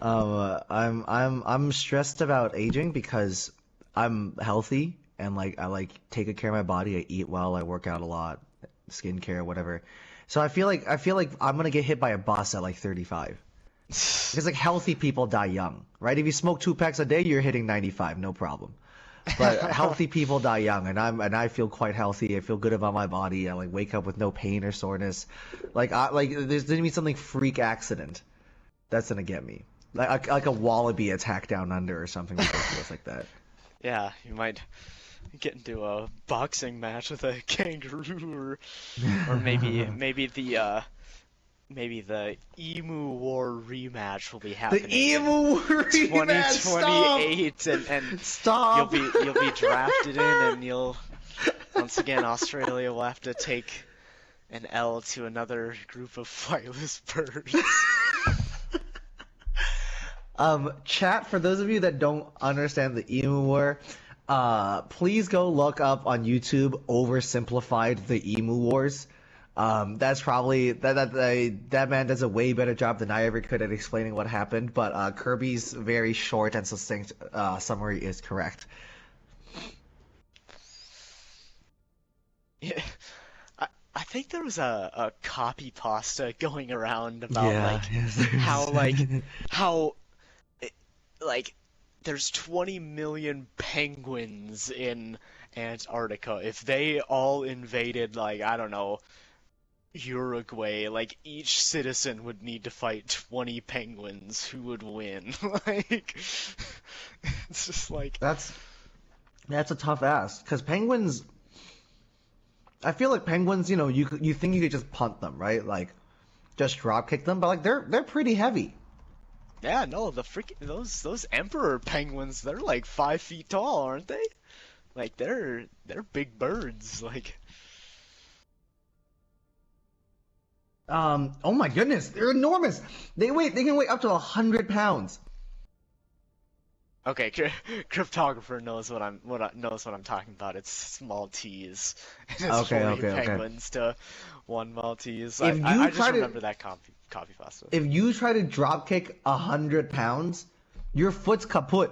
I'm stressed about aging because I'm healthy and like I take good care of my body. I eat well. I work out a lot, skincare, whatever. So I feel like I'm gonna get hit by a bus at like 35. Because like healthy people die young, right? If you smoke 2 packs a day, you're hitting 95, no problem. But healthy people die young, and I feel quite healthy. I feel good about my body. I like wake up with no pain or soreness. There's gonna be something freak accident that's gonna get me. Like a wallaby attack down under or something ridiculous like that. Yeah, you might get into a boxing match with a kangaroo, or maybe the Emu War rematch will be happening. The Emu War rematch, 2028, and stop. You'll be drafted in, and you'll once again Australia will have to take an L to another group of flightless birds. Chat, for those of you that don't understand the Emu War, please go look up on YouTube Oversimplified the Emu Wars. That's probably that man does a way better job than I ever could at explaining what happened, but Kirby's very short and succinct summary is correct. Yeah, I think there was a copy pasta going around about how there's 20 million penguins in Antarctica. If they all invaded, like, I don't know, Uruguay, like, each citizen would need to fight 20 penguins. Who would win? Like, it's just like... That's a tough ask, because penguins... I feel like penguins, you think you could just punt them, right? Like, just drop kick them, but, like, they're pretty heavy. Yeah, no, those emperor penguins, they're like 5 feet tall, aren't they? Like they're big birds, like. Oh my goodness, they're enormous. They can weigh up to 100 pounds. Okay, cryptographer knows what I'm talking about. It's small T's. It's 40 penguins to one Maltese. I just remember that copy pasta. If you try to drop kick 100 pounds, your foot's kaput.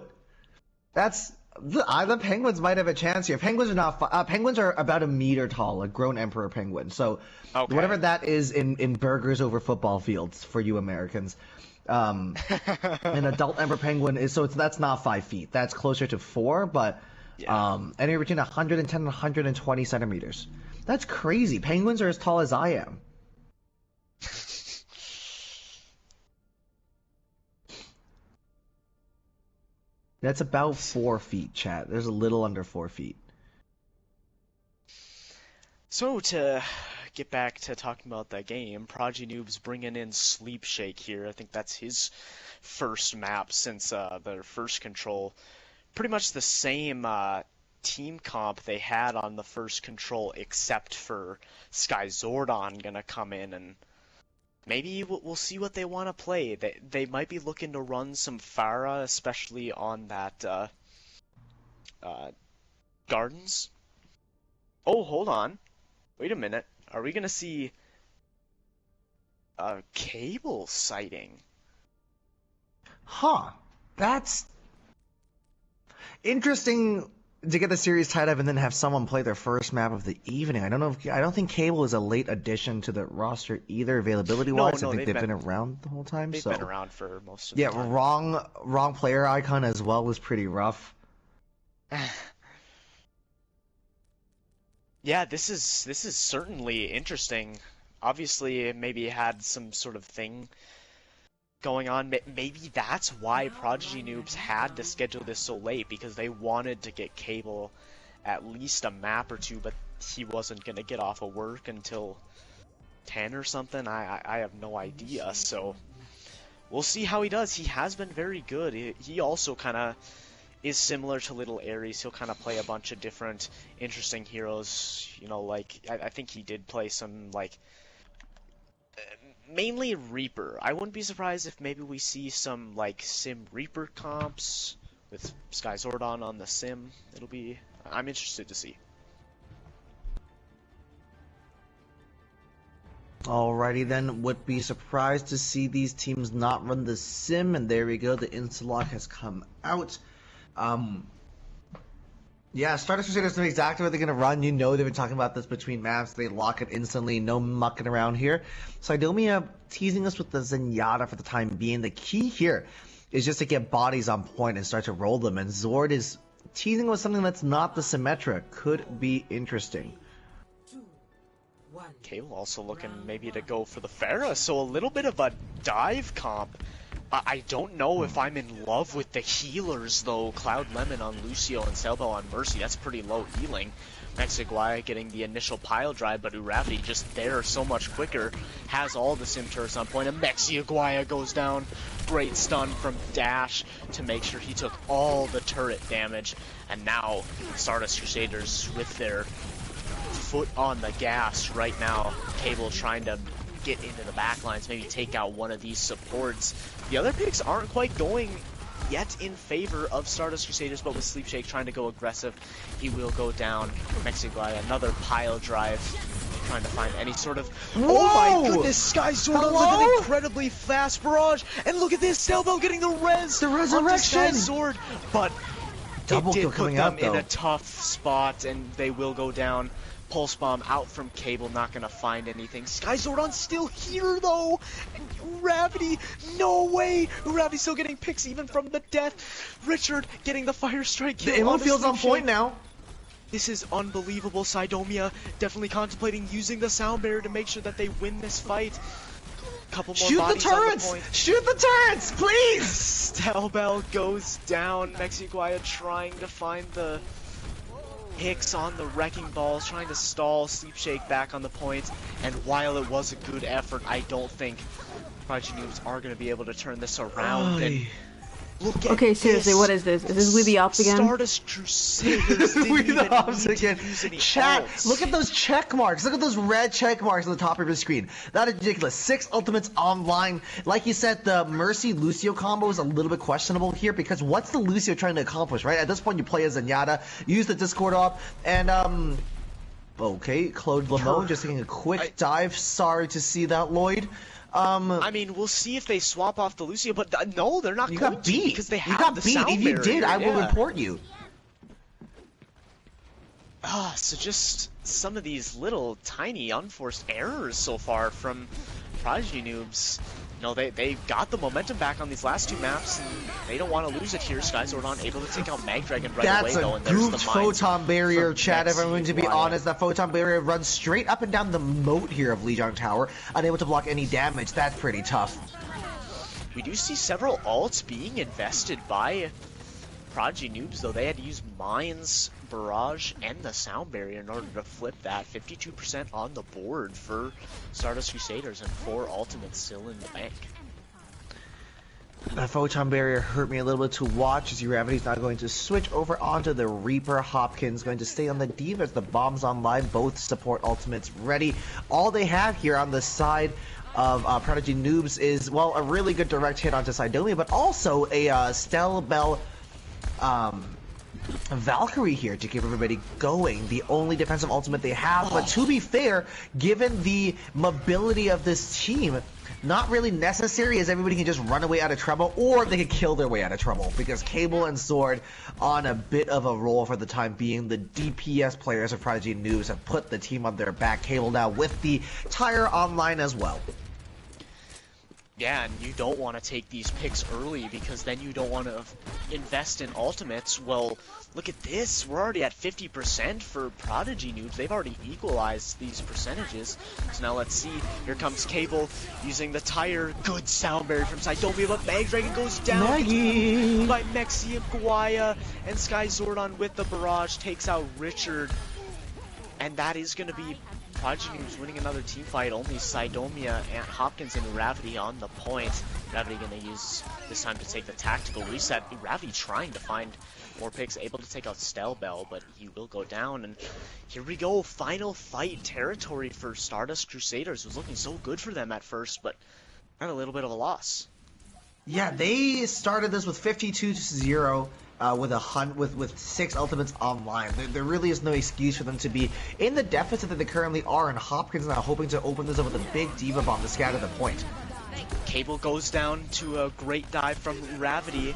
The penguins might have a chance here. Penguins are about 1 meter tall, a grown emperor penguin. So whatever that is in burgers over football fields for you Americans. An adult emperor penguin that's not 5 feet. That's closer to 4, but anywhere between 110 and 120 centimeters. That's crazy. Penguins are as tall as I am. That's about 4 feet, chat. There's a little under 4 feet. So to get back to talking about that game, Prodigy Noobs bringing in Sleep Shake here. I think that's his first map since their first control. Pretty much the same team comp they had on the first control, except for Sky Zordon gonna come in, and maybe we'll see what they want to play. They might be looking to run some Pharah, especially on that Gardens. Oh, hold on. Wait a minute. Are we gonna see a Cable sighting? Huh. That's interesting to get the series tied up and then have someone play their first map of the evening. I don't think Cable is a late addition to the roster either, availability wise. No, I think they've been around the whole time. They've been around for most of the time. Yeah, wrong player icon as well was pretty rough. Yeah, this is certainly interesting. Obviously, it maybe had some sort of thing going on. Maybe that's why Prodigy Noobs had to schedule this so late, because they wanted to get Cable at least a map or two, but he wasn't going to get off of work until 10 or something. I have no idea, so we'll see how he does. He has been very good. He also kind of is similar to Little Aries. He'll kind of play a bunch of different interesting heroes, you know, like I think he did play some, like, mainly Reaper. I wouldn't be surprised if maybe we see some, like, Sim Reaper comps with Sky Zordon on the Sim. I'm interested to see. Alrighty then, would be surprised to see these teams not run the Sim, and there we go, the Insta-lock has come out. Yeah, Stardust Crusaders know exactly what they're going to run. You know they've been talking about this between maps. They lock it instantly. No mucking around here. Sidomia teasing us with the Zenyatta for the time being. The key here is just to get bodies on point and start to roll them. And Zord is teasing with something that's not the Symmetra. Could be interesting. Cable also looking maybe to go for the Pharah, so a little bit of a dive comp. I don't know if I'm in love with the healers, though. Cloud Lemon on Lucio and Selbel on Mercy, that's pretty low healing. Mexiguaya getting the initial pile drive, but Uravity just there so much quicker. Has all the Sim turrets on point, and Mexiguaya goes down. Great stun from Dash to make sure he took all the turret damage. And now Stardust Crusaders with their foot on the gas right now. Cable trying to get into the backlines, maybe take out one of these supports. The other picks aren't quite going yet in favor of Stardust Crusaders, but with Sleep Shake trying to go aggressive, he will go down. Mexiguaya, another pile drive, trying to find any sort of... Whoa! Oh my goodness, Sky Zordon with an incredibly fast barrage, and look at this, Selbel getting the res! The resurrection! Sky Zord, but Double it did kill put coming them out, in though. a tough spot, and they will go down. Pulse Bomb out from Cable, not gonna find anything. Sky Zordon still here though! And Uravity, no way! Uravity's still getting picks even from the death. Richard getting the Fire Strike kill. The ammo field's on point now. This is unbelievable. Sidomia definitely contemplating using the sound barrier to make sure that they win this fight. Couple more Shoot the bodies on turrets! the point. Shoot the turrets, please! Stelbel goes down. Mexiguaya trying to find the hicks on the wrecking balls, trying to stall Sleep Shake back on the point. And while it was a good effort, I don't think Prodigy Noobs are going to be able to turn this around. And look at Okay, seriously, what is this? Is this We the Ops again? Stardust Crusaders didn't We even the Ops need to again. use any Chat, ults. look at those check marks. Look at those red check marks on the top of your screen. That is ridiculous. 6 ultimates online. Like you said, the Mercy Lucio combo is a little bit questionable here because what's the Lucio trying to accomplish, right? At this point, you play as Zenyatta, use the Discord op, and okay, Claude Lamone just taking a quick dive. Sorry to see that, Lloyd. I mean, we'll see if they swap off the Lucio, but no, they're not You going got to beat. because they have you got the beat. sound If you barrier. did, I will Yeah. report you. So just some of these little tiny unforced errors so far from Prodigy Noobs. You know, they got the momentum back on these last 2 maps, and they don't want to lose it here. Sky Zordon able to take out Mag Dragon right That's away, though, a and there's the goofed mines photon barrier, from chat. If I'm going to be Mexiguaya. honest, that photon barrier runs straight up and down the moat here of Lijiang Tower, unable to block any damage. That's pretty tough. We do see several ults being invested by Prodigy Noobs, though, they had to use Mines, Barrage, and the Sound Barrier in order to flip that. 52% on the board for Stardust Crusaders and 4 ultimates still in the bank. That Photon Barrier hurt me a little bit to watch as Gravity's now going to switch over onto the Reaper. Hopkins going to stay on the Diva as the bomb's online. Both support ultimates ready. All they have here on the side of Prodigy Noobs is, well, a really good direct hit onto Sidomia, but also a Stell Bell Valkyrie here to keep everybody going. The only defensive ultimate they have, but to be fair, given the mobility of this team, not really necessary, as everybody can just run away out of trouble, or they could kill their way out of trouble, because Cable and Sword on a bit of a roll for the time being. The DPS players of Prodigy Noobs have put the team on their back. Cable now with the tire online as well. Yeah, and you don't want to take these picks early because then you don't want to invest in ultimates. Well, look at this. We're already at 50% for Prodigy Noobs. They've already equalized these percentages. So now let's see. Here comes Cable using the tire. Good sound barrier from Sidomia, but Mag Dragon goes down Maggie by Mexi Guaya, and Sky Zordon with the barrage takes out Richard. And that is going to be Prodigy Noobs winning another team fight. Only Sidomia and Hopkins and Gravity on the point. Gravity going to use this time to take the tactical reset. Gravity trying to find more picks, able to take out Stell Bell, but he will go down. And here we go, final fight territory for Stardust Crusaders. It was looking so good for them at first, but had a little bit of a loss. Yeah, they started this with 52-0. With 6 ultimates online. There really is no excuse for them to be in the deficit that they currently are, and Hopkins now hoping to open this up with a big Diva Bomb to scatter the point. Cable goes down to a great dive from Gravity,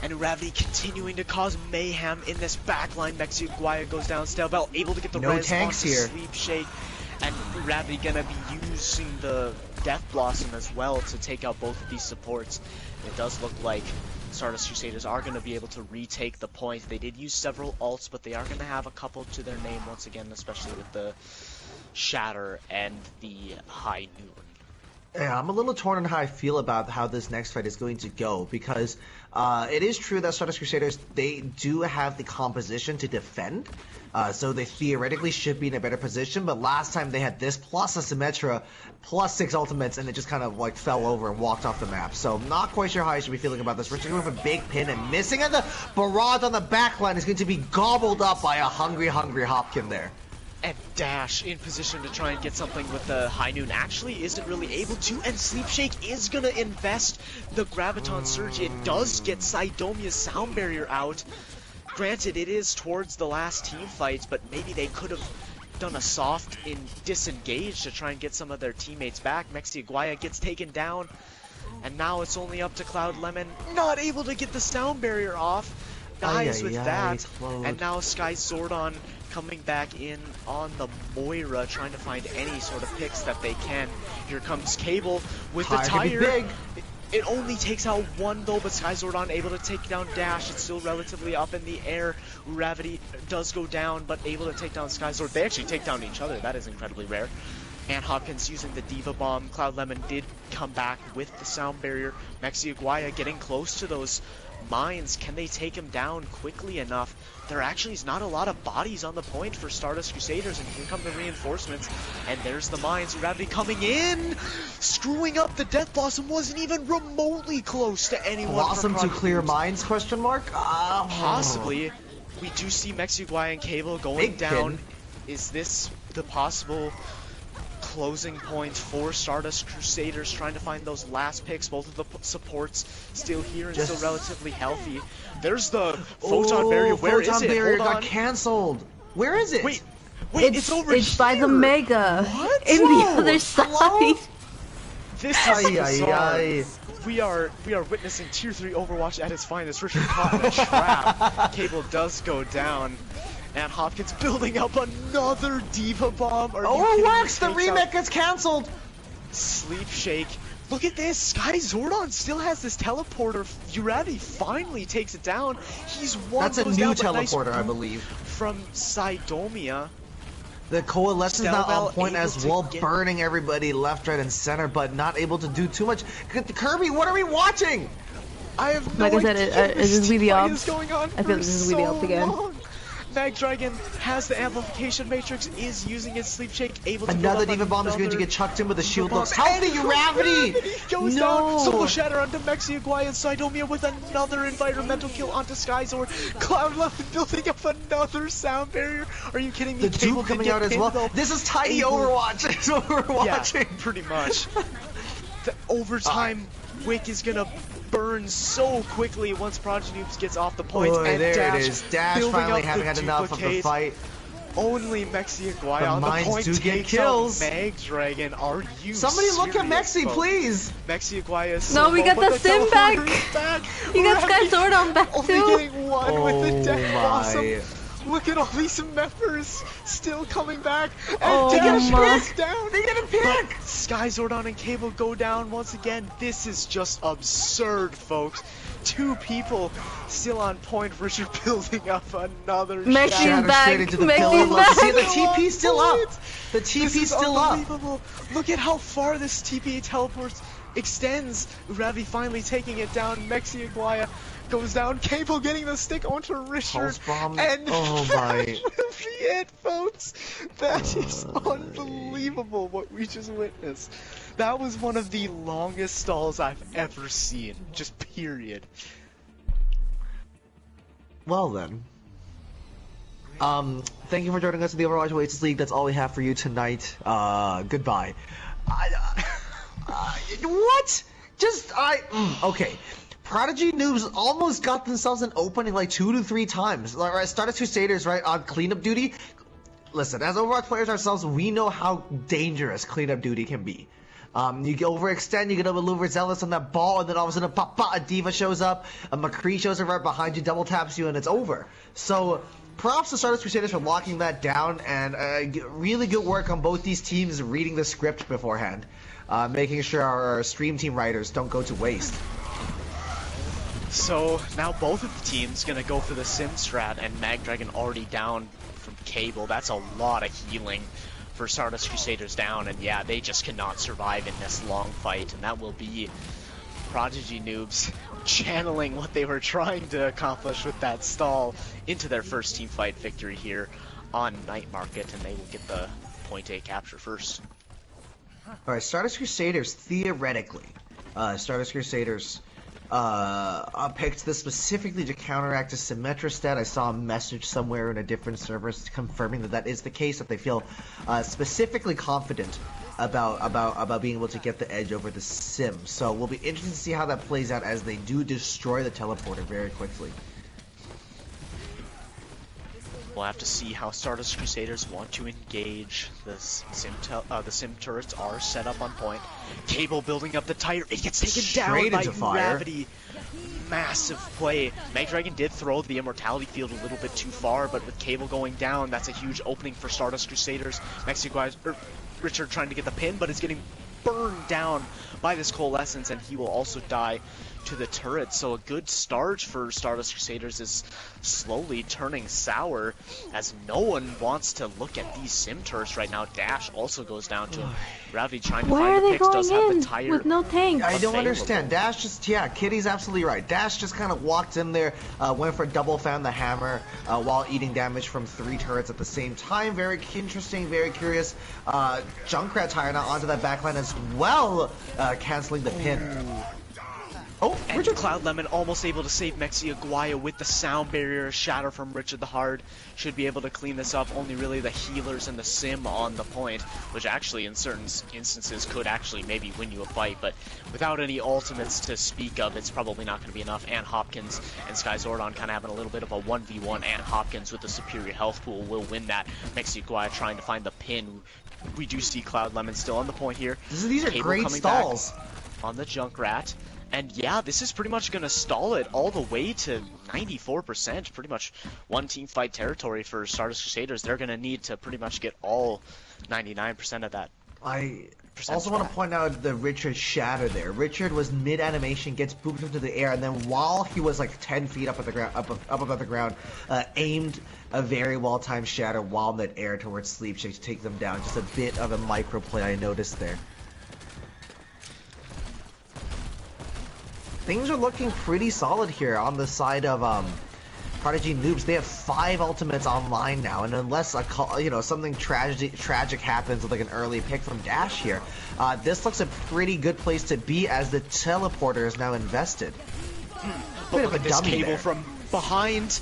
and Gravity continuing to cause mayhem in this backline. Mexi Guaya goes down, Stell Bell able to get the no res tanks onto here. Sleep Shake, and Gravity gonna be using the Death Blossom as well to take out both of these supports. It does look like Stardust Crusaders are going to be able to retake the point. They did use several ults, but they are going to have a couple to their name once again, especially with the Shatter and the High Noon. Yeah, I'm a little torn on how I feel about how this next fight is going to go, because it is true that Stardust Crusaders, they do have the composition to defend, so they theoretically should be in a better position, but last time they had this plus a Symmetra plus 6 ultimates, and it just kind of like fell over and walked off the map. So not quite sure how I should be feeling about this. Richard with a big pin and missing, and the barrage on the backline is going to be gobbled up by a hungry Hopkin there. And Dash in position to try and get something with the High Noon actually isn't really able to, and Sleep Shake is gonna invest the Graviton Surge. It does get Sidomia's Sound Barrier out. Granted, it is towards the last team fights, but maybe they could have done a soft in disengage to try and get some of their teammates back. Mexi Guaya gets taken down, and now it's only up to Cloud Lemon, not able to get the Sound Barrier off. Dies with that, and now Sky Zordon coming back in on the Moira, trying to find any sort of picks that they can. Here comes Cable with the tire. Big. It only takes out one though, but Sky Zordon able to take down Dash. It's still relatively up in the air. Gravity does go down, but able to take down Sky Zordon. They actually take down each other. That is incredibly rare. And Hopkins using the Diva Bomb. Cloud Lemon did come back with the Sound Barrier. Mexi Guaya getting close to those mines. Can they take him down quickly enough? There actually is not a lot of bodies on the point for Stardust Crusaders, and here come the reinforcements, and there's the mines. Gravity coming in, screwing up the Death Blossom. Wasn't even remotely close to anyone. Blossom to clear mines, question mark? Possibly. We do see Mexi Guaya and Cable going Big down. pin. Is this the possible closing point for Stardust Crusaders, trying to find those last picks? Both of the supports still here and still relatively healthy. There's the Photon Barrier. Where is it? Photon Barrier Hold on. got cancelled. Where is it? Wait, it's over It's here. by the Mega. What? In the Whoa, other side. hello? This is bizarre. We are witnessing Tier 3 Overwatch at its finest. Richard caught in a trap. Cable does go down. And Hopkins building up another Diva Bomb. Oh, it works! The remake gets cancelled! Sleep Shake. Look at this! Sky Zordon still has this teleporter. Urati finally takes it down. He's one. That's a goes new down, but teleporter, nice I believe. From Sidomia. The Coalescence now Stell on point able as to well, get- burning everybody left, right, and center, but not able to do too much. Kirby, what are we watching? I have no Like I said, idea is this this we the fight ops? is going on. Like I said, is this we the fight ops? is going on I feel for like this is we the so ops again. long. Magdragon has the amplification matrix, is using his sleep shake, able to Another build Diva up Bomb is going to another get chucked in with a shield. bomb. Looks healthy. And Gravity goes down. Solo No. Shatter onto Mexiaguay and Sidomia with another environmental kill onto Skysword. Cloud left building up another sound barrier. Are you kidding me? The Cable dupe did coming get out as pinned, well. though. This is tiny Able- Overwatch. It's Overwatching. Yeah, pretty much. The overtime Wick is gonna burn so quickly once Prodigy Noobs gets off the points. Boy, And there Dash it is. Dash building finally up having the had enough of the duplicate. fight. Only Mexiaguay The on the mines point do get takes kills. out Magdragon. Are you Somebody look at serious, Mexi, folks? please. Mexiaguay is No, so we low, got but the sim back. teleporter is back. You got Ravi Sky Sword on back only too. getting one with the death my. blossom. Look at all these members still coming back. And Oh Dash my. goes down. They get a pick. But Sky Zordon and Cable go down once again. This is just absurd, folks. Two people still on point. Richard building up another Mexi's shadow. Shatter back. straight into the Mexi's pillar. Look, back. see, the TP's still up. Points. The This TP's is still up. unbelievable. Look at how far this TP teleports extends. Ravi finally taking it down. Mexiaguaya goes down. Cable getting the stick onto Richard. Pulse bomb. And Oh that my. will be it, folks. That is unbelievable what we just witnessed. That was one of the longest stalls I've ever seen. Just period. Well then. Thank you for joining us in the Overwatch Oasis League. That's all we have for you tonight. Goodbye. What? Okay. Prodigy Noobs almost got themselves an opening like 2 to 3 times. Like, right, Stardust Crusaders, right, on cleanup duty. Listen, as Overwatch players ourselves, we know how dangerous cleanup duty can be. You get overextend, you get overzealous on that ball, and then all of a sudden, a Diva shows up, a McCree shows up right behind you, double taps you, and it's over. So, props to Stardust Crusaders for locking that down, and really good work on both these teams reading the script beforehand, making sure our stream team writers don't go to waste. So now both of the teams gonna go for the sim strat, and Magdragon already down from Cable. That's a lot of healing for Stardust Crusaders down, and yeah, they just cannot survive in this long fight, and that will be Prodigy Noobs channeling what they were trying to accomplish with that stall into their first team fight victory here on Night Market, and they will get the point A capture first. Alright, Stardust Crusaders, theoretically, Stardust Crusaders picked this specifically to counteract a Symmetra stat. I saw a message somewhere in a different server confirming that that is the case, that they feel specifically confident about being able to get the edge over the Sim. So we'll be interested to see how that plays out as they do destroy the teleporter very quickly. We'll have to see how Stardust Crusaders want to engage. The sim turrets are set up on point. Cable building up the tire. It gets taken Straight down by into fire. Gravity. Massive play. Magdragon did throw the Immortality Field a little bit too far, but with Cable going down, that's a huge opening for Stardust Crusaders. Richard trying to get the pin, but is getting burned down by this Coalescence, and he will also die to the turret. So a good start for Stardust Crusaders is slowly turning sour, as no one wants to look at these sim turrets right now. Dash also goes down to him. Gravity trying to Why find are the they picks, does have going the in tire. with no tank? I don't Available. understand. Dash just, yeah, Kitty's absolutely right. Dash just kind of walked in there, went for double, found the hammer, while eating damage from 3 turrets at the same time. Very interesting, very curious. Junkrat tire now onto that backline as well, canceling the pin. Oh, And Richard. Cloud Lemon almost able to save Mexiaguaya with the sound barrier. Shatter from Richard the Hard should be able to clean this up. Only really the healers and the sim on the point, which actually in certain instances could actually maybe win you a fight, but without any ultimates to speak of, it's probably not going to be enough. And Hopkins and Sky Zordon kind of having a little bit of a 1v1, and Hopkins with the superior health pool will win that. Mexiaguaya trying to find the pin. We do see Cloud Lemon still on the point here. These are Cable great coming back stalls. on the Junkrat. And yeah, this is pretty much going to stall it all the way to 94%. Pretty much one team fight territory for Stardust Crusaders. They're going to need to pretty much get all 99% of that. I also want to point out the Richard shatter there. Richard was mid-animation, gets booped into the air, and then while he was like 10 feet up at the ground, up above the ground, aimed a very well-timed shatter while in that air towards Sleep Shake to take them down. Just a bit of a micro play I noticed there. things are looking pretty solid here on the side of Prodigy Noobs. They have 5 ultimates online now, and unless something tragic happens with like an early pick from Dash here, this looks a pretty good place to be as the teleporter is now invested. But look at this cable from behind.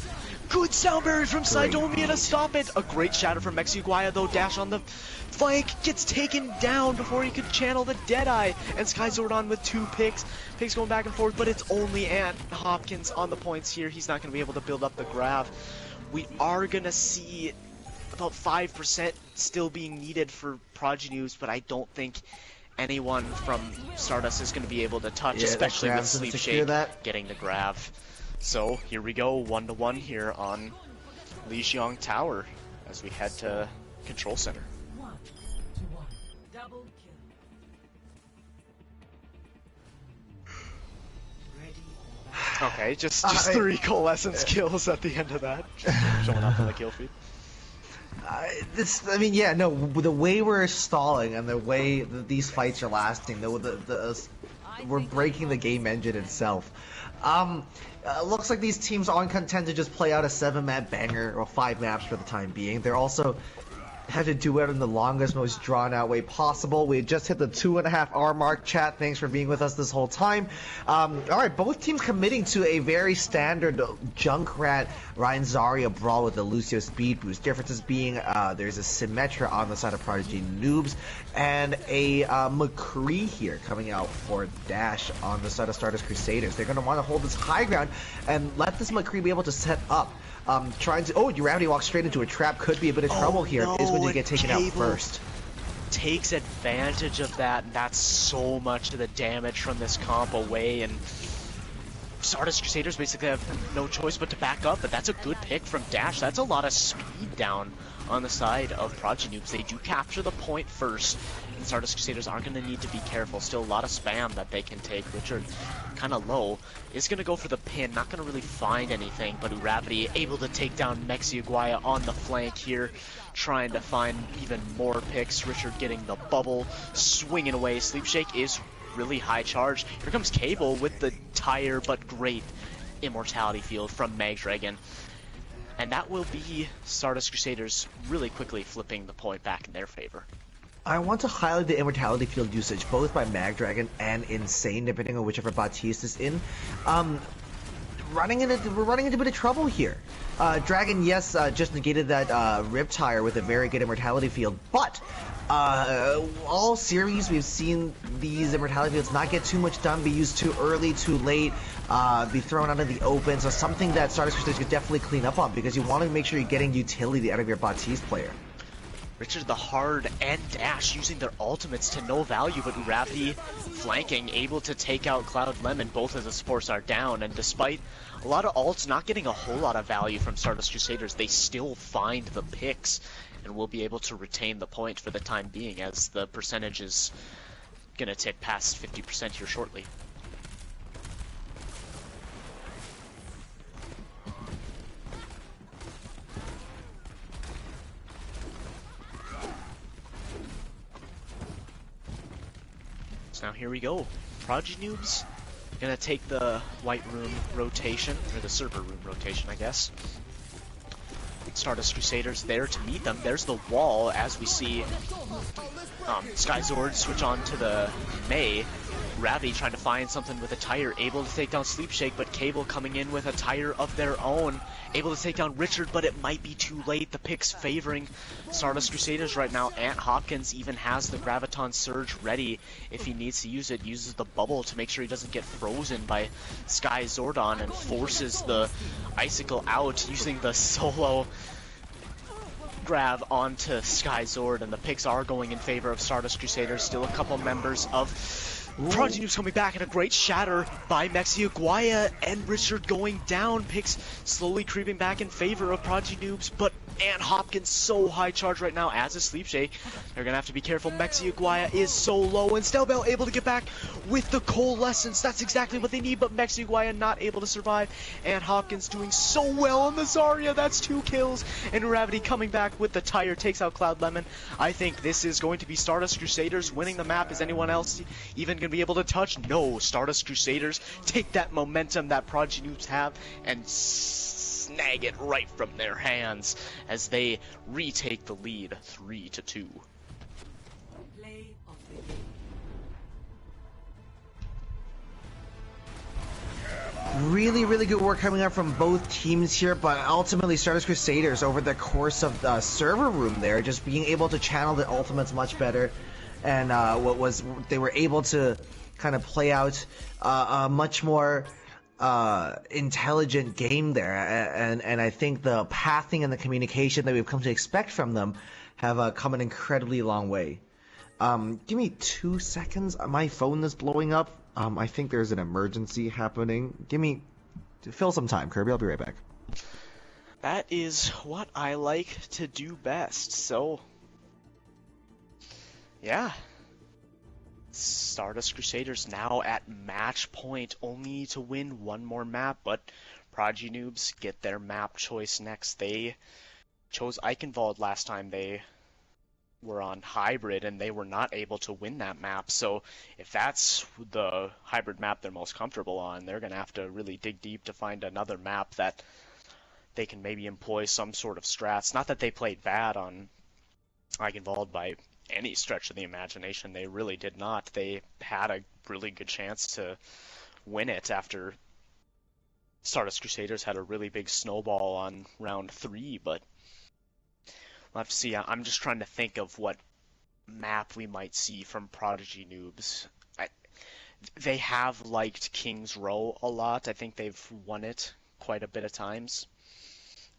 Good sound barrier from Sidomian to stop it. A great shatter from Mexiguaya though. Dash on the flank gets taken down before he could channel the Deadeye. And Sky Zordon with 2 picks. Picks going back and forth, but it's only Ant Hopkins on the points here. He's not going to be able to build up the graph. We are going to see about 5% still being needed for Prodigy Noobs, but I don't think anyone from Stardust is going to be able to touch, especially with Sleep Shake getting the graph. So here we go, 1-1 here on Lijiang Tower as we head to Control Center. 1-1. Double kill. Ready. Okay, just 3 Coalescence kills at the end of that. Just showing up on the kill feed. The way we're stalling and the way that these fights are lasting, we're breaking the game engine itself. Looks like these teams aren't content to just play out a 7-map banger or 5 maps for the time being. They're also had to do it in the longest, most drawn-out way possible. We just hit the 2.5-hour mark. Chat, thanks for being with us this whole time. Alright, both teams committing to a very standard Junkrat Ryan Zarya brawl with the Lucio speed boost. Differences being there's a Symmetra on the side of Prodigy Noobs and a McCree here coming out for Dash on the side of Stardust Crusaders. They're going to want to hold this high ground and let this McCree be able to set up. Gravity walks straight into a trap. Could be a bit of trouble here. Is going to get taken out first. Takes advantage of that, and that's so much of the damage from this comp away, and Stardust Crusaders basically have no choice but to back up, but that's a good pick from Dash. That's a lot of speed down on the side of Prodigy Noobs. They do capture the point first, and Stardust Crusaders aren't going to need to be careful. Still a lot of spam that they can take. Richard, kind of low, is going to go for the pin. Not going to really find anything, but Gravity able to take down Mexiguaya on the flank here, trying to find even more picks. Richard getting the bubble, swinging away. Sleep Shake is really high charge. Here comes Cable with the tire, but great immortality field from Magdragon. And that will be Stardust Crusaders really quickly flipping the point back in their favor. I want to highlight the immortality field usage, both by Magdragon and Insane, depending on whichever Baptiste is in. We're running into a bit of trouble here. Dragon, yes, just negated that Riptire with a very good immortality field, but all series we've seen these immortality fields not get too much done, be used too early, too late, be thrown out in the open. So something that Stardust Crusaders could definitely clean up on, because you want to make sure you're getting utility out of your Baptiste player. Richard the Hard and Dash using their ultimates to no value, but Gravity flanking, able to take out Cloud Lemon, both as the supports are down, and despite a lot of ults not getting a whole lot of value from Stardust Crusaders, they still find the picks and will be able to retain the point for the time being, as the percentage is gonna tick past 50% here shortly. Now here we go. Prodigy Noobs gonna take the white room rotation, or the server room rotation, I guess. Stardust Crusaders there to meet them. There's the wall as we see Skyzord switch on to the Mei. Gravity trying to find something with a tire, able to take down Sleep Shake, but Cable coming in with a tire of their own, able to take down Richard, but it might be too late. The picks favoring Stardust Crusaders right now. Ant Hopkins even has the Graviton Surge ready if he needs to use it. Uses the bubble to make sure he doesn't get frozen by Sky Zordon, and forces the Icicle out using the solo grab onto Sky Zord, and the picks are going in favor of Stardust Crusaders. Still a couple members of Prodigy Noobs coming back, and a great shatter by Mexiguaya, and Richard going down. Picks slowly creeping back in favor of Prodigy Noobs, but Ant Hopkins so high charge right now as a Sleep Shake. They're gonna have to be careful. Mexiguaya is so low, and Stelbell able to get back with the Coalescence. That's exactly what they need, but Mexiguaya not able to survive. Ant Hopkins doing so well on the Zarya. That's 2 kills, and Gravity coming back with the tire takes out Cloud Lemon. I think this is going to be Stardust Crusaders winning the map. Is anyone else even going to be able to touch? No, Stardust Crusaders take that momentum that Prodigy Noobs have and snag it right from their hands as they retake the lead 3-2. Play of the game. Really, really good work coming out from both teams here, but ultimately Stardust Crusaders, over the course of the server room there, just being able to channel the ultimates much better, and they were able to kind of play out a much more intelligent game there, and I think the pathing and the communication that we've come to expect from them have come an incredibly long way. Give me 2 seconds. My phone is blowing up. I think there's an emergency happening. Fill some time, Kirby. I'll be right back. That is what I like to do best, so... yeah. Stardust Crusaders now at match point, only to win one more map, but Prodigy Noobs get their map choice next. They chose Eichenwald last time they were on Hybrid, and they were not able to win that map, so if that's the Hybrid map they're most comfortable on, they're going to have to really dig deep to find another map that they can maybe employ some sort of strats. Not that they played bad on Eichenwald by any stretch of the imagination, they really did not. They had a really good chance to win it after Stardust Crusaders had a really big snowball on round 3, but we'll have to see. I'm just trying to think of what map we might see from Prodigy Noobs. They have liked King's Row a lot. I think they've won it quite a bit of times.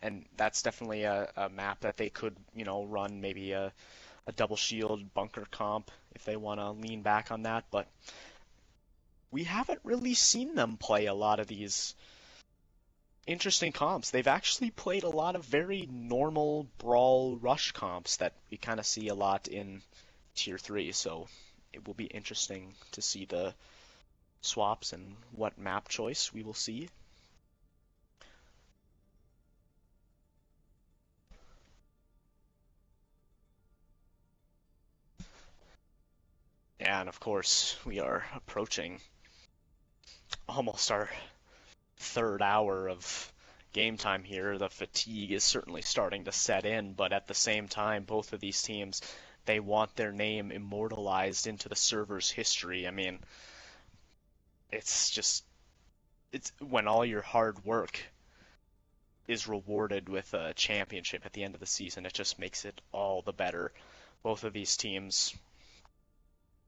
And that's definitely a map that they could, run maybe a double shield bunker comp if they want to lean back on that. But we haven't really seen them play a lot of these interesting comps. They've actually played a lot of very normal brawl rush comps that we kind of see a lot in Tier 3, so it will be interesting to see the swaps and what map choice we will see. Yeah, and of course we are approaching almost our third hour of game time here. The fatigue is certainly starting to set in, but at the same time, both of these teams, they want their name immortalized into the server's history. I mean, it's when all your hard work is rewarded with a championship at the end of the season, it just makes it all the better. Both of these teams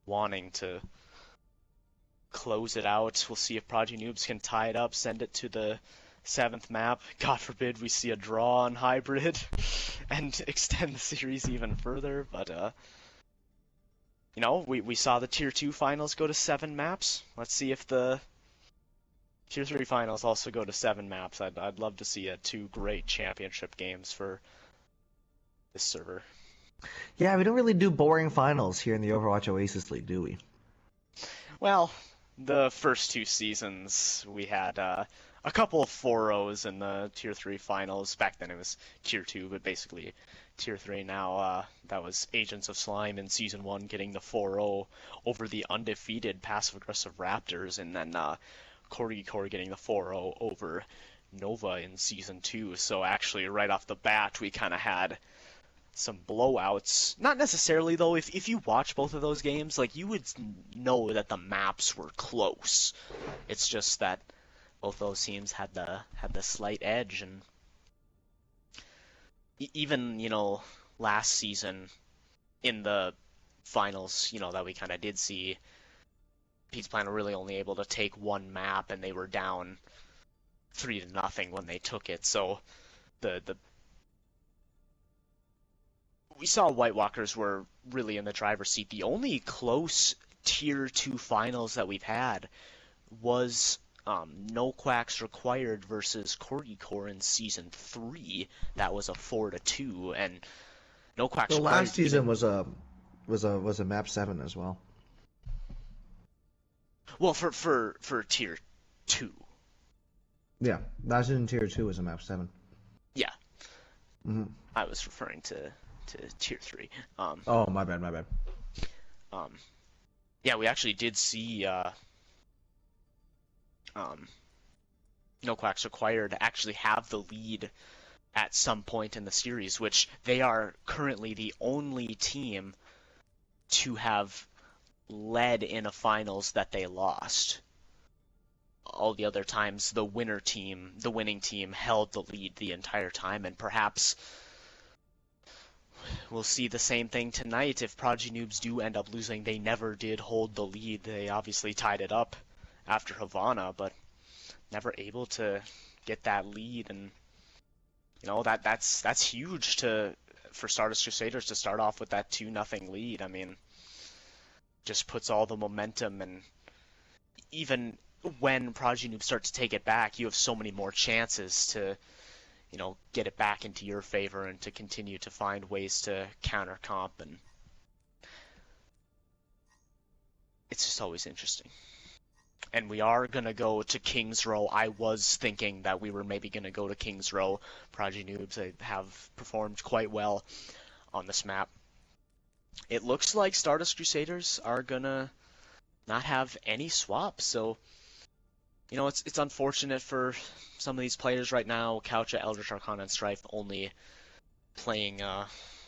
wanting to close it out. We'll see if Prodigy Noobs can tie it up, send it to the 7th map. God forbid we see a draw on Hybrid and extend the series even further, but we saw the Tier 2 finals go to 7 maps. Let's see if the Tier 3 finals also go to 7 maps. I'd love to see 2 great championship games for this server. Yeah, we don't really do boring finals here in the Overwatch Oasis League, do we? Well, the first 2 seasons we had a couple of 4-0s in the Tier 3 finals. Back then it was Tier 2, but basically Tier 3 now. That was Agents of Slime in Season 1 getting the 4-0 over the undefeated passive-aggressive Raptors, and then Core getting the 4-0 over Nova in Season 2. So actually right off the bat we kind of had some blowouts. Not necessarily, though. If you watch both of those games, you would know that the maps were close. It's just that both those teams had the slight edge, and even last season in the finals, that we kind of did see, Pizza Planet were really only able to take one map, and they were down 3-0 when they took it. So we saw White Walkers were really in the driver's seat. The only close Tier 2 finals that we've had was No Quacks Required versus Corgi Core in Season 3. That was a 4-2, and No Quacks The Required... last season was a map 7 as well. Well, for Tier 2. Yeah, last season Tier 2 was a map 7. Yeah. Mm-hmm. I was referring to Tier 3. Oh, my bad. Yeah, we actually did see um, No Quacks Required actually have the lead at some point in the series, which they are currently the only team to have led in a finals that they lost. All the other times, the winning team, held the lead the entire time, and perhaps we'll see the same thing tonight. If Prodigy Noobs do end up losing, they never did hold the lead. They obviously tied it up after Havana, but never able to get that lead, and that's huge for Stardust Crusaders to start off with that 2-0 lead. I mean, just puts all the momentum, and even when Prodigy Noobs start to take it back, you have so many more chances to get it back into your favor and to continue to find ways to counter comp, and it's just always interesting. And we are going to go to King's Row. I was thinking that we were maybe going to go to King's Row. Prodigy Noobs, they have performed quite well on this map. It looks like Stardust Crusaders are going to not have any swaps, so it's unfortunate for some of these players right now. Coucha, Eldritch Arcana, and Strife only playing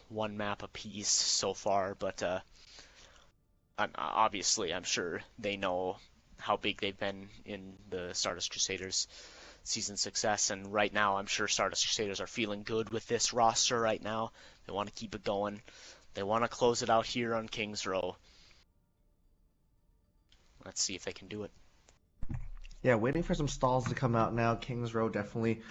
one map apiece so far, but obviously I'm sure they know how big they've been in the Stardust Crusaders season success, and right now I'm sure Stardust Crusaders are feeling good with this roster right now. They want to keep it going. They want to close it out here on King's Row. Let's see if they can do it. Yeah, waiting for some stalls to come out now. King's Row definitely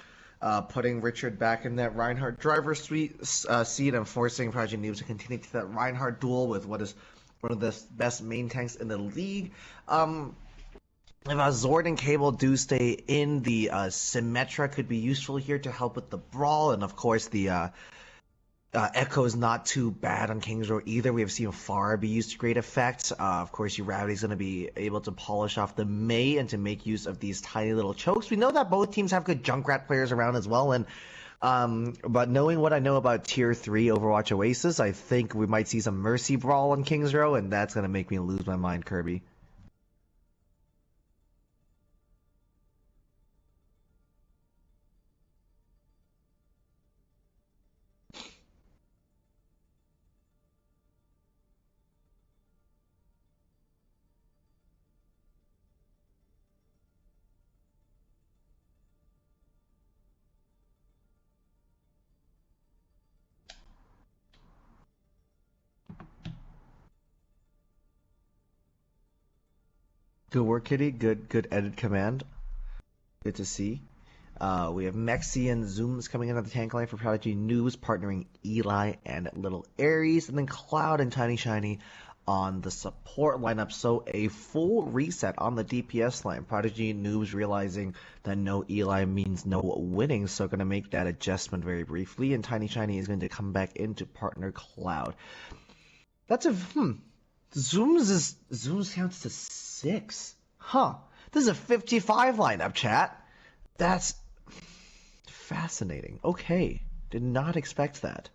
putting Richard back in that Reinhardt driver's seat and forcing Prodigy Noobs to continue to that Reinhardt duel with what is one of the best main tanks in the league. If Zord and Cable do stay in, the Symmetra could be useful here to help with the brawl, and of course the Echo is not too bad on King's Row either. We have seen Pharah be used to great effect. Of course, Uravity's going to be able to polish off the Mei and to make use of these tiny little chokes. We know that both teams have good Junkrat players around as well, and but knowing what I know about Tier 3 Overwatch Oasis, I think we might see some Mercy Brawl on King's Row, and that's going to make me lose my mind, Kirby. Good work, Kitty. Good edit command. Good to see. We have Mexi and Zooms coming in on the tank line for Prodigy Noobs, partnering Eli and Little Aries, and then Cloud and Tiny Shiny on the support lineup. So a full reset on the DPS line. Prodigy Noobs realizing that no Eli means no winning, so going to make that adjustment very briefly, and Tiny Shiny is going to come back into partner Cloud. That's a Zooms counts to 6. Huh. This is a 55 lineup, chat. That's fascinating. Okay. Did not expect that.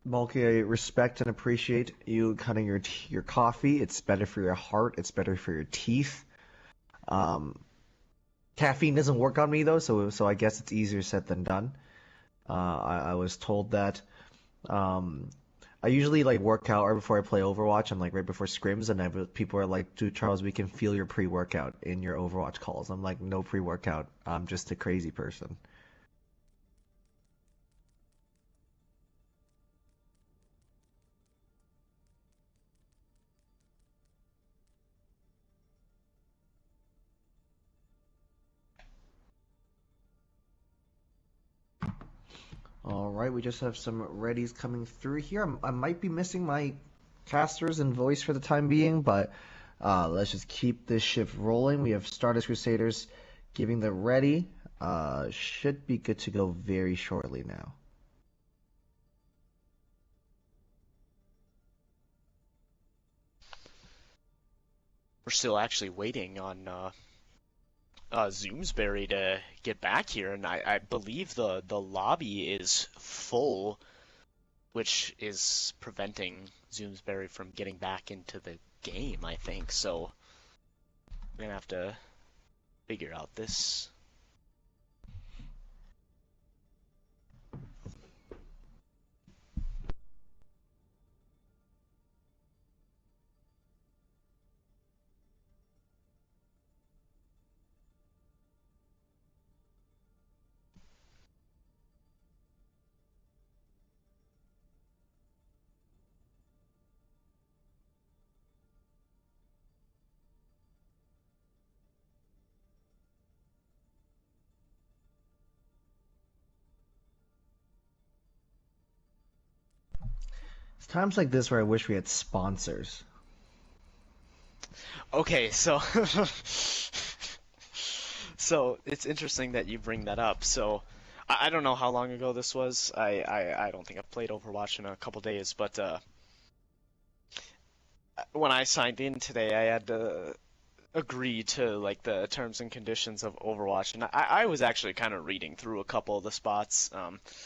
Mulkey, I respect and appreciate you cutting your coffee. It's better for your heart. It's better for your teeth. Caffeine doesn't work on me though, so I guess it's easier said than done. I was told that. I usually work out right before I play Overwatch and right before scrims, and people are like, "Dude, Charles, we can feel your pre-workout in your Overwatch calls." I'm like, "No pre-workout. I'm just a crazy person." Alright, we just have some readies coming through here. I might be missing my casters and voice for the time being, but let's just keep this shift rolling. We have Stardust Crusaders giving the ready. Should be good to go very shortly now. we're still actually waiting on Zoomsbury to get back here, and I believe the lobby is full, which is preventing Zoomsbury from getting back into the game, I think. So we're gonna have to figure out this. It's times like this where I wish we had sponsors. Okay, so so it's interesting that you bring that up. So I don't know how long ago this was. I don't think I've played Overwatch in a couple days, but when I signed in today, I had to agree to like the terms and conditions of Overwatch, and I was actually kind of reading through a couple of the spots.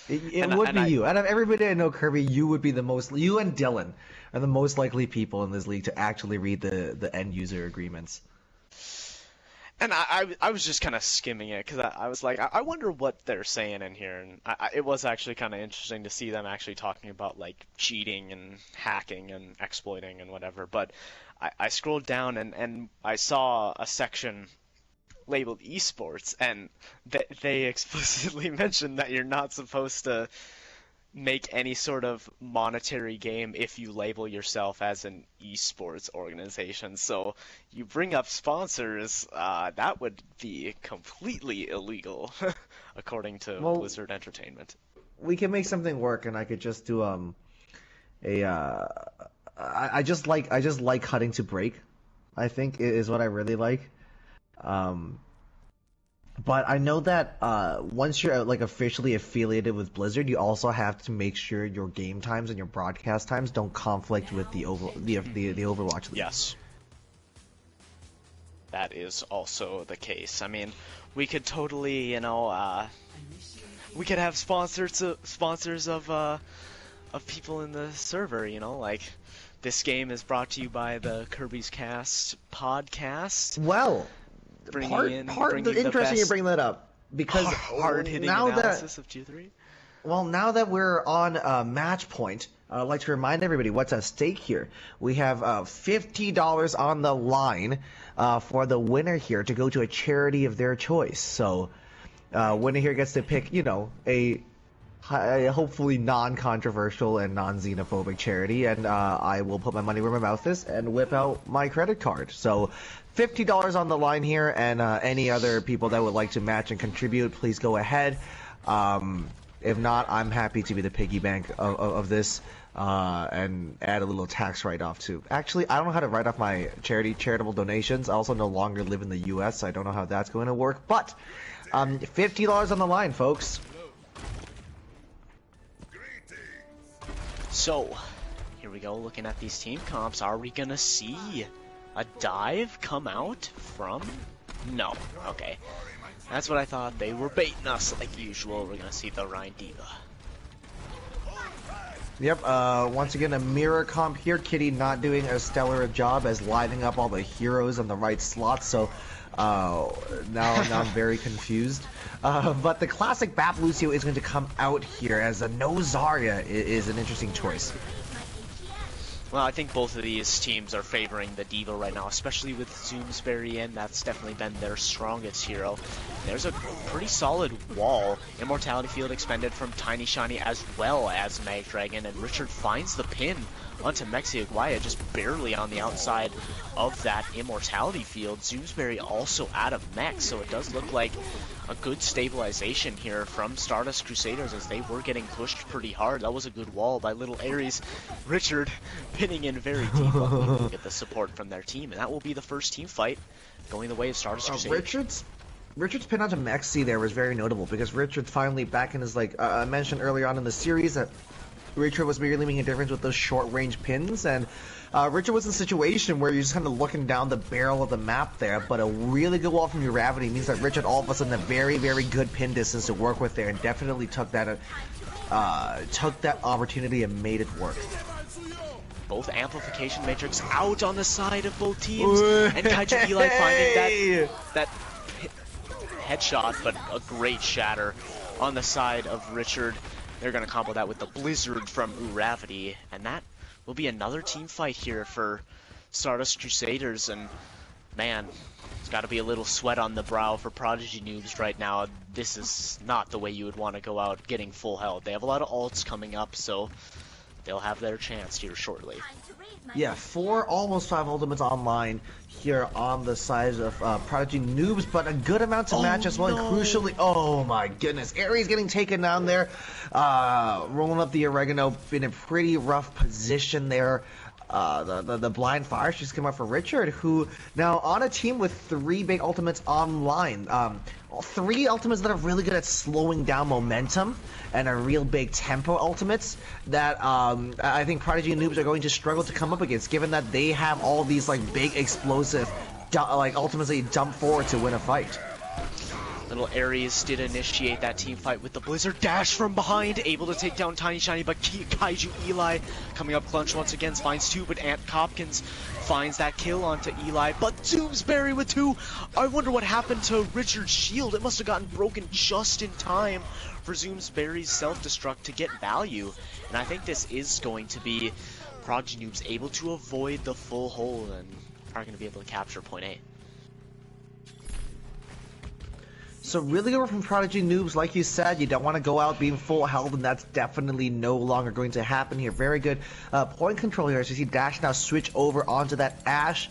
It would be you. Out of everybody I know, Kirby, you would be the most. You and Dylan are the most likely people in this league to actually read the end user agreements. And I was just kind of skimming it because I was like, I wonder what they're saying in here, and it was actually kind of interesting to see them actually talking about like cheating and hacking and exploiting and whatever. But I scrolled down and I saw a section labeled esports, and they explicitly mentioned that you're not supposed to make any sort of monetary game if you label yourself as an esports organization. So you bring up sponsors, that would be completely illegal, according to Blizzard Entertainment. We can make something work, and I could just do I just like cutting to break, I think is what I really like. But I know that once you're like officially affiliated with Blizzard, you also have to make sure your game times and your broadcast times don't conflict with the Overwatch League. Yes, that is also the case. I mean, we could totally, we could have sponsors of people in the server. Like this game is brought to you by the Kirby's Cast podcast. Well. Interesting you bring that up, because hard-hitting analysis of Tier 3. Well, now that we're on match point, I'd like to remind everybody what's at stake here. We have $50 on the line for the winner here to go to a charity of their choice. So, winner here gets to pick, a hopefully non-controversial and non-xenophobic charity, and I will put my money where my mouth is and whip out my credit card. So $50 on the line here, and any other people that would like to match and contribute, please go ahead. If not, I'm happy to be the piggy bank of this and add a little tax write-off too. Actually, I don't know how to write off my charitable donations. I also no longer live in the U.S., so I don't know how that's going to work. But $50 on the line, folks. So, here we go, looking at these team comps. Are we gonna see a dive come out from? No. Okay. That's what I thought. They were baiting us like usual. We're gonna see the Rhine Diva. Yep, once again, a mirror comp here. Kitty not doing as stellar a job as lining up all the heroes on the right slots, so now I'm very confused. But the classic Bap Lucio is going to come out here, as a no Zarya is an interesting choice. Well, I think both of these teams are favoring the Diva right now, especially with Zoomsbury in. That's definitely been their strongest hero. There's a pretty solid wall. Immortality Field expended from Tiny Shiny as well as Mag Dragon, and Richard finds the pin onto Mexia Guaya, just barely on the outside of that Immortality Field. Zoomsbury also out of mech, so it does look like a good stabilization here from Stardust Crusaders, as they were getting pushed pretty hard. That was a good wall by Little Aries. Richard pinning in very deep, to get the support from their team, and that will be the first team fight going the way of Stardust Crusaders. Richard's pin onto Mexi there was very notable, because Richard's finally back in his, I mentioned earlier on in the series that Richard was merely making a difference with those short-range pins, and Richard was in a situation where you're just kind of looking down the barrel of the map there, but a really good wall from Uravity means that Richard all of a sudden a very, very good pin distance to work with there, and definitely took that opportunity and made it work. Both Amplification Matrix out on the side of both teams, and Kaiju Eli finding that headshot, but a great shatter on the side of Richard. They're going to combo that with the Blizzard from Uravity, and that will be another team fight here for Stardust Crusaders, and man, it's got to be a little sweat on the brow for Prodigy Noobs right now. This is not the way you would want to go out getting full health. They have a lot of ults coming up, so they'll have their chance here shortly. Yeah, 4, almost 5 ultimates online here on the side of Prodigy Noobs, but a good amount to match as well. No. And crucially, oh my goodness, Ares getting taken down there, rolling up the oregano in a pretty rough position there. The blind fire just came up for Richard, who now on a team with 3 big ultimates online. 3 ultimates that are really good at slowing down momentum and are real big tempo ultimates that I think Prodigy and Noobs are going to struggle to come up against, given that they have all these like big explosive ultimates that you dump forward to win a fight. Little Ares did initiate that team fight with the Blizzard dash from behind, able to take down Tiny Shiny, but Kaiju Eli coming up clutch once again, finds 2, but Ant Hopkins finds that kill onto Eli, but Zoomsbury with 2. I wonder what happened to Richard's shield. It must have gotten broken just in time for Zoomsbury's self-destruct to get value, and I think this is going to be Prodigy Noobs able to avoid the full hole and are going to be able to capture point A. So really good work from Prodigy Noobs. Like you said, you don't want to go out being full health, and that's definitely no longer going to happen here. Very good point control here as you see Dash now switch over onto that Ashe.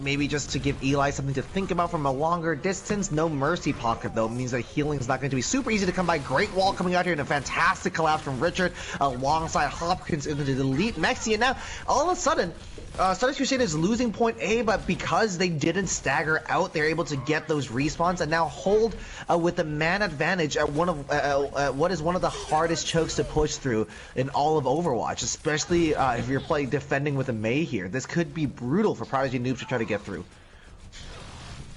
Maybe just to give Eli something to think about from a longer distance. No Mercy Pocket, though, means that healing is not going to be super easy to come by. Great wall coming out here and a fantastic collapse from Richard alongside Hopkins into the delete Mexi. And now, all of a sudden, Stardust Crusaders is losing point A, but because they didn't stagger out, they're able to get those respawns and now hold with the man advantage at one of what is one of the hardest chokes to push through in all of Overwatch, especially if you're playing defending with a Mei here. This could be brutal for Prodigy Noobs to try to get through.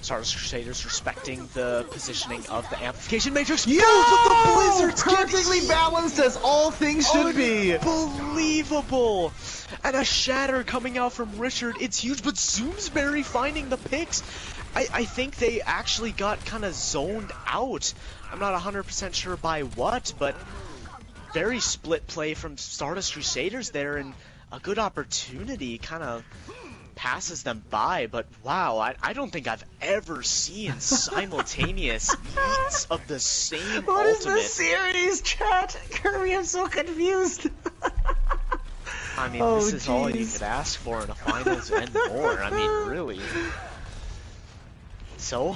Stardust Crusaders respecting the positioning of the Amplification Matrix. Yo! Both of the Blizzards Perfectly balanced as all things should be. Unbelievable! And a shatter coming out from Richard. It's huge, but Zoomsbury finding the picks. I think they actually got kind of zoned out. I'm not 100% sure by what, but very split play from Stardust Crusaders there, and a good opportunity kind of passes them by, but wow, I don't think I've ever seen simultaneous beats of the same What is ultimate. this series, chat? Kirby, I'm so confused. I mean, Oh, this is all you jeez. could ask for in a finals and more. I mean, really. So,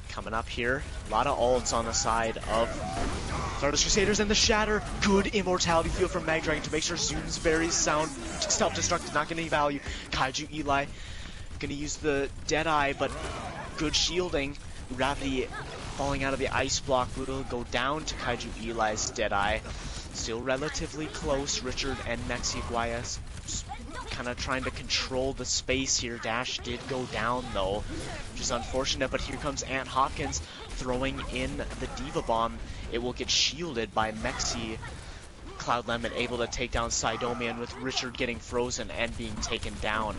coming up here, a lot of ults on the side of Stardust Crusaders and the shatter. Good immortality field from Magdragon to make sure Zoomsbury's self-destruct is not getting any value. Kaiju Eli gonna use the Deadeye, but good shielding. Gravity falling out of the ice block will go down to Kaiju Eli's Deadeye. Still relatively close. Richard and Mexi Guayas kind of trying to control the space here. Dash did go down though, which is unfortunate, but here comes Ant Hopkins throwing in the Diva Bomb. It will get shielded by Mexi. Cloud Lemon able to take down Sidomian with Richard getting frozen and being taken down.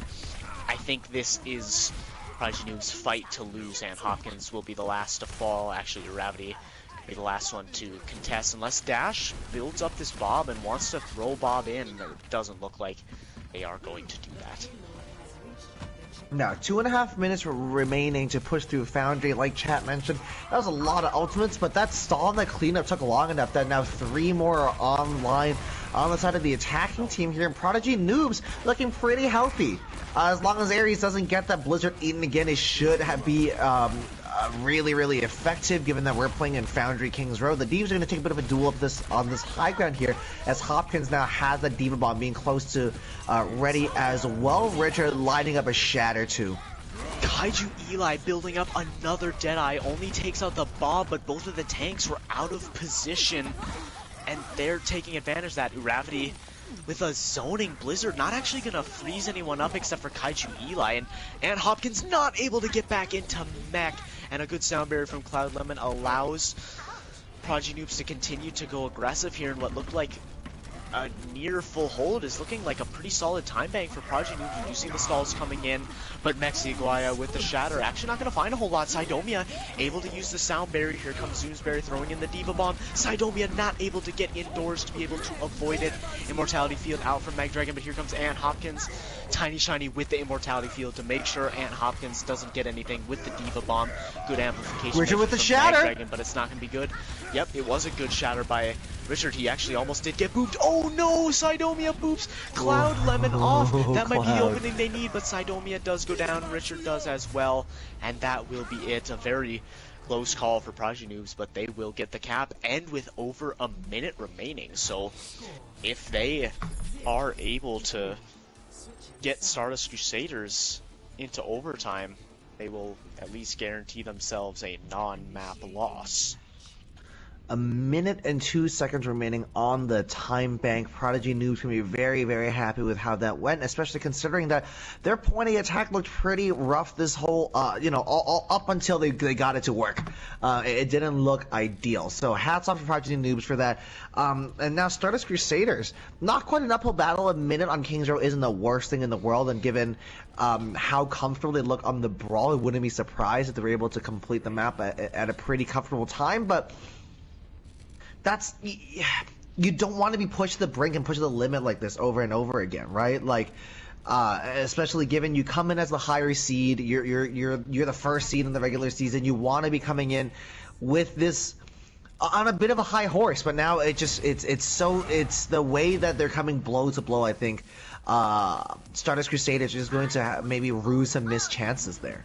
I think this is Prodigy Noob's fight to lose. Ant Hopkins will be the last to fall. Actually, Gravity could be the last one to contest unless Dash builds up this Bob and wants to throw Bob in. It doesn't look like they are going to do that. Now, 2.5 minutes remaining to push through Foundry, like chat mentioned. That was a lot of ultimates, but that stall and that cleanup took long enough that now 3 more are online on the side of the attacking team here. And Prodigy Noobs looking pretty healthy. As long as Ares doesn't get that Blizzard eaten again, it should be really, really effective, given that we're playing in Foundry Kings Row. The Divas are going to take a bit of a duel up on this high ground here, as Hopkins now has the Diva Bomb being close to ready as well. Richard lining up a shatter too. Kaiju Eli building up another Deadeye, only takes out the Bob, but both of the tanks were out of position. and they're taking advantage of that. Uravity with a zoning blizzard, not actually going to freeze anyone up except for Kaiju Eli, and Hopkins not able to get back into mech, and a good sound barrier from Cloud Lemon allows Prodigy Noobs to continue to go aggressive here in what looked like a near full hold. Is looking like a pretty solid time bank for Prodigy Noobs. You do see the stalls coming in, but Mexiaguaya with the shatter actually not going to find a whole lot. Sidomia able to use the sound barrier. Here comes Zoomsberry throwing in the Diva Bomb. Sidomia not able to get indoors to be able to avoid it. Immortality Field out from Magdragon, but here comes Ant Hopkins. Tiny Shiny with the Immortality Field to make sure Ant Hopkins doesn't get anything with the Diva Bomb. Good amplification. Richard with the shatter! Magdragon, but it's not going to be good. Yep, it was a good shatter by Richard. He actually almost did get booped. Oh no, Sidomia boops Cloud Lemon off. That might be the opening they need, but Sidomia does go down. Richard does as well, and that will be it. A very close call for Prodigy Noobs, but they will get the cap, and with over a minute remaining. So if they are able to get Stardust Crusaders into overtime, they will at least guarantee themselves a non-map loss. A minute and 2 seconds remaining on the time bank. Prodigy Noobs can be very, very happy with how that went, especially considering that their point A attack looked pretty rough this whole, all up until they got it to work. It didn't look ideal. So hats off to Prodigy Noobs for that. And now Stardust Crusaders. Not quite an uphill battle. A minute on Kings Row isn't the worst thing in the world, and given how comfortable they look on the Brawl, I wouldn't be surprised if they were able to complete the map at a pretty comfortable time, but that's, you don't want to be pushed to the brink and pushed to the limit like this over and over again, right? Like, especially given you come in as the higher seed, you're the first seed in the regular season. You want to be coming in with this on a bit of a high horse, but now it's the way that they're coming blow to blow. I think Stardust Crusaders is going to maybe rue some missed chances there.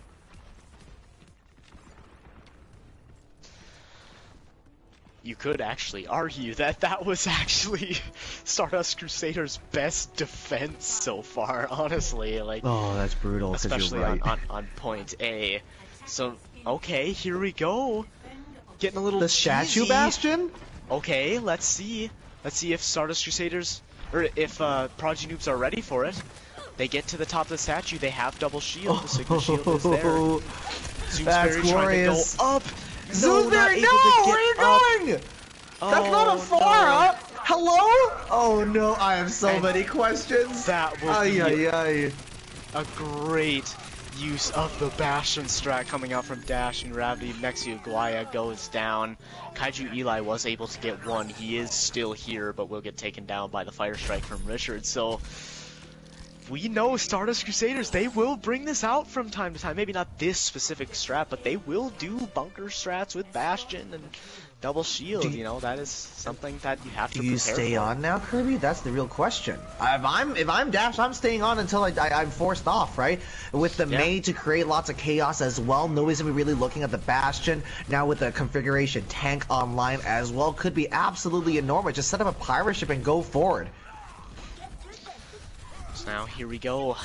You could actually argue that that was actually Stardust Crusaders' best defense so far, honestly. Like, oh, that's brutal. Especially you're right. on point A. So, okay, here we go. Getting a little the cheesy. Statue Bastion? Okay, let's see. Let's see if Stardust Crusaders, or if Prodigy Noobs are ready for it. They get to the top of the statue. They have double shield. The Sigma shield is there. Zoomsberry trying to go up. Zoomsberry, no! Where are you going? Oh, that's not a far up! Hello? Oh no, I have so many questions. That will be a great use of the Bastion strat coming out from Dash and Gravity. Mexiaguaya goes down. Kaiju Eli was able to get one. He is still here, but will get taken down by the Fire Strike from Richard. So we know Stardust Crusaders, they will bring this out from time to time. Maybe not this specific strat, but they will do bunker strats with Bastion and double shield. You know, that is something that you have to prepare for. Do you stay on now, Kirby? That's the real question. If I'm Dash, I'm staying on until I'm forced off, right? With the Mei to create lots of chaos as well. Nobody's gonna be really looking at the Bastion. Now with the configuration tank online as well, could be absolutely enormous. Just set up a pirate ship and go forward. Now here we go.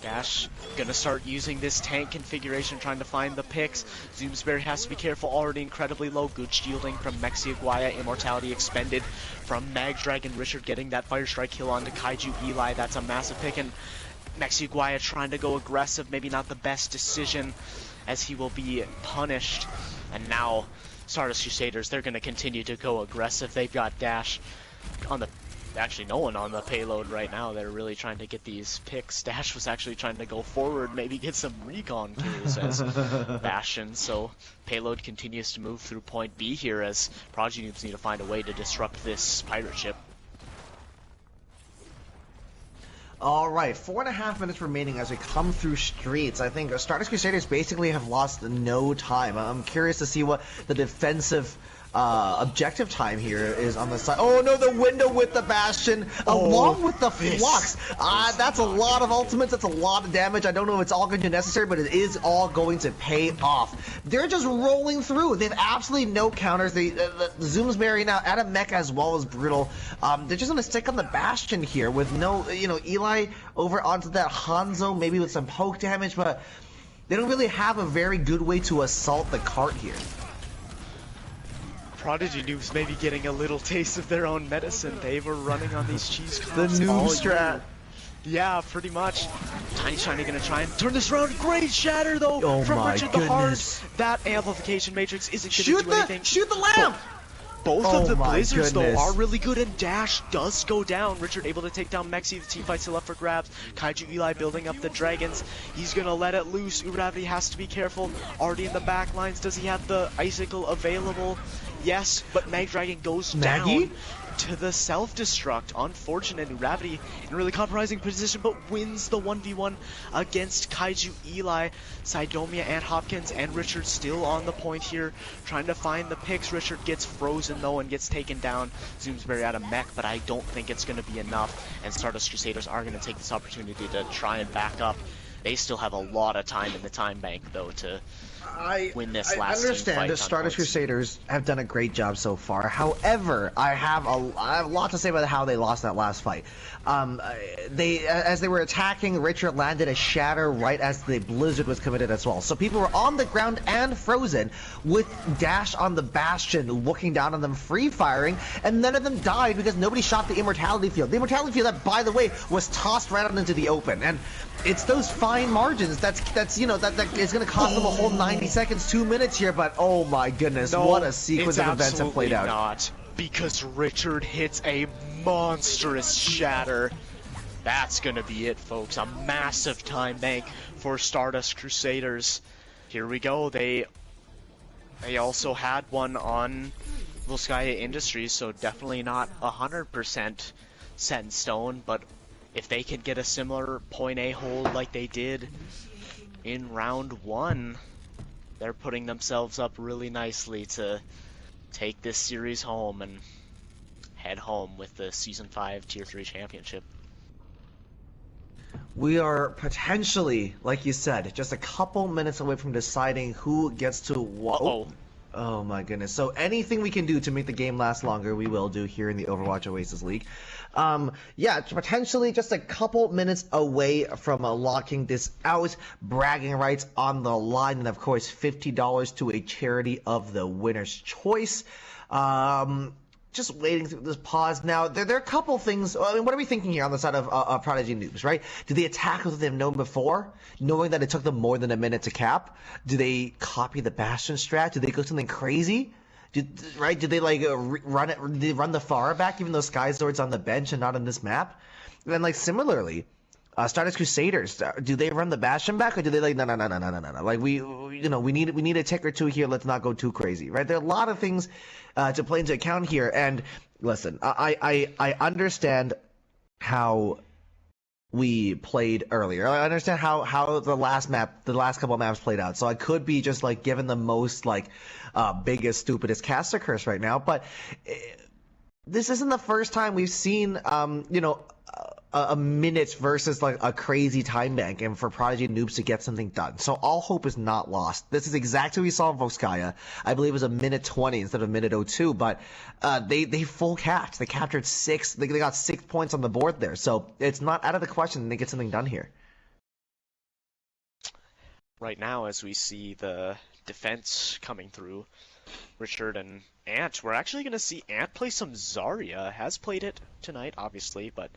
Dash gonna start using this tank configuration, trying to find the picks. Zoomsberry has to be careful, already incredibly low. Good shielding from Mexiaguaya, Immortality expended from Magdragon. Richard getting that Fire Strike kill onto Kaiju Eli. That's a massive pick, and Mexiaguaya trying to go aggressive. Maybe not the best decision, as he will be punished. And now Stardust Crusaders, they're gonna continue to go aggressive. They've got Dash on the actually no one on the payload right now. They're really trying to get these picks. Dash was actually trying to go forward, maybe get some recon kills as Bastion. So payload continues to move through point B here as Prodigy Noobs need to find a way to disrupt this pirate ship. Alright, 4.5 minutes remaining as we come through streets. I think Stardust Crusaders basically have lost no time. I'm curious to see what the defensive objective time here is on the side. Oh no, the window with the Bastion along with the Flux. That's a lot of ultimates. That's a lot of damage. I don't know if it's all going to be necessary, but it is all going to pay off. They're just rolling through. They have absolutely no counters. The Zoomsberry now at a mech as well as brutal. They're just going to stick on the Bastion here with no, Eli over onto that Hanzo, maybe with some poke damage, but they don't really have a very good way to assault the cart here. Prodigy Noobs maybe getting a little taste of their own medicine. They were running on these cheese The comps noob all strat. year. Yeah, pretty much. Tiny Shiny gonna try and turn this around. Great shatter though Oh from my Richard the Hard. goodness. That amplification matrix isn't gonna do anything. Shoot the lamp! Both Oh of the my blizzards goodness. though are really good, and Dash does go down. Richard able to take down Mexi. The team fight still up for grabs. Kaiju Eli building up the dragons. He's gonna let it loose. Uravity has to be careful. Already in the back lines. Does he have the icicle available? Yes, but Mag Dragon goes Maggie? down to the self-destruct. Unfortunate. Uravity in a really compromising position, but wins the 1v1 against Kaiju Eli. Sidomia and Hopkins and Richard still on the point here, trying to find the picks. Richard gets frozen though and gets taken down. Zoomsbury out of mech, but I don't think it's going to be enough, and Stardust Crusaders are going to take this opportunity to try and back up. They still have a lot of time in the time bank though to win this last I understand team fight the on Stardust points. Crusaders have done a great job so far. However, I have a lot to say about how they lost that last fight. As they were attacking, Richard landed a shatter right as the blizzard was committed as well. So people were on the ground and frozen, with Dash on the Bastion looking down on them, free firing, and none of them died because nobody shot the Immortality Field. The Immortality Field, that by the way, was tossed right out into the open, and it's those fine margins that is going to cost them a whole 90 seconds, 2 minutes here. But oh my goodness, No, what a sequence it's of events have played out. Not, because Richard hits a monstrous shatter. That's gonna be it, folks. A massive time bank for Stardust Crusaders. Here we go. They also had one on Volskaya Industries, so definitely not 100% set in stone. But if they can get a similar point A hold like they did in round one, they're putting themselves up really nicely to take this series home and head home with the Season 5 Tier 3 Championship. We are potentially, like you said, just a couple minutes away from deciding who gets to what. Uh-oh. Oh my goodness. So anything we can do to make the game last longer, we will do here in the Overwatch Oasis League. Yeah, potentially just a couple minutes away from locking this out. Bragging rights on the line, and of course $50 to a charity of the winner's choice. Just waiting through this pause now. There are a couple things. I mean, what are we thinking here on the side of Prodigy Noobs, right? Do they attack what they've known before, knowing that it took them more than a minute to cap? Do they copy the Bastion strat? Do they go something crazy? Do they like run it? Do they run the far back, even though Sky Sword's on the bench and not on this map? And then, like, similarly, Stardust Crusaders, do they run the Bastion back, or do they like no? Like we need a tick or two here. Let's not go too crazy, right? There are a lot of things to play into account here. And listen, I understand how we played earlier. I understand how the last couple of maps played out. So I could be just like given the most like biggest, stupidest caster curse right now. But this isn't the first time we've seen a minute versus like a crazy time bank, and for Prodigy and Noobs to get something done. So all hope is not lost. This is exactly what we saw in Volskaya. I believe it was a minute 20 instead of a minute 02, but they full capped. They captured 6. They got 6 points on the board there. So it's not out of the question that they get something done here. Right now, as we see the defense coming through, Richard and Ant, we're actually going to see Ant play some Zarya. Has played it tonight, obviously, but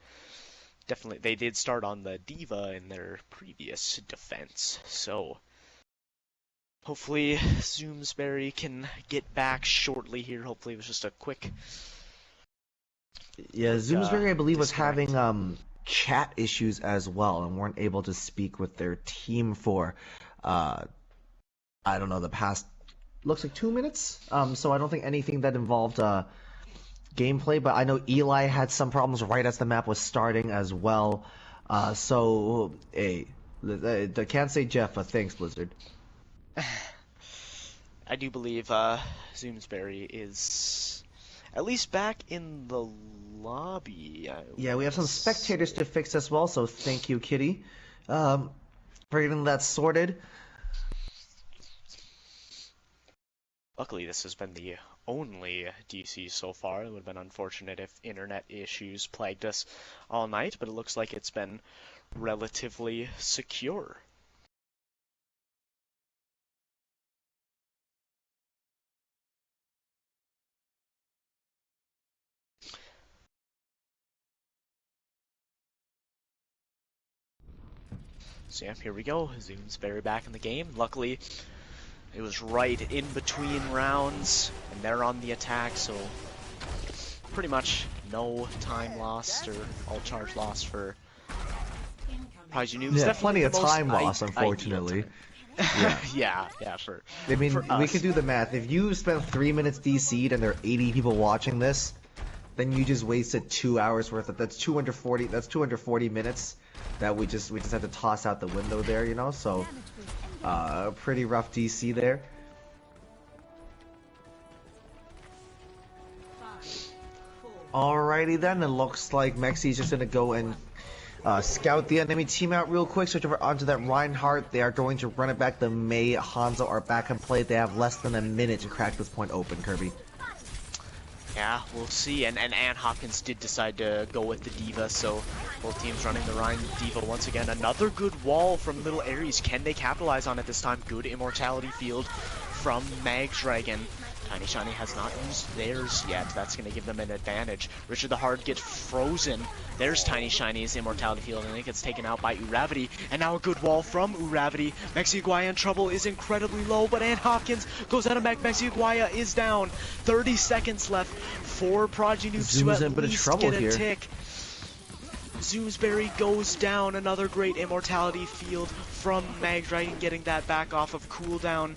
definitely they did start on the Diva in their previous defense. So hopefully Zoomsbury can get back shortly here. Hopefully it was just a quick... Yeah, Zoomsbury, I believe, was disconnect. having chat issues as well and weren't able to speak with their team for, I don't know, the past, looks like 2 minutes. So I don't think anything that involved gameplay, but I know Eli had some problems right as the map was starting as well. So, hey, I can't say Jeff, but thanks, Blizzard. I do believe Zoomsbury is at least back in the lobby. Yeah, we have some spectators to fix as well, so thank you, Kitty, for getting that sorted. Luckily, this has been the only DC so far. It would have been unfortunate if internet issues plagued us all night, but it looks like it's been relatively secure. So yeah, here we go. Zoomsbury back in the game. Luckily, it was right in between rounds, and they're on the attack, so pretty much no time lost or all charge lost for Prodigy Noobs. Yeah, Definitely plenty of the most time loss, ideal unfortunately. time. Yeah. yeah, for I mean, for we us. can do the math. If you spent 3 minutes DC'd and there are 80 people watching this, then you just wasted 2 hours worth of. That's 240. That's 240 minutes that we just had to toss out the window there, you know. So, pretty rough DC there. Alrighty then, it looks like Mexi's just gonna go and scout the enemy team out real quick, switch over onto that Reinhardt. They are going to run it back. The Mei, Hanzo are back in play. They have less than a minute to crack this point open, Kirby. Yeah, we'll see. And Ann Hopkins did decide to go with the D.Va, so both teams running the Ryan D.Va once again. Another good wall from Little Ares. Can they capitalize on it this time? Good immortality field from Mag Dragon. Tiny Shiny has not used theirs yet. That's going to give them an advantage. Richard the Hard gets frozen. There's Tiny Shiny's immortality field, and it gets taken out by Uravity. And now a good wall from Uravity. Mexiaguaya in trouble, is incredibly low, but Ann Hopkins goes out of mech. Mexiaguaya is down. 30 seconds left for Prodigy Noobs to at least get a tick. Zoomsbury goes down. Another great immortality field from Mag Dragon, getting that back off of cooldown.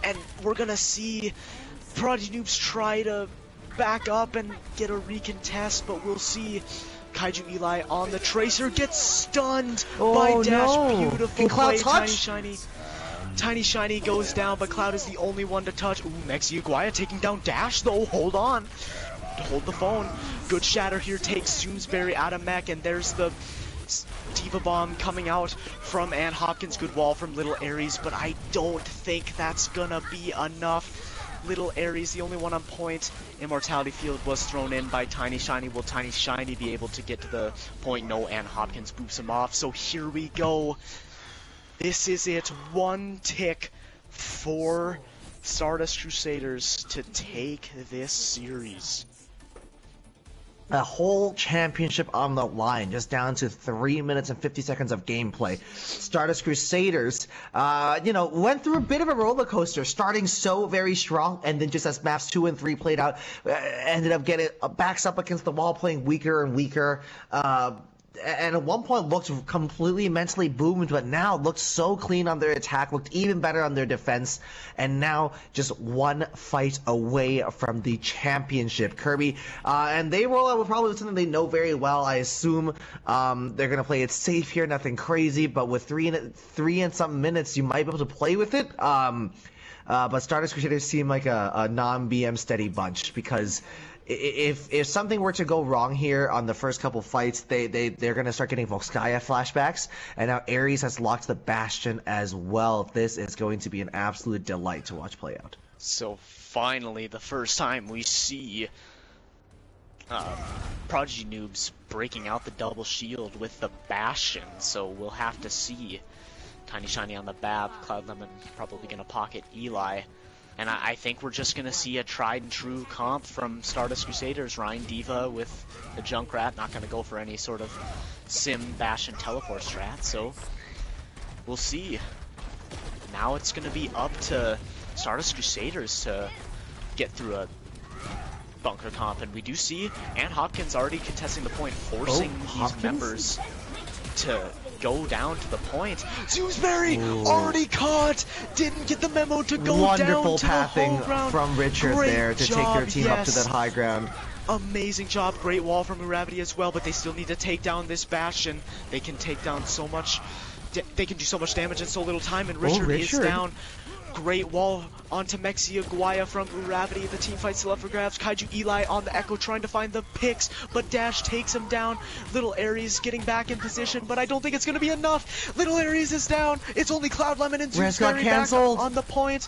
And we're going to see Prodigy Noobs try to back up and get a recontest, but we'll see. Kaiju Eli on the Tracer gets stunned by Dash. No. Beautiful Can Cloud play. touch? Tiny Shiny goes down, but Cloud is the only one to touch. Ooh, Mexiaguaya taking down Dash though. Hold on. Hold the phone. Good shatter here takes Zoomsbury out of mech, and there's the D.Va Bomb coming out from Ann Hopkins. Good wall from Little Ares, but I don't think that's gonna be enough. Little Ares, the only one on point. Immortality field was thrown in by Tiny Shiny. Will Tiny Shiny be able to get to the point? No, Ann Hopkins boops him off. So here we go. This is it. One tick for Stardust Crusaders to take this series. A whole championship on the line, just down to 3 minutes and 50 seconds of gameplay. Stardust Crusaders, went through a bit of a roller coaster, starting so very strong, and then just as maps 2 and 3 played out, ended up getting backs up against the wall, playing weaker and weaker. And at one point looked completely mentally boomed, but now looked so clean on their attack, looked even better on their defense, and now just one fight away from the championship. Kirby, and they roll out with probably something they know very well. I assume they're going to play it safe here, nothing crazy, but with three and something minutes, you might be able to play with it. But Stardust Crusaders seem like a non-BM steady bunch, because if something were to go wrong here on the first couple fights, they're going to start getting Volskaya flashbacks, and now Ares has locked the Bastion as well. This is going to be an absolute delight to watch play out. So finally, the first time we see Prodigy Noobs breaking out the double shield with the Bastion, so we'll have to see. Tiny Shiny on the Bab, Cloud Lemon probably going to pocket Eli. And I think we're just going to see a tried and true comp from Stardust Crusaders. Ryan D.Va with the Junkrat, not going to go for any sort of sim, bash, and teleport strat. So we'll see. Now it's going to be up to Stardust Crusaders to get through a bunker comp. And we do see Ann Hopkins already contesting the point, forcing these members to go down to the point. Zoomsbury already caught! Didn't get the memo to go Wonderful down to pathing the whole ground. from Richard Great there to job, take their team up to yes. that high ground. Amazing job. Great wall from Uravity as well, but they still need to take down this Bastion. They can take down so much. They can do so much damage in so little time, and Richard is down. Great wall onto Mexiaguaya from Uravity. The team fight still up for grabs. Kaiju Eli on the Echo trying to find the picks, but Dash takes him down. Little Ares getting back in position, but I don't think it's going to be enough. Little Ares is down. It's only Cloud Lemon and Zoomsbury back on the point.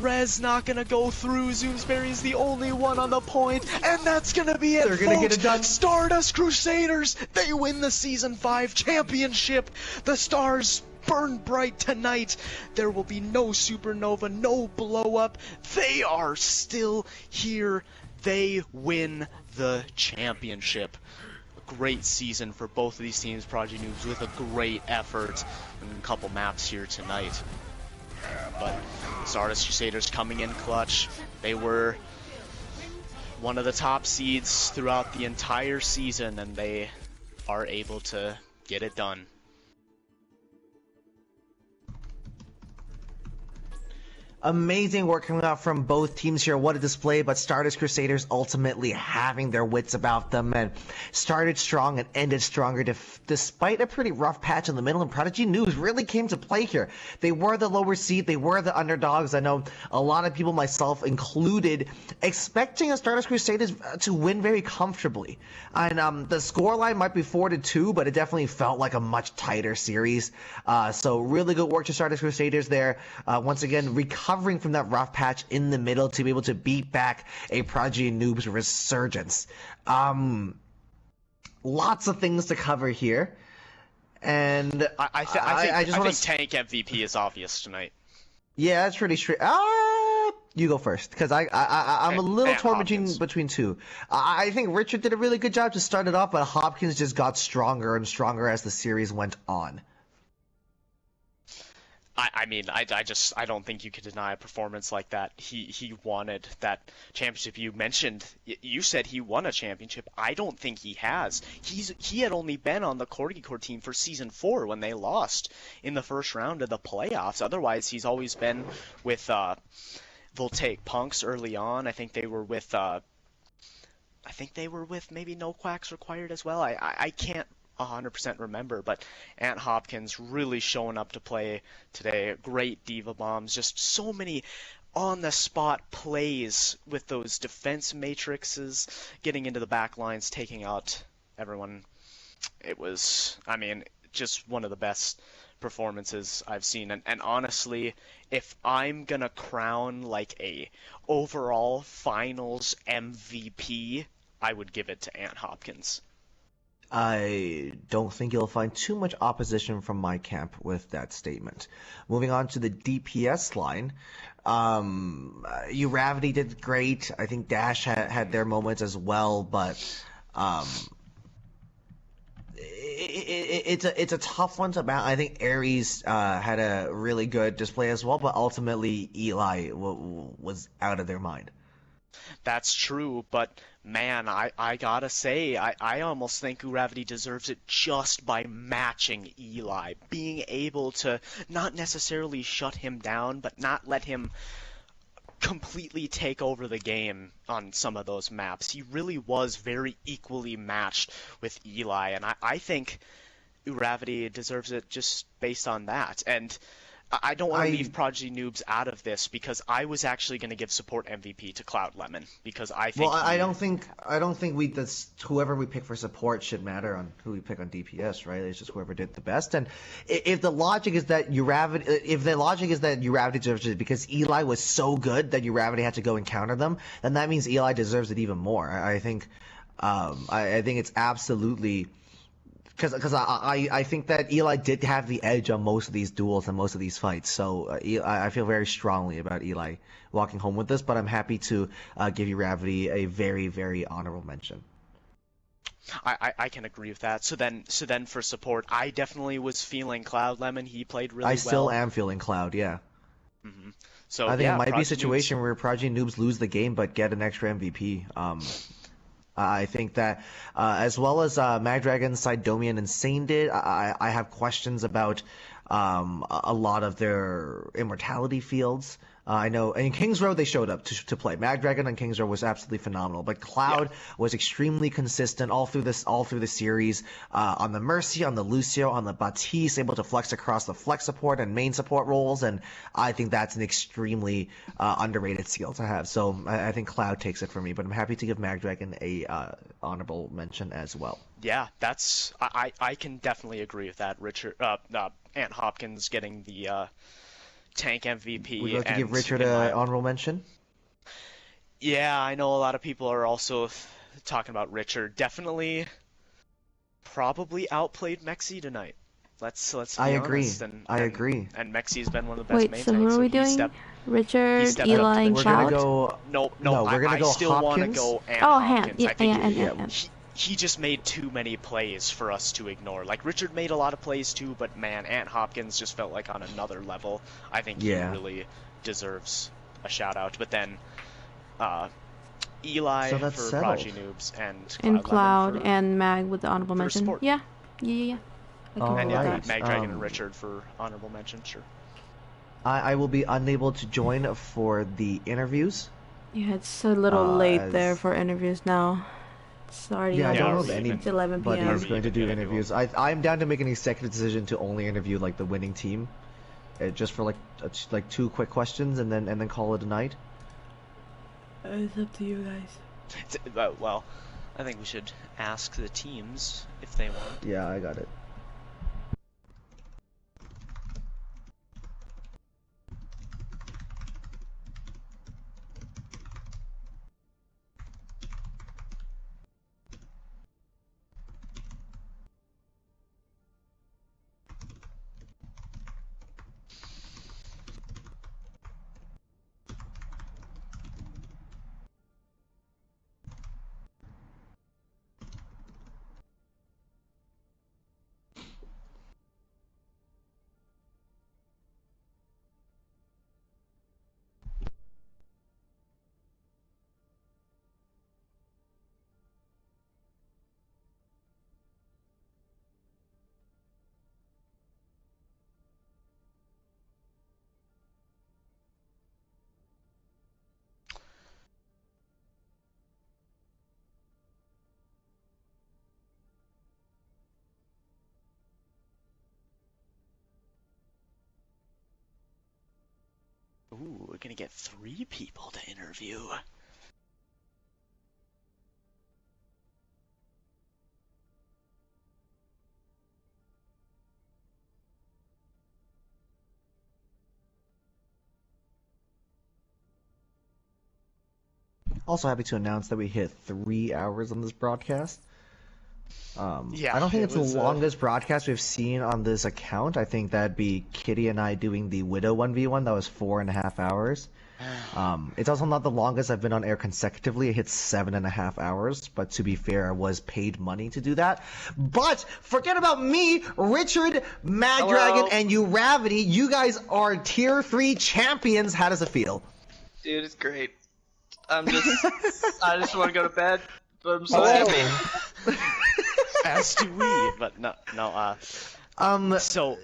Rez not going to go through. Zoomsbury is the only one on the point, and that's going to be it. They're going to get it done. Stardust Crusaders, they win the Season 5 championship. The stars burn bright tonight. There will be no supernova, no blow up. They are still here. They win the championship. great season for both of these teams, Prodigy Noobs, with a great effort and a couple maps here tonight. But Stardust Crusaders coming in clutch. They were one of the top seeds throughout the entire season, and they are able to get it done. Amazing work coming out from both teams here. What a display, but Stardust Crusaders ultimately having their wits about them and started strong and ended stronger despite a pretty rough patch in the middle, and Prodigy Noobs really came to play here. They were the lower seed, they were the underdogs. I know a lot of people, myself included, expecting a Stardust Crusaders to win very comfortably. And the scoreline might be 4-2, but it definitely felt like a much tighter series. So really good work to Stardust Crusaders there. Once again, recovering from that rough patch in the middle to be able to beat back a Prodigy Noobs resurgence. Lots of things to cover here, and I think Tank MVP is obvious tonight. Yeah, that's pretty straight. You go first, because I'm a little torn between two. I think Richard did a really good job to start it off, but Hopkins just got stronger and stronger as the series went on. I mean, I don't think you could deny a performance like that. He wanted that championship. You said he won a championship. I don't think he has. He had only been on the Corgi Core team for Season 4 when they lost in the first round of the playoffs. Otherwise, he's always been with Voltaic Punks early on. I think they were with maybe No Quacks Required as well. I can't 100% remember, but Ant Hopkins really showing up to play today. Great diva bombs, just so many on-the-spot plays with those defense matrices, getting into the back lines, taking out everyone. It was, I mean, just one of the best performances I've seen. And honestly, if I'm gonna crown like a overall finals MVP, I would give it to Ant Hopkins. I don't think you'll find too much opposition from my camp with that statement. Moving on to the DPS line, Uravity did great. I think Dash had their moments as well, but it's a tough one to balance. I think Ares had a really good display as well, but ultimately Eli was out of their mind. That's true, but man, I gotta say, I almost think Uravity deserves it just by matching Eli. Being able to not necessarily shut him down, but not let him completely take over the game on some of those maps. He really was very equally matched with Eli, and I think Uravity deserves it just based on that. And I don't want to leave Prodigy Noobs out of this, because I was actually going to give support MVP to Cloud Lemon, because I think. Well, I don't think whoever we pick for support should matter on who we pick on DPS, right? It's just whoever did the best. And if the logic is that Uravity deserves it because Eli was so good that Uravity had to go and counter them, then that means Eli deserves it even more. I think it's absolutely. Because I think that Eli did have the edge on most of these duels and most of these fights, so I feel very strongly about Eli walking home with this, but I'm happy to give Uravity a very, very honorable mention. I can agree with that. So then for support, I definitely was feeling Cloud Lemon. He played really well. I still am feeling Cloud, yeah. Mm-hmm. So I think it might be a situation where Prodigy Noobs lose the game but get an extra MVP. I think that, as well as Magdragon, Sidomian, and Sane did, I have questions about a lot of their immortality fields. I know in Kings Row they showed up to play. Magdragon on Kings Row was absolutely phenomenal, but Cloud was extremely consistent all through the series. On the Mercy, on the Lucio, on the Baptiste, able to flex across the flex support and main support roles, and I think that's an extremely underrated skill to have. So I think Cloud takes it for me, but I'm happy to give Magdragon a honorable mention as well. Yeah, I can definitely agree with that. Richard, Ant Hopkins getting the Tank MVP. Would you like to give Richard an honorable mention? Yeah, I know a lot of people are also talking about Richard. Definitely, probably outplayed Mexi tonight. Let's be honest. I agree. And Mexi's been one of the best main tanks. Wait, so who are we doing? Richard, Eli, and Cloud? No, we're gonna go I still want to go Ant Oh, Hopkins. Ant. Yeah. he just made too many plays for us to ignore. Like, Richard made a lot of plays too, but man, Ant Hopkins just felt like on another level. I think he really deserves a shout out. But then Eli So for that's settled. Prodigy Noobs And Cloud for, and Mag with the honorable mention. support. Yeah. I can All go and with right. that. Mag Dragon and Richard for honorable mention, sure. I will be unable to join for the interviews. Yeah, it's a little late there as- for interviews now. It's already Yeah, I don't know almost if it's 11 anybody p.m. is going to do interviews. I'm down to make an executive decision to only interview like the winning team, just for like 2 quick questions and then call it a night. It's up to you guys. Well, I think we should ask the teams if they want. Yeah, I got it. Ooh, we're gonna get 3 people to interview. Also happy to announce that we hit 3 hours on this broadcast. Yeah, I don't think it it's the was, longest broadcast we've seen on this account. I think that'd be Kitty and I doing the Widow 1v1. That was 4.5 hours. It's also not the longest I've been on air consecutively. It hit 7.5 hours, but to be fair, I was paid money to do that. But forget about me, Richard, Mad Dragon, and Uravity. You guys are tier 3 champions. How does it feel? Dude, it's great. I just want to go to bed, but I'm so happy. As do we, but no. So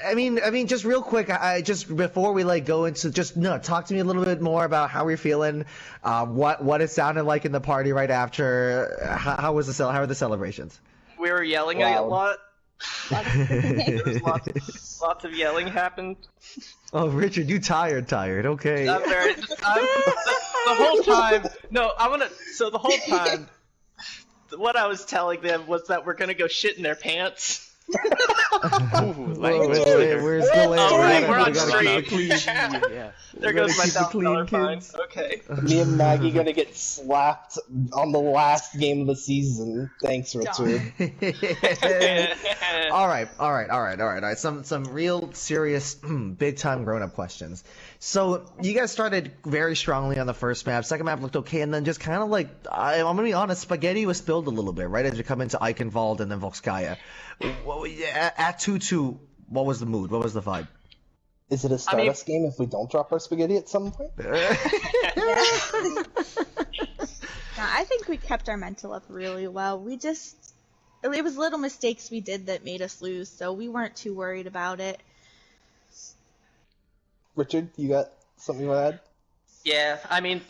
I mean, just real quick, I just before we go into talk to me a little bit more about how you're feeling, what it sounded like in the party right after. How are the celebrations? We were yelling a lot. There was lots of yelling happened. Oh, Richard, you tired? Okay. I'm very. The whole time. No, So the whole time, what I was telling them was that we're gonna go shit in their pants. ooh, language Wait, trigger. we're still we're on stream. stream. Yeah. There goes my keep it clean, $1,000 fine. kids. Okay. Me and Maggie gonna get slapped on the last game of the season. Thanks, Richard. All right. Some real serious, big time grown up questions. So you guys started very strongly on the first map. Second map looked okay, and then just kind of I'm gonna be honest, spaghetti was spilled a little bit right as you come into Eichenwald and then Volskaya. At 2-2, what was the mood? What was the vibe? Is it a Stardust game if we don't drop our spaghetti at some point? No, I think we kept our mental up really well. It was little mistakes we did that made us lose, so we weren't too worried about it. Richard, you got something you want to add? Yeah, I mean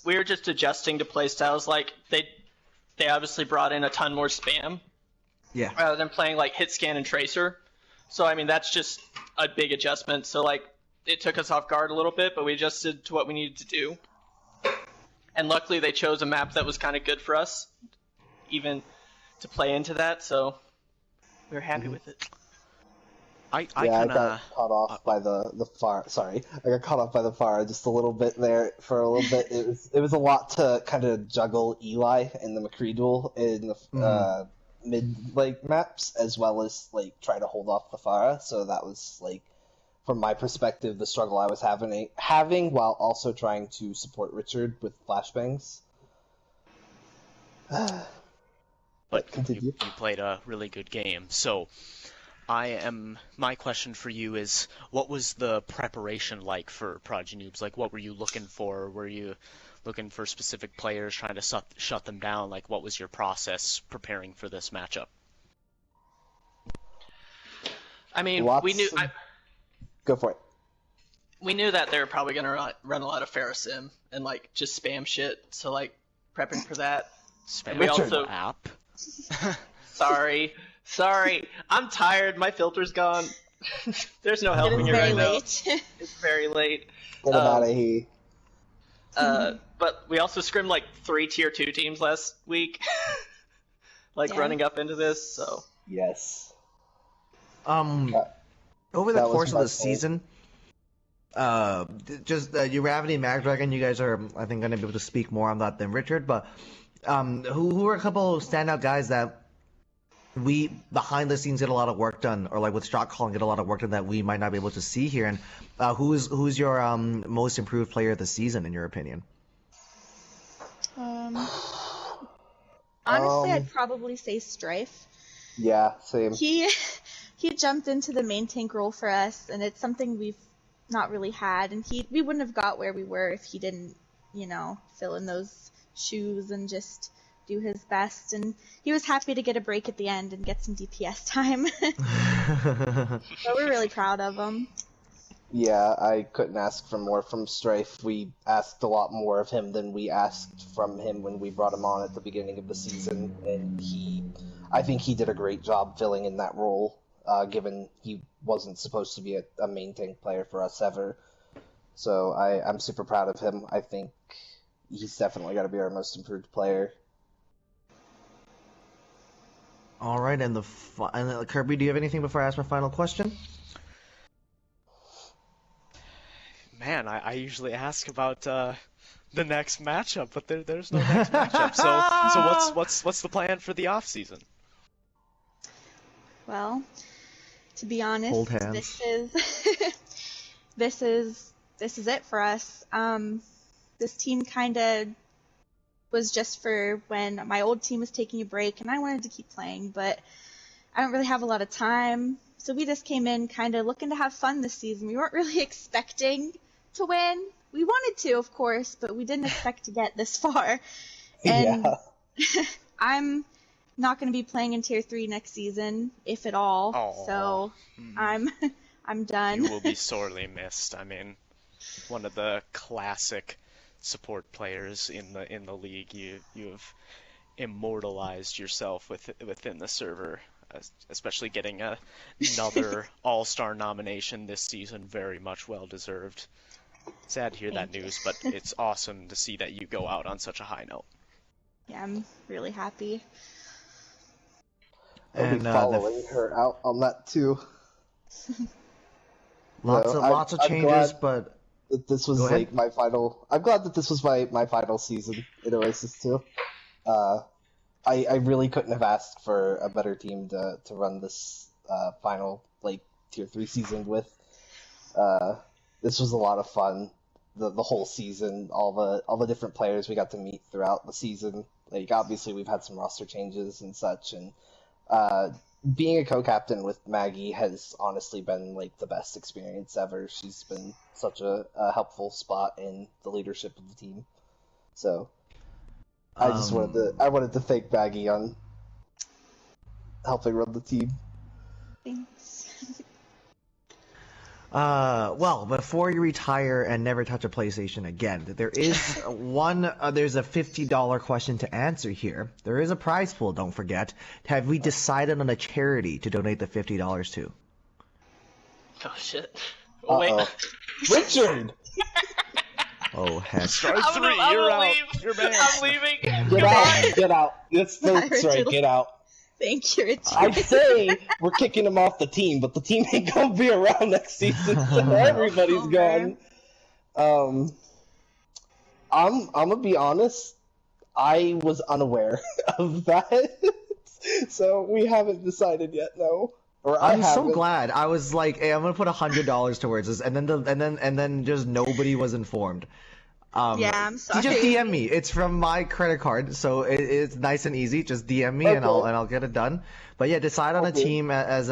we were just adjusting to playstyles. Like they obviously brought in a ton more spam. Yeah. Rather than playing hit scan and tracer. So I mean that's just a big adjustment. So it took us off guard a little bit, but we adjusted to what we needed to do. And luckily they chose a map that was kind of good for us, even to play into that. So we were happy with it. I got caught off by the far. Sorry, I got caught off by the far just a little bit there for a little bit. It was a lot to kind of juggle Eli and the McCree duel in the mid maps, as well as try to hold off the Farah. So that was from my perspective, the struggle I was having while also trying to support Richard with flashbangs. but Continue. you played a really good game. So my question for you is, what was the preparation like for Prodigy Noobs? Like, what were you looking for? Were you looking for specific players, trying to shut them down? Like, what was your process preparing for this matchup? I mean, Go for it. we knew that they were probably gonna run a lot of Pharaoh and like just spam shit. So like prepping for that. Spam we Richard. also app. Sorry, I'm tired. My filter's gone. There's no helping It is it very right now. late. It's very late. Get him out of here. But we also scrimmed like 3 tier 2 teams last week, like Yeah. running up into this. So Yes. Over the That was course of my the fault. season, just Uravity and Magdragon, you guys are, I think, going to be able to speak more on that than Richard. But who are a couple of standout guys that we behind the scenes get a lot of work done, or like with shot calling get a lot of work done that we might not be able to see here? And who's your most improved player of the season in your opinion? Honestly, I'd probably say Strife. Yeah, same. He jumped into the main tank role for us, and it's something we've not really had. And we wouldn't have got where we were if he didn't, fill in those shoes and just do his best. And he was happy to get a break at the end and get some DPS time. So we're really proud of him. Yeah, I couldn't ask for more from Strife. We asked a lot more of him than we asked from him when we brought him on at the beginning of the season, and I think he did a great job filling in that role, given he wasn't supposed to be a main tank player for us ever. So I'm super proud of him. I think he's definitely got to be our most improved player. All right, and Kirby, do you have anything before I ask my final question? Man, I usually ask about the next matchup, but there's no next matchup. So what's the plan for the off season? Well, to be honest, Hold hands. this is it for us. This team kind of was just for when my old team was taking a break and I wanted to keep playing, but I don't really have a lot of time. So we just came in kind of looking to have fun this season. We weren't really expecting to win. We wanted to, of course, but we didn't expect to get this far. And Yeah. I'm not going to be playing in Tier 3 next season, if at all. Aw. So I'm done. You will be sorely missed. I mean, one of the classic support players in the league. You've immortalized yourself within the server, especially getting another All-Star nomination this season. Very much well deserved. Sad to hear that Thank you. news, but it's awesome to see that you go out on such a high note. Yeah, I'm really happy. I'll And be following her out on that too. Lots of I'm changes, glad but that this was Go ahead. like my final. I'm glad that this was my final season in Oasis too. I really couldn't have asked for a better team to run this final like Tier 3 season with. This was a lot of fun. The whole season, all the different players we got to meet throughout the season. Like obviously we've had some roster changes and such, and being a co-captain with Maggie has honestly been like the best experience ever. She's been such a helpful spot in the leadership of the team. So I just wanted to thank Maggie on helping run the team. Thanks. Well, before you retire and never touch a PlayStation again, there is there's a $50 question to answer here. There is a prize pool, don't forget. Have we decided on a charity to donate the $50 to? oh shit. Oh, wait. Uh-oh. Richard! Oh, heck. Star I'm 3, gonna you're out. leave. You're banned. I'm leaving. Get out! That's Bye, right, Richard. get out. Thank you, Richard. I'd say we're kicking him off the team, but the team ain't gonna be around next season, so everybody's Bummer. gone. I'm gonna be honest, I was unaware of that, so we haven't decided yet. No, or I I'm so haven't. glad. I was like, hey, I'm gonna put $100 towards this, and then just nobody was informed. Yeah, I'm sorry. You just DM me. It's from my credit card, so it's nice and easy. Just DM me and I'll get it done. But yeah, decide on a team as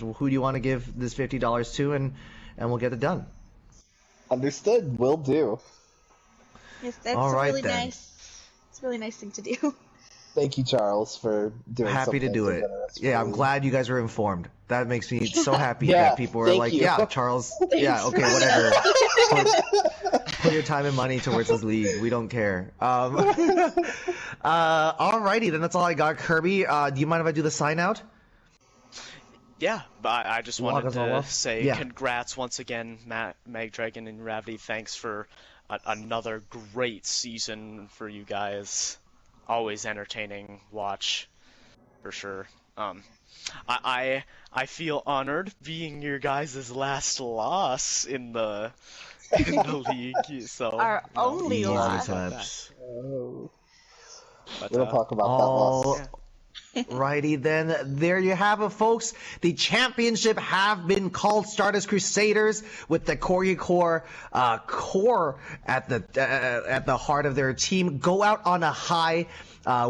who do you want to give this $50 to, and we'll get it done. Understood. Will do. Yes, that's All right, really then. nice. It's a really nice thing to do. Thank you, Charles, for doing Happy to something do it. generous for Yeah, I'm me. glad you guys were informed. That makes me so happy Yeah, that people were thank like, you. yeah, Charles, yeah, okay, whatever. Put your time and money towards this league. We don't care. Alrighty, then that's all I got. Kirby, do you mind if I do the sign out? Yeah, but I just Log wanted us all to off? say Yeah. congrats once again, Matt, Magdragon, and Gravity. Thanks for another great season for you guys. Always entertaining watch, for sure. I feel honored being your guys' last loss in the league. So Our only Easy loss. claps. Oh. But, We'll talk about that loss. Righty then, there you have it, folks. The championship have been called Stardust Crusaders with the core at the heart of their team. Go out on a high.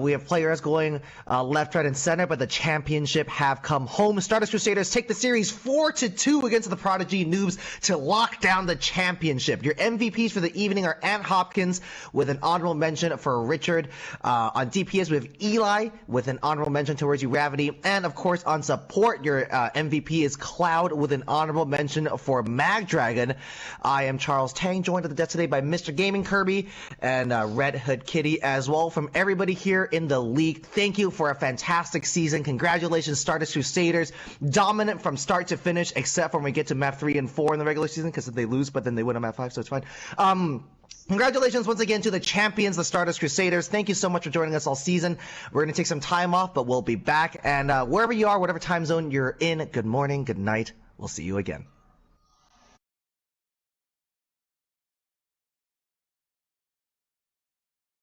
We have players going left, right, and center, but the championship have come home. Stardust Crusaders take the series 4-2 against the Prodigy Noobs to lock down the championship. Your MVPs for the evening are Ant Hopkins with an honorable mention for Richard. On DPS, we have Eli with an honorable mention towards you, Gravity. And, of course, on support, your MVP is Cloud with an honorable mention for Magdragon. I am Charles Tang, joined at the desk today by Mr. Gaming Kirby and Red Hood Kitty as well. From everybody here in the league, thank you for a fantastic season. Congratulations, Stardust Crusaders. Dominant from start to finish, except for when we get to map 3 and 4 in the regular season, because if they lose, but then they win on map 5, so it's fine. Congratulations once again to the champions, the Stardust Crusaders. Thank you so much for joining us all season. We're going to take some time off, but we'll be back. And wherever you are, whatever time zone you're in, good morning, good night. We'll see you again.